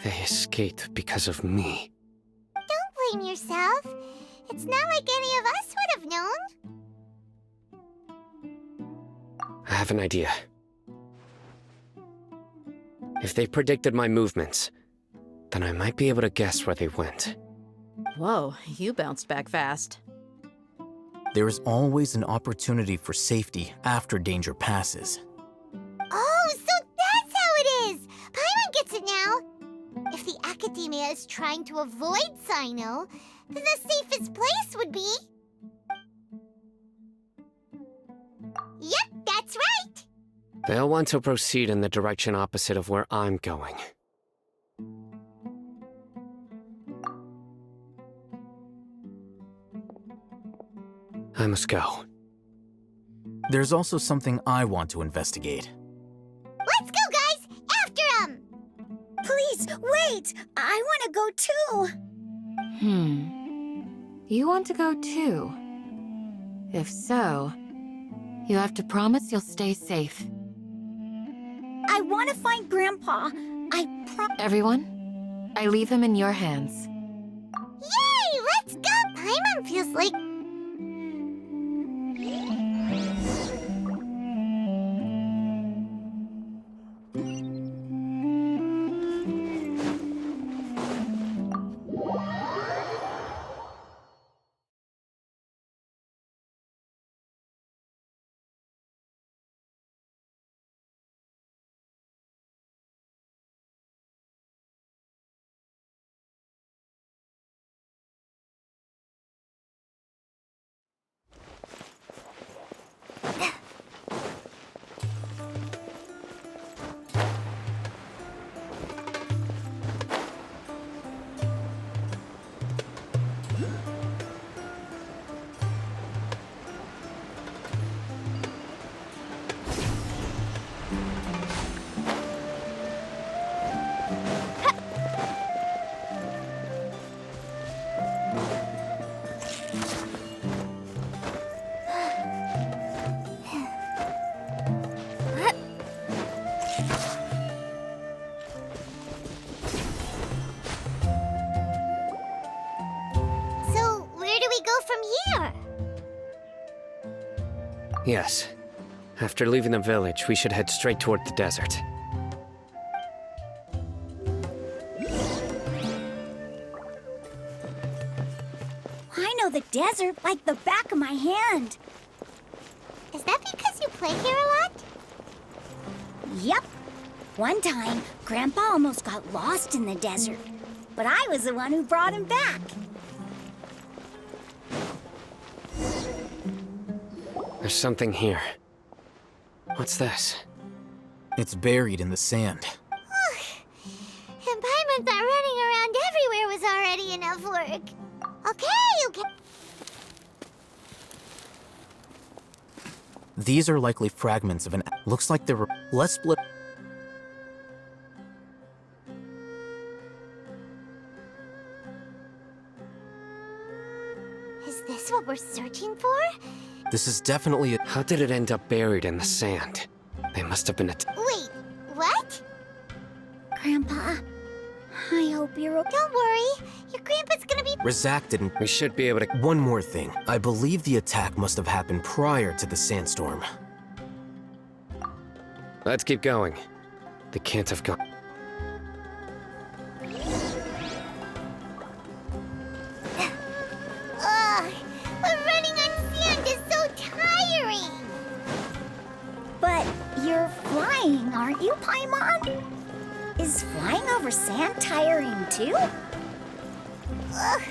They escaped because of me. Don't blame yourself. It's not like any of us would have known. I have an idea. If they predicted my movements, then I might be able to guess where they went. Whoa, you bounced back fast. There is always an opportunity for safety after danger passes. Oh, so that's how it is! Paimon gets it now! If the Academia is trying to avoid Sino, then the safest place would be... Yep, that's right. They'll want to proceed in the direction opposite of where I'm going. I must go. There's also something I want to investigate. Let's go, guys! After him! Please, wait! I want to go too! You want to go too? If so, you have to promise you'll stay safe. I want to find Grandpa. Everyone, I leave him in your hands. Yay! Let's go! Paimon feels like... So, where do we go from here? Yes. After leaving the village, we should head straight toward the desert. I know the desert like the back of my hand. Is that because you play here a lot? Yep. One time, Grandpa almost got lost in the desert, but I was the one who brought him back. There's something here. What's this? It's buried in the sand. And Paimon thought running around everywhere was already enough work. Okay. These are likely fragments of an... Looks like there were... Let's split... Is this what we're searching for? This is definitely a... How did it end up buried in the sand? They must have been Wait, what? Grandpa, I hope you're okay. Don't worry. Your grandpa's gonna be... Razak didn't... We should be able to... One more thing. I believe the attack must have happened prior to the sandstorm. Let's keep going. They can't have gone... Ugh, but running on sand is so tiring. But you're flying, aren't you, Paimon? Is flying over sand tiring too? Ugh,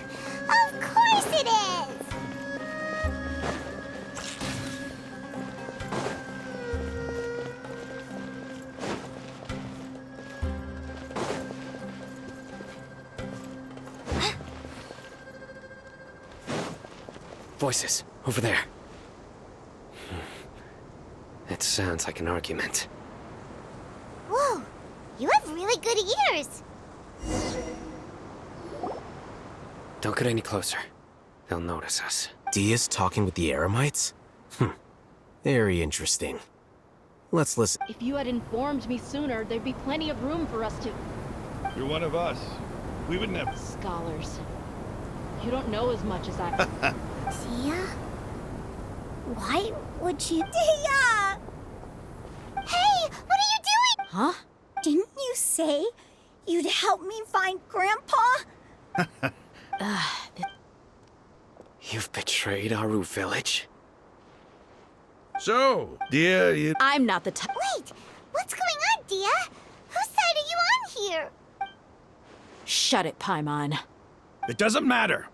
of course it is. Voices, over there. It sounds like an argument. Whoa, you have really good ears. Don't get any closer. They'll notice us. Dia's talking with the Eremites? Very interesting. Let's listen. If you had informed me sooner, there'd be plenty of room for us to... You're one of us. We would never... Scholars. You don't know as much as I... Dia? Why would you... Dia! Hey, what are you doing? Huh? Didn't you say you'd help me find Grandpa? You've betrayed Aru village? So, Dia, you... I'm not the type... Wait, what's going on, Dia? Whose side are you on here? Shut it, Paimon. It doesn't matter.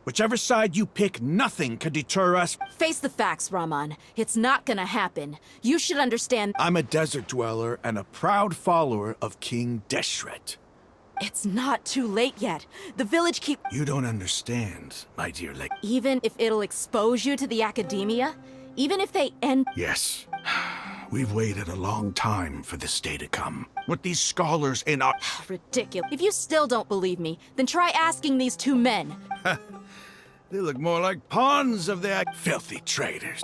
Whichever side you pick, nothing can deter us. Face the facts, Raman. It's not gonna happen. You should understand. I'm a desert dweller and a proud follower of King Deshret. It's not too late yet. The village keep. You don't understand, my dear lady. Even if it'll expose you to the academia, even if they end. Yes. We've waited a long time for this day to come. With these scholars in our... Ridiculous. If you still don't believe me, then try asking these two men. They look more like pawns of their filthy traitors.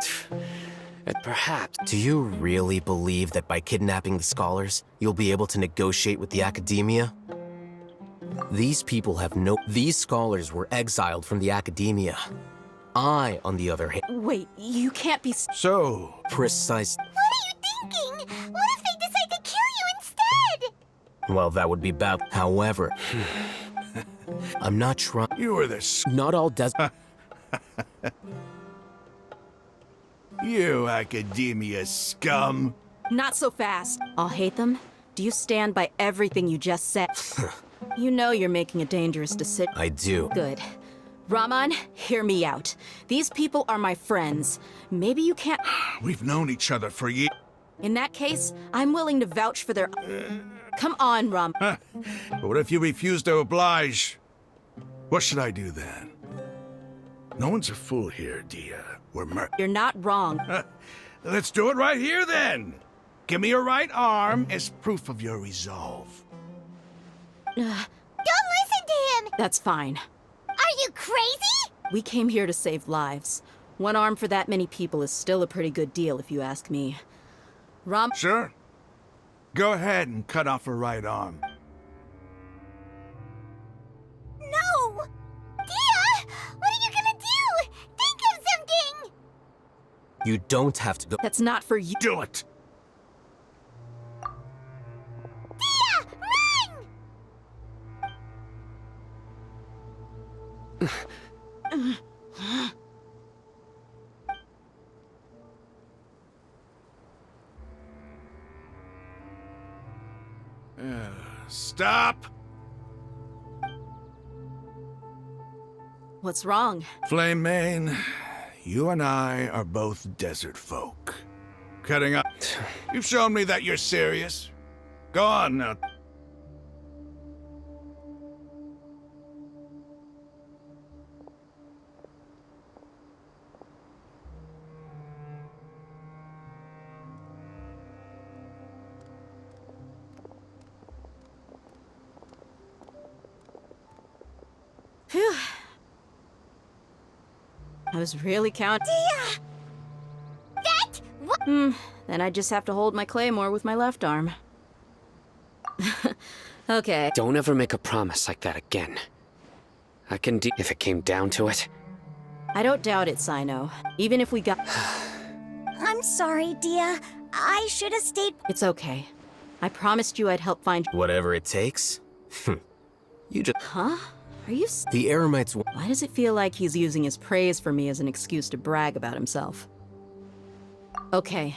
And perhaps... Do you really believe that by kidnapping the scholars, you'll be able to negotiate with the academia? These people have no... These scholars were exiled from the academia. I, on the other hand... Wait, you can't be... So... Precise... What are you thinking? What if they decide to kill you instead? Well, that would be bad. However... I'm not trying... You were the... Not all You academia scum. Not so fast. I'll hate them. Do you stand by everything you just said? You know you're making a dangerous decision. I do. Good. Raman, hear me out. These people are my friends. Maybe you can't... We've known each other for years. In that case, I'm willing to vouch for their... Come on, Ram. But what if you refuse to oblige? What should I do then? No one's a fool here, Dia. We're You're not wrong. Let's do it right here, then. Give me your right arm as proof of your resolve. Don't listen to him! That's fine. Are you crazy? We came here to save lives. One arm for that many people is still a pretty good deal, if you ask me. Ram... Sure. Go ahead and cut off her right arm. No! Dia! What are you gonna do? Think of something! You don't have to go... That's not for you. Do it! Dia! Run! Stop! What's wrong? Flame Mane, you and I are both desert folk. Cutting up. You've shown me that you're serious. Go on now. Phew. I was really counting. Dia! That? What? Then I just have to hold my claymore with my left arm. Okay. Don't ever make a promise like that again. I can do if it came down to it. I don't doubt it, Sino. Even if we got... I'm sorry, Dia. I should have stayed... It's okay. I promised you I'd help find... Whatever it takes? You just... Huh? Are you... The Eremites... Why does it feel like he's using his praise for me as an excuse to brag about himself? Okay.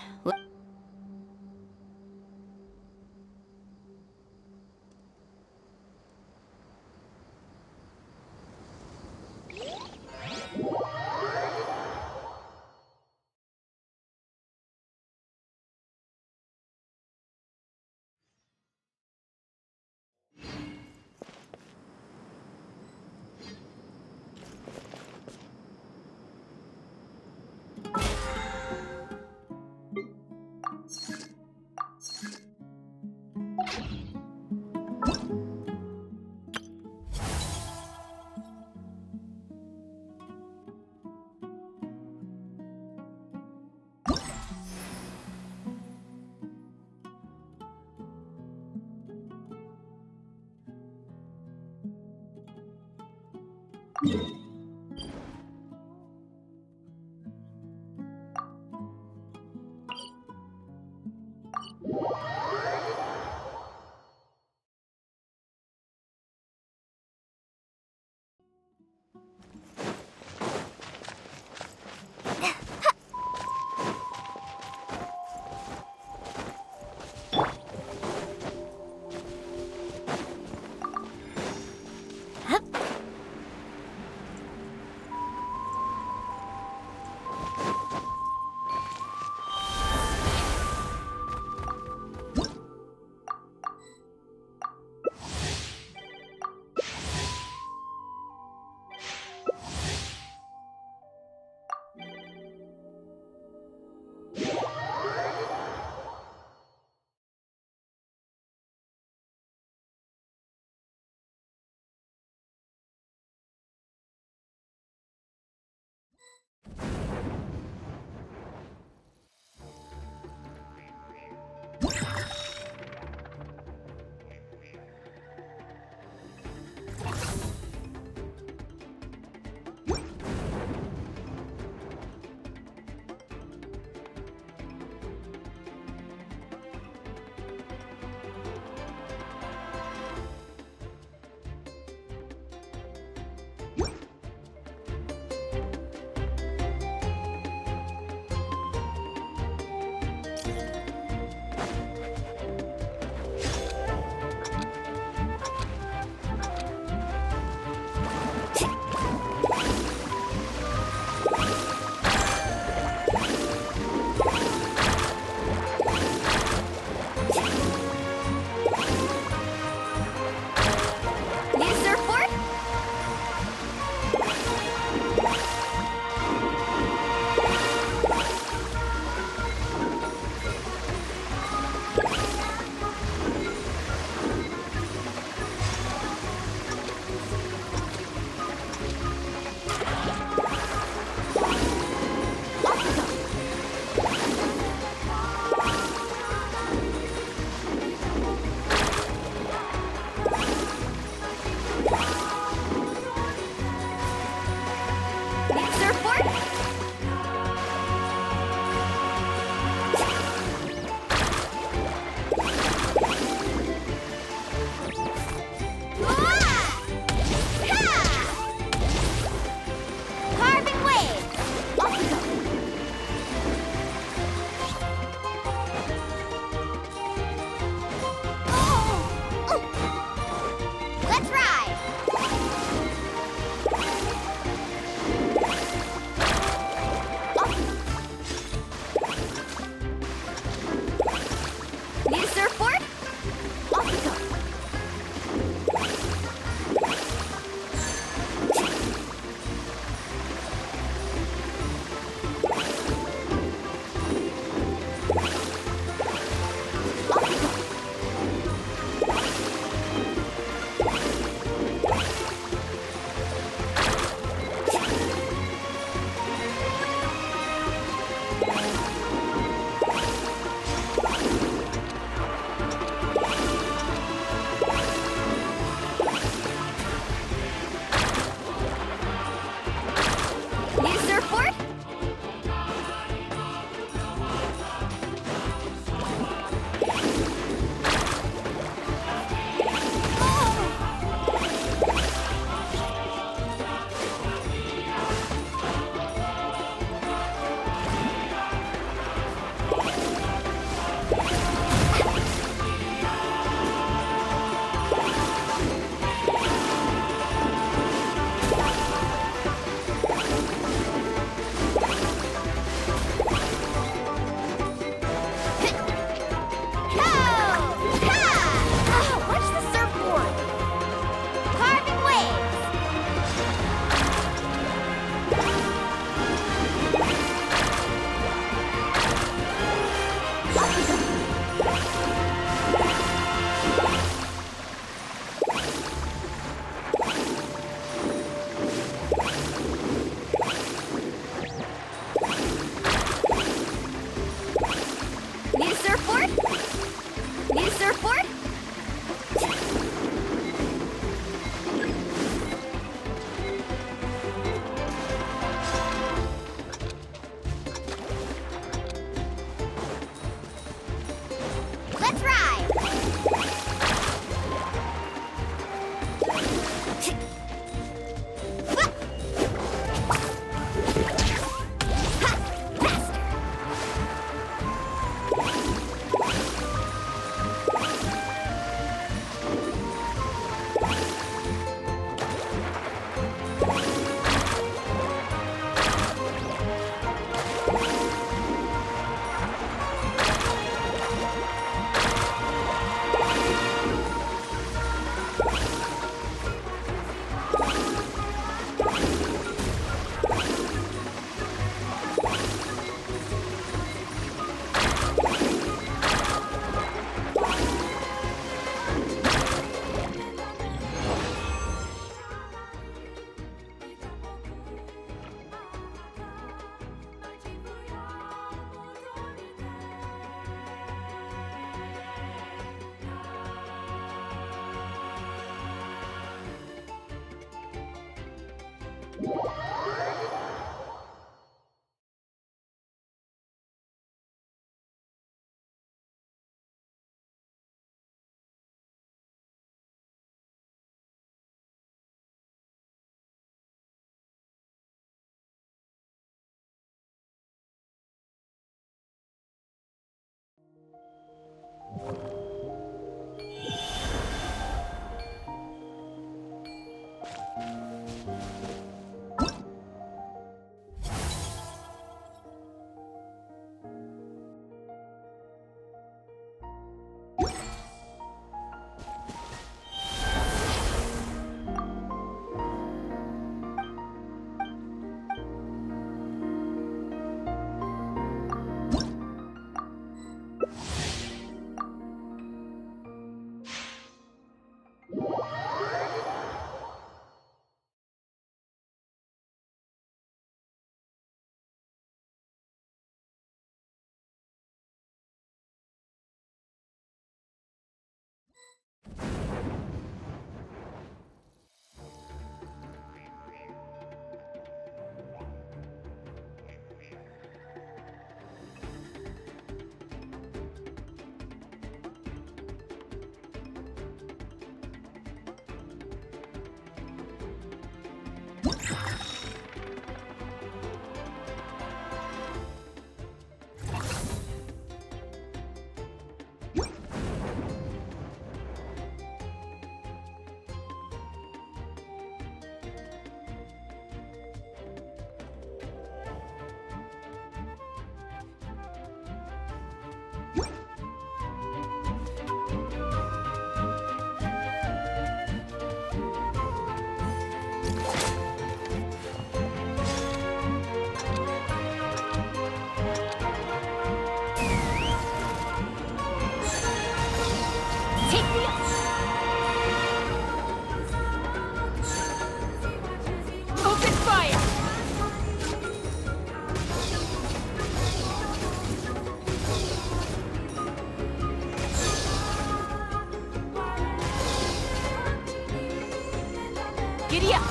Giddy up!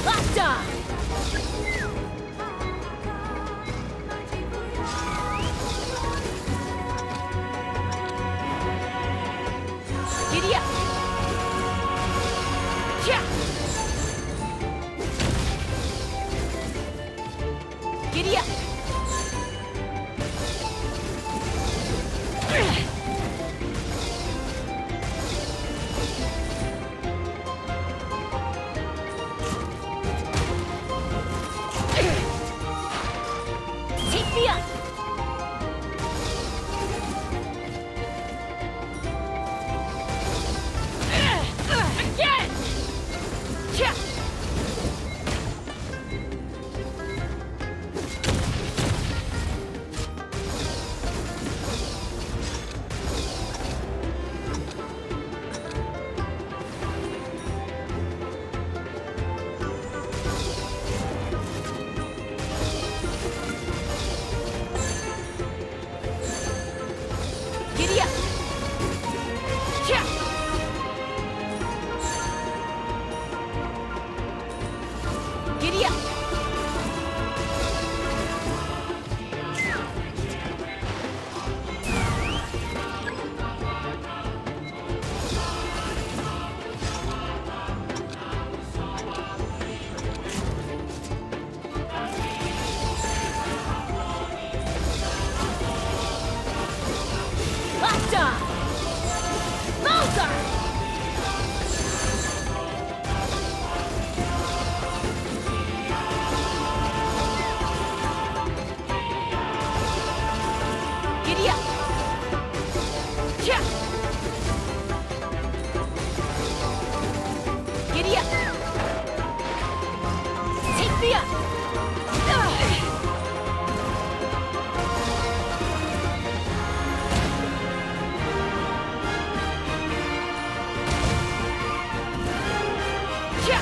Locked on! Giddy up! Yeah! Giddy up! Take me up! Again! Yeah! Giddy up! Yeah! Giddy up! Locked on! Mozart! Giddy up! Yeah! Giddy up! Take me up! Yeah!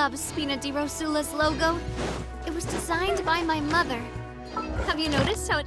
love Spina di Rosula's logo. It was designed by my mother. Have you noticed how it...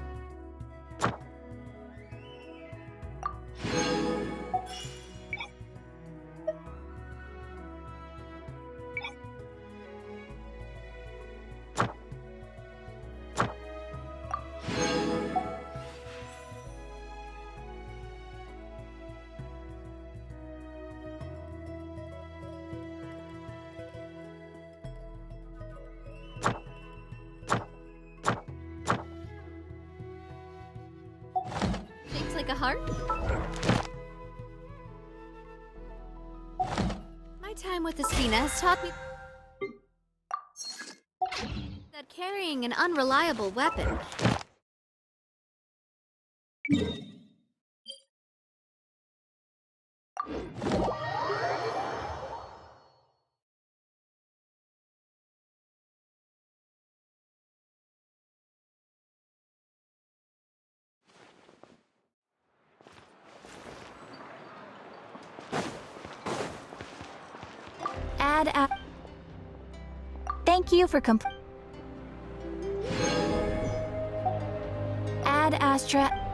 shaped like a heart? My time with the Spina has taught me that carrying an unreliable weapon Thank you for Ad Astra.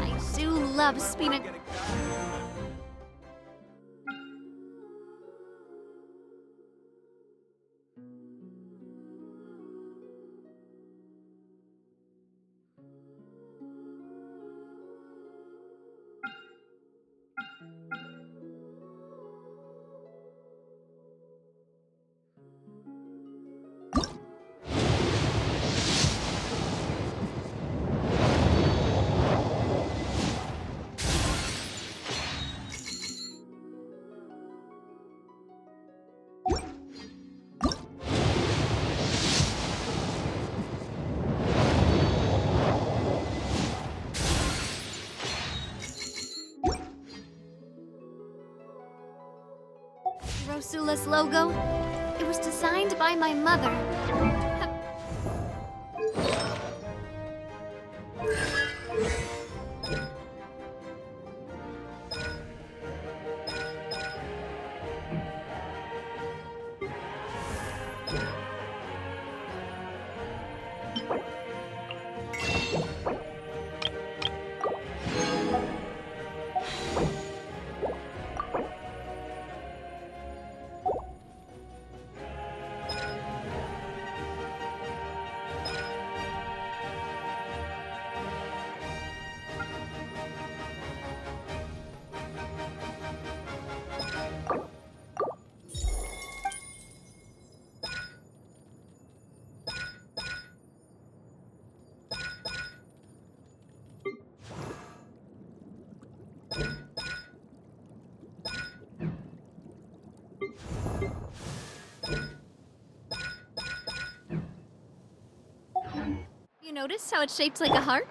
I do love Spina. Rosula's logo. It was designed by my mother. You noticed how it's shaped like a heart?